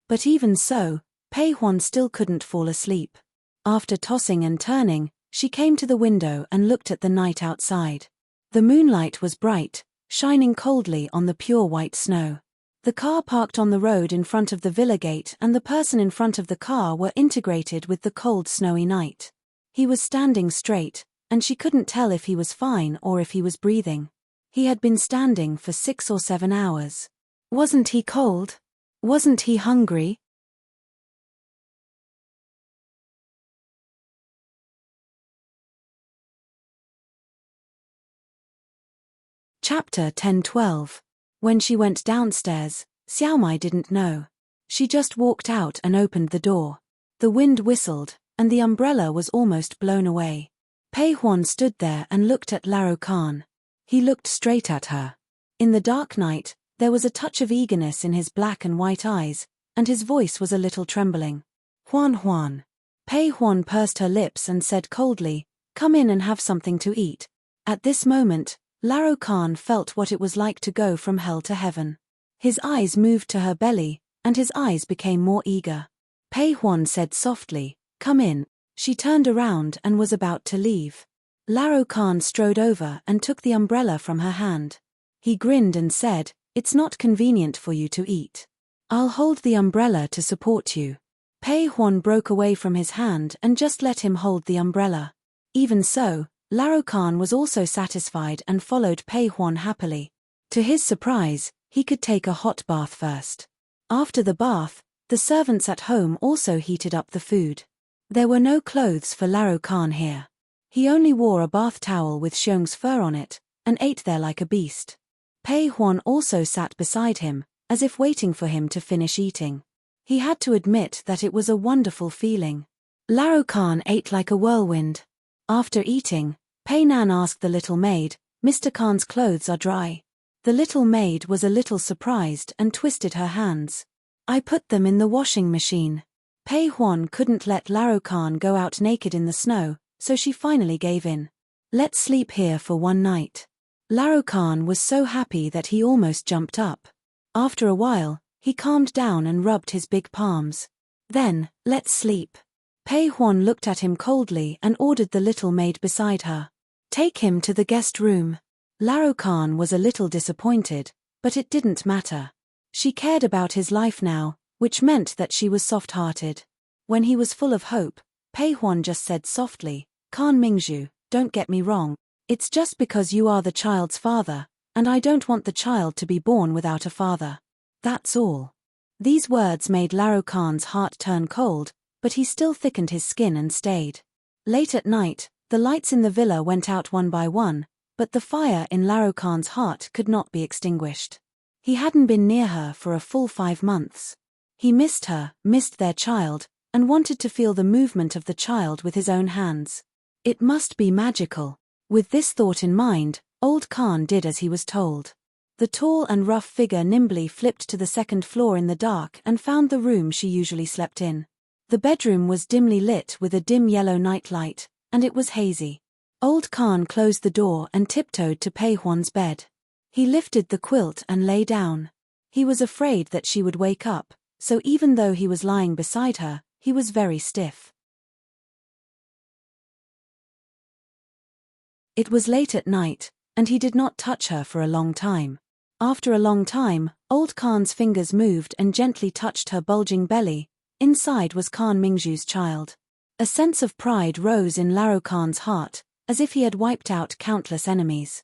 But even so, Pei Huan still couldn't fall asleep. After tossing and turning, she came to the window and looked at the night outside. The moonlight was bright, shining coldly on the pure white snow. The car parked on the road in front of the villa gate and the person in front of the car were integrated with the cold snowy night. He was standing straight, and she couldn't tell if he was fine or if he was breathing. He had been standing for 6 or 7 hours. Wasn't he cold? Wasn't he hungry? Chapter 10-12. When she went downstairs, Xiao Mai didn't know. She just walked out and opened the door. The wind whistled, and the umbrella was almost blown away. Pei Huan stood there and looked at Laro Khan. He looked straight at her. In the dark night, there was a touch of eagerness in his black and white eyes, and his voice was a little trembling. Huan Huan. Pei Huan pursed her lips and said coldly, "Come in and have something to eat." At this moment, Laro Khan felt what it was like to go from hell to heaven. His eyes moved to her belly, and his eyes became more eager. Pei Huan said softly, "Come in." She turned around and was about to leave. Laro Khan strode over and took the umbrella from her hand. He grinned and said, "It's not convenient for you to eat. I'll hold the umbrella to support you." Pei Huan broke away from his hand and just let him hold the umbrella. Even so, Laro Khan was also satisfied and followed Pei Huan happily. To his surprise, he could take a hot bath first. After the bath, the servants at home also heated up the food. There were no clothes for Laro Khan here. He only wore a bath towel with Xiong's fur on it, and ate there like a beast. Pei Huan also sat beside him, as if waiting for him to finish eating. He had to admit that it was a wonderful feeling. Laro Khan ate like a whirlwind. After eating, Pei Nan asked the little maid, "Mr. Khan's clothes are dry." The little maid was a little surprised and twisted her hands. "I put them in the washing machine." Pei Huan couldn't let Laro Khan go out naked in the snow, so she finally gave in. "Let's sleep here for one night." Laro Khan was so happy that he almost jumped up. After a while, he calmed down and rubbed his big palms. "Then, let's sleep." Pei Huan looked at him coldly and ordered the little maid beside her, "Take him to the guest room." Laro Khan was a little disappointed, but it didn't matter. She cared about his life now, which meant that she was soft-hearted. When he was full of hope, Pei Huan just said softly, "Khan Mingzhu, don't get me wrong. It's just because you are the child's father, and I don't want the child to be born without a father. That's all." These words made Laro Khan's heart turn cold, but he still thickened his skin and stayed. Late at night, the lights in the villa went out one by one, but the fire in Laro Khan's heart could not be extinguished. He hadn't been near her for a full 5 months. He missed her, missed their child, and wanted to feel the movement of the child with his own hands. It must be magical. With this thought in mind, old Khan did as he was told. The tall and rough figure nimbly flipped to the second floor in the dark and found the room she usually slept in. The bedroom was dimly lit with a dim yellow nightlight, and it was hazy. Old Khan closed the door and tiptoed to Pei Huan's bed. He lifted the quilt and lay down. He was afraid that she would wake up, so even though he was lying beside her, he was very stiff. It was late at night, and he did not touch her for a long time. After a long time, old Khan's fingers moved and gently touched her bulging belly. Inside was Khan Mingzhu's child. A sense of pride rose in Laro Khan's heart, as if he had wiped out countless enemies.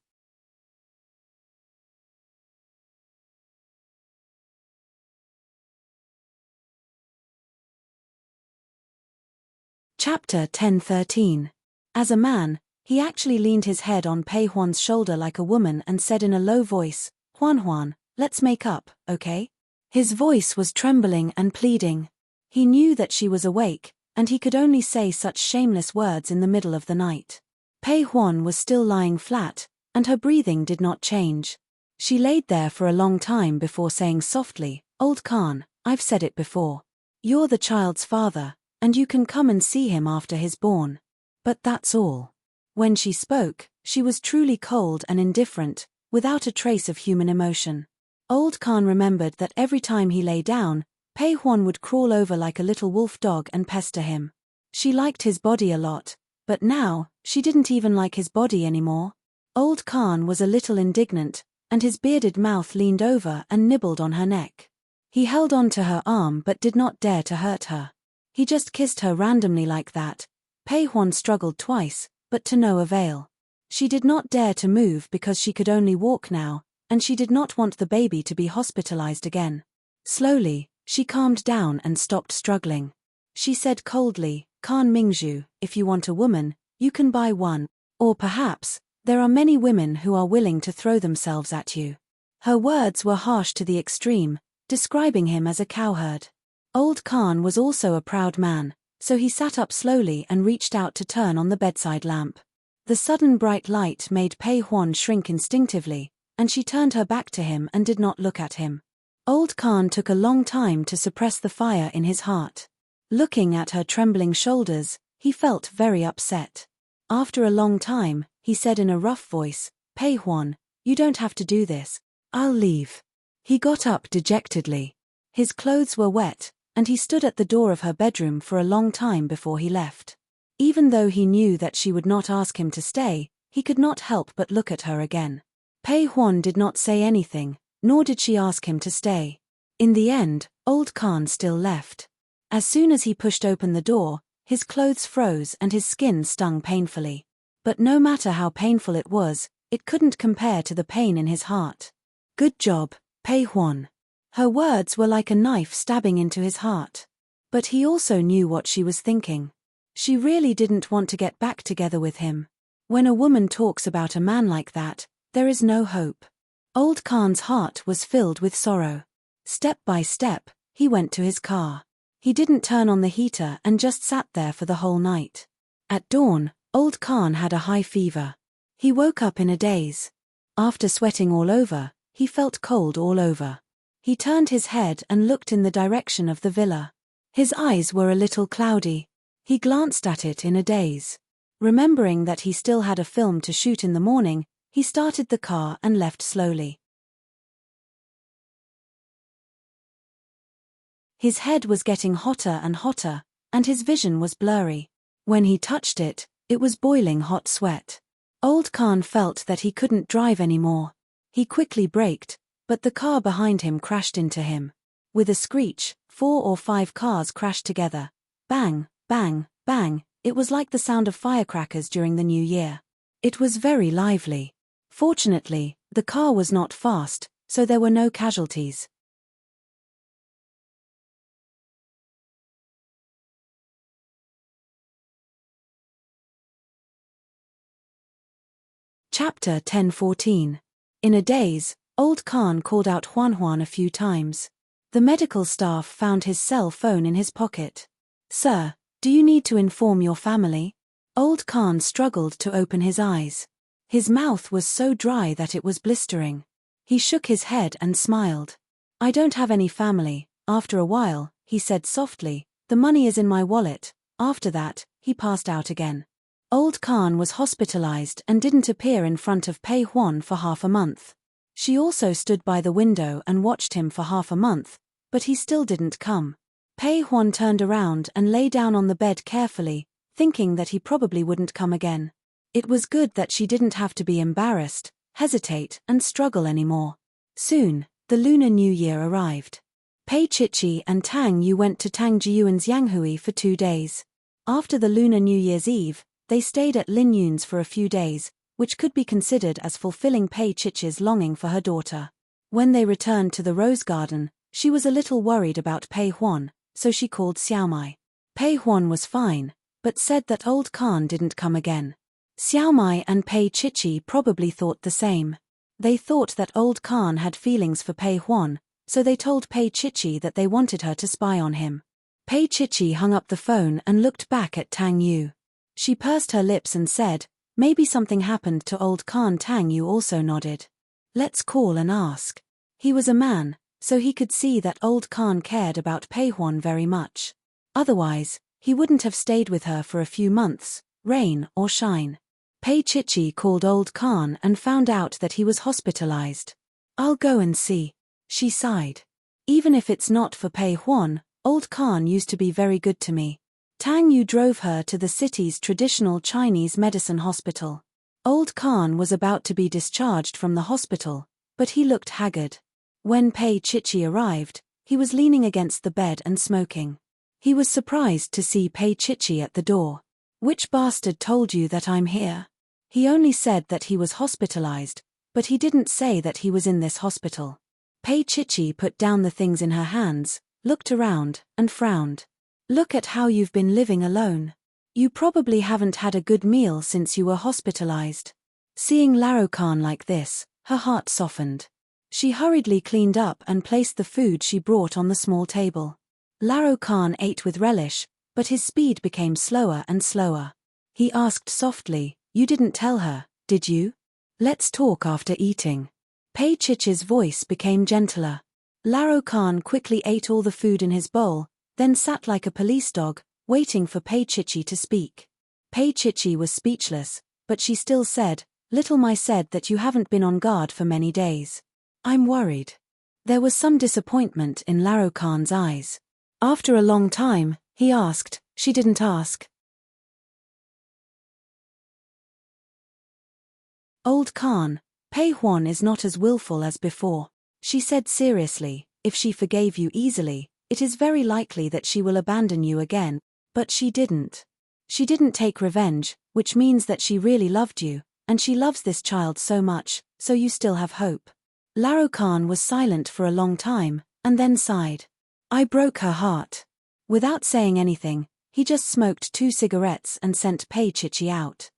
Chapter 10:13. As a man, he actually leaned his head on Pei Huan's shoulder like a woman and said in a low voice, "Huan, let's make up, okay?" His voice was trembling and pleading. He knew that she was awake, and he could only say such shameless words in the middle of the night. Pei Huan was still lying flat, and her breathing did not change. She laid there for a long time before saying softly, "Old Khan, I've said it before. You're the child's father, and you can come and see him after he's born. But that's all." When she spoke, she was truly cold and indifferent, without a trace of human emotion. Old Khan remembered that every time he lay down, Pei Huan would crawl over like a little wolf dog and pester him. She liked his body a lot, but now, she didn't even like his body anymore. Old Khan was a little indignant, and his bearded mouth leaned over and nibbled on her neck. He held on to her arm but did not dare to hurt her. He just kissed her randomly like that. Pei Huan struggled twice, but to no avail. She did not dare to move because she could only walk now, and she did not want the baby to be hospitalized again. Slowly, she calmed down and stopped struggling. She said coldly, "Khan Mingzhu, if you want a woman, you can buy one, or perhaps, there are many women who are willing to throw themselves at you." Her words were harsh to the extreme, describing him as a cowherd. Old Khan was also a proud man, so he sat up slowly and reached out to turn on the bedside lamp. The sudden bright light made Pei Huan shrink instinctively, and she turned her back to him and did not look at him. Old Khan took a long time to suppress the fire in his heart. Looking at her trembling shoulders, he felt very upset. After a long time, he said in a rough voice, "Pei Huan, you don't have to do this. I'll leave." He got up dejectedly. His clothes were wet, and he stood at the door of her bedroom for a long time before he left. Even though he knew that she would not ask him to stay, he could not help but look at her again. Pei Huan did not say anything, nor did she ask him to stay. In the end, Old Khan still left. As soon as he pushed open the door, his clothes froze and his skin stung painfully. But no matter how painful it was, it couldn't compare to the pain in his heart. "Good job, Pei Huan." Her words were like a knife stabbing into his heart. But he also knew what she was thinking. She really didn't want to get back together with him. When a woman talks about a man like that, there is no hope. Old Khan's heart was filled with sorrow. Step by step, he went to his car. He didn't turn on the heater and just sat there for the whole night. At dawn, Old Khan had a high fever. He woke up in a daze. After sweating all over, he felt cold all over. He turned his head and looked in the direction of the villa. His eyes were a little cloudy. He glanced at it in a daze. Remembering that he still had a film to shoot in the morning, he started the car and left slowly. His head was getting hotter and hotter, and his vision was blurry. When he touched it, it was boiling hot sweat. Old Khan felt that he couldn't drive anymore. He quickly braked, but the car behind him crashed into him. With a screech, 4 or 5 cars crashed together. Bang, bang, bang, it was like the sound of firecrackers during the New Year. It was very lively. Fortunately, the car was not fast, so there were no casualties. Chapter 10:14. In a daze, Old Khan called out Huan a few times. The medical staff found his cell phone in his pocket. "Sir, do you need to inform your family?" Old Khan struggled to open his eyes. His mouth was so dry that it was blistering. He shook his head and smiled. "I don't have any family." After a while, he said softly, "The money is in my wallet." After that, he passed out again. Old Khan was hospitalized and didn't appear in front of Pei Huan for half a month. She also stood by the window and watched him for half a month, but he still didn't come. Pei Huan turned around and lay down on the bed carefully, thinking that he probably wouldn't come again. It was good that she didn't have to be embarrassed, hesitate, and struggle anymore. Soon, the Lunar New Year arrived. Pei Chichi and Tang Yu went to Tang Jiyuan's Yanghui for 2 days. After the Lunar New Year's Eve, they stayed at Lin Yun's for a few days, which could be considered as fulfilling Pei Chichi's longing for her daughter. When they returned to the rose garden, she was a little worried about Pei Huan, so she called Xiaomai. Pei Huan was fine, but said that old Khan didn't come again. Xiao Mai and Pei Chichi probably thought the same. They thought that old Khan had feelings for Pei Huan, so they told Pei Chichi that they wanted her to spy on him. Pei Chichi hung up the phone and looked back at Tang Yu. She pursed her lips and said, "Maybe something happened to old Khan." Tang Yu also nodded. "Let's call and ask." He was a man, so he could see that old Khan cared about Pei Huan very much. Otherwise, he wouldn't have stayed with her for a few months, rain or shine. Pei Chichi called old Khan and found out that he was hospitalized. "I'll go and see," she sighed. "Even if it's not for Pei Huan, old Khan used to be very good to me." Tang Yu drove her to the city's traditional Chinese medicine hospital. Old Khan was about to be discharged from the hospital, but he looked haggard. When Pei Chichi arrived, he was leaning against the bed and smoking. He was surprised to see Pei Chichi at the door. "Which bastard told you that I'm here?" He only said that he was hospitalized, but he didn't say that he was in this hospital. Pei Chichi put down the things in her hands, looked around, and frowned. "Look at how you've been living alone. You probably haven't had a good meal since you were hospitalized." Seeing Laro Khan like this, her heart softened. She hurriedly cleaned up and placed the food she brought on the small table. Laro Khan ate with relish, but his speed became slower and slower. He asked softly, "You didn't tell her, did you? Let's talk after eating." Pei Chichi's voice became gentler. Laro Khan quickly ate all the food in his bowl, then sat like a police dog, waiting for Pei Chichi to speak. Pei Chichi was speechless, but she still said, "Little Mai said that you haven't been on guard for many days. I'm worried." There was some disappointment in Laro Khan's eyes. After a long time, he asked, "She didn't ask." "Old Khan, Pei Huan is not as willful as before," she said seriously. "If she forgave you easily, it is very likely that she will abandon you again, but she didn't. She didn't take revenge, which means that she really loved you, and she loves this child so much, so you still have hope." Laro Khan was silent for a long time, and then sighed. "I broke her heart." Without saying anything, he just smoked 2 cigarettes and sent Pei Chichi out.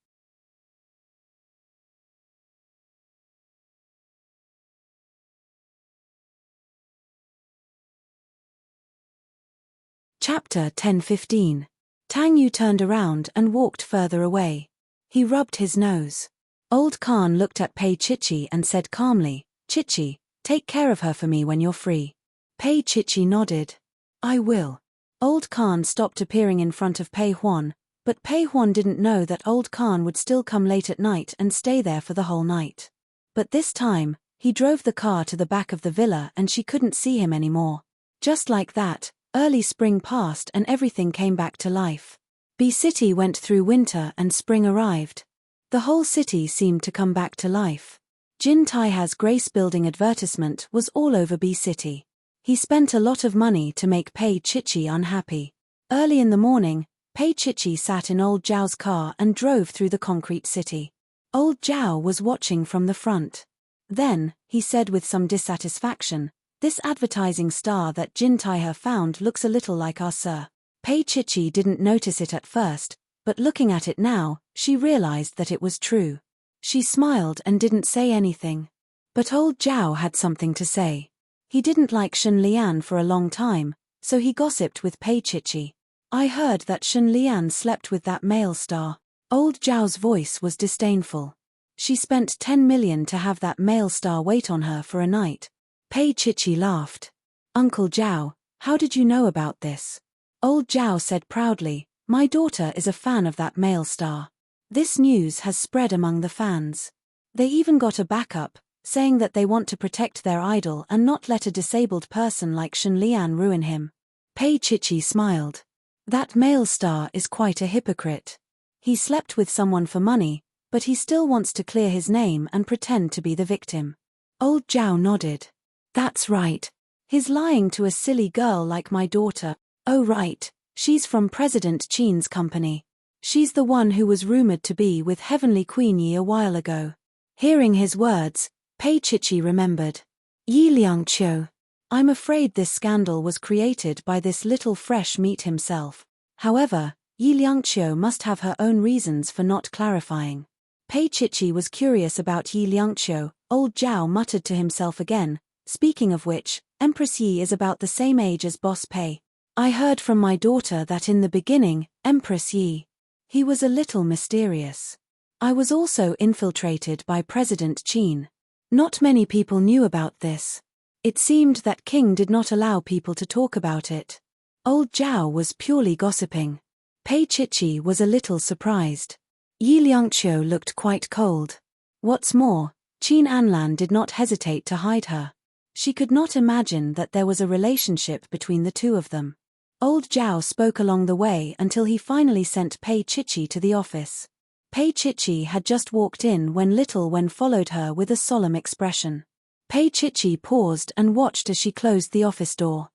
Chapter 10-15. Tang Yu turned around and walked further away. He rubbed his nose. Old Khan looked at Pei Chichi and said calmly, "Chichi, take care of her for me when you're free." Pei Chichi nodded. "I will." Old Khan stopped appearing in front of Pei Huan, but Pei Huan didn't know that Old Khan would still come late at night and stay there for the whole night. But this time, he drove the car to the back of the villa and she couldn't see him anymore. Just like that, early spring passed and everything came back to life. B City went through winter and spring arrived. The whole city seemed to come back to life. Jin Taiha's Grace Building advertisement was all over B City. He spent a lot of money to make Pei Chichi unhappy. Early in the morning, Pei Chichi sat in old Zhao's car and drove through the concrete city. Old Zhao was watching from the front. Then, he said with some dissatisfaction, "This advertising star that Jin Taiha found looks a little like our sir." Pei Chichi didn't notice it at first, but looking at it now, she realized that it was true. She smiled and didn't say anything. But old Zhao had something to say. He didn't like Shen Lian for a long time, so he gossiped with Pei Chichi. "I heard that Shen Lian slept with that male star." Old Zhao's voice was disdainful. "She spent 10 million to have that male star wait on her for a night." Pei Chichi laughed. "Uncle Zhao, how did you know about this?" Old Zhao said proudly, "My daughter is a fan of that male star. This news has spread among the fans. They even got a backup, saying that they want to protect their idol and not let a disabled person like Shen Lian ruin him." Pei Chichi smiled. "That male star is quite a hypocrite. He slept with someone for money, but he still wants to clear his name and pretend to be the victim." Old Zhao nodded. "That's right. He's lying to a silly girl like my daughter." "Oh right, she's from President Qin's company. She's the one who was rumored to be with Heavenly Queen Yi a while ago." Hearing his words, Pei Chichi remembered. "Yi Liangqiu. I'm afraid this scandal was created by this little fresh meat himself." However, Yi Liangqiu must have her own reasons for not clarifying. Pei Chichi was curious about Yi Liangqiu. Old Zhao muttered to himself again, speaking of which, Empress Yi is about the same age as Boss Pei. I heard from my daughter that in the beginning, Empress Yi. He was a little mysterious. I was also infiltrated by President Qin. Not many people knew about this. It seemed that King did not allow people to talk about it. Old Zhao was purely gossiping. Pei Chichi was a little surprised. Yi Liangqiu looked quite cold. What's more, Qin Anlan did not hesitate to hide her. She could not imagine that there was a relationship between the two of them. Old Zhao spoke along the way until he finally sent Pei Chichi to the office. Pei Chichi had just walked in when Little Wen followed her with a solemn expression. Pei Chichi paused and watched as she closed the office door.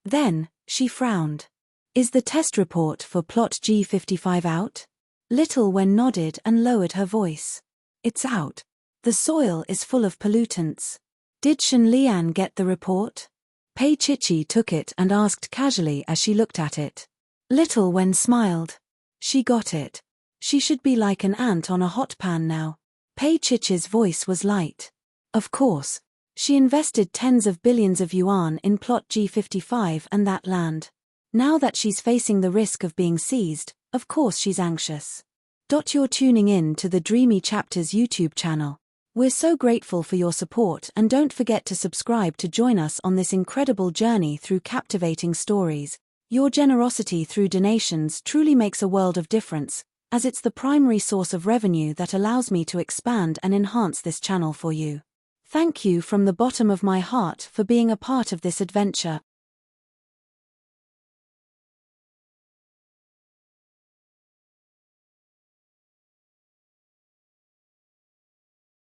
Then, she frowned. Is the test report for plot G55 out? Little Wen nodded and lowered her voice. It's out. The soil is full of pollutants. Did Shen Lian get the report? Pei Chichi took it and asked casually as she looked at it. Little Wen smiled. She got it. She should be like an ant on a hot pan now. Pei Chichi's voice was light. Of course. She invested tens of billions of yuan in plot G55 and that land. Now that she's facing the risk of being seized, of course she's anxious. You're tuning in to the Dreamy Chapters YouTube channel. We're so grateful for your support, and don't forget to subscribe to join us on this incredible journey through captivating stories. Your generosity through donations truly makes a world of difference, as it's the primary source of revenue that allows me to expand and enhance this channel for you. Thank you from the bottom of my heart for being a part of this adventure.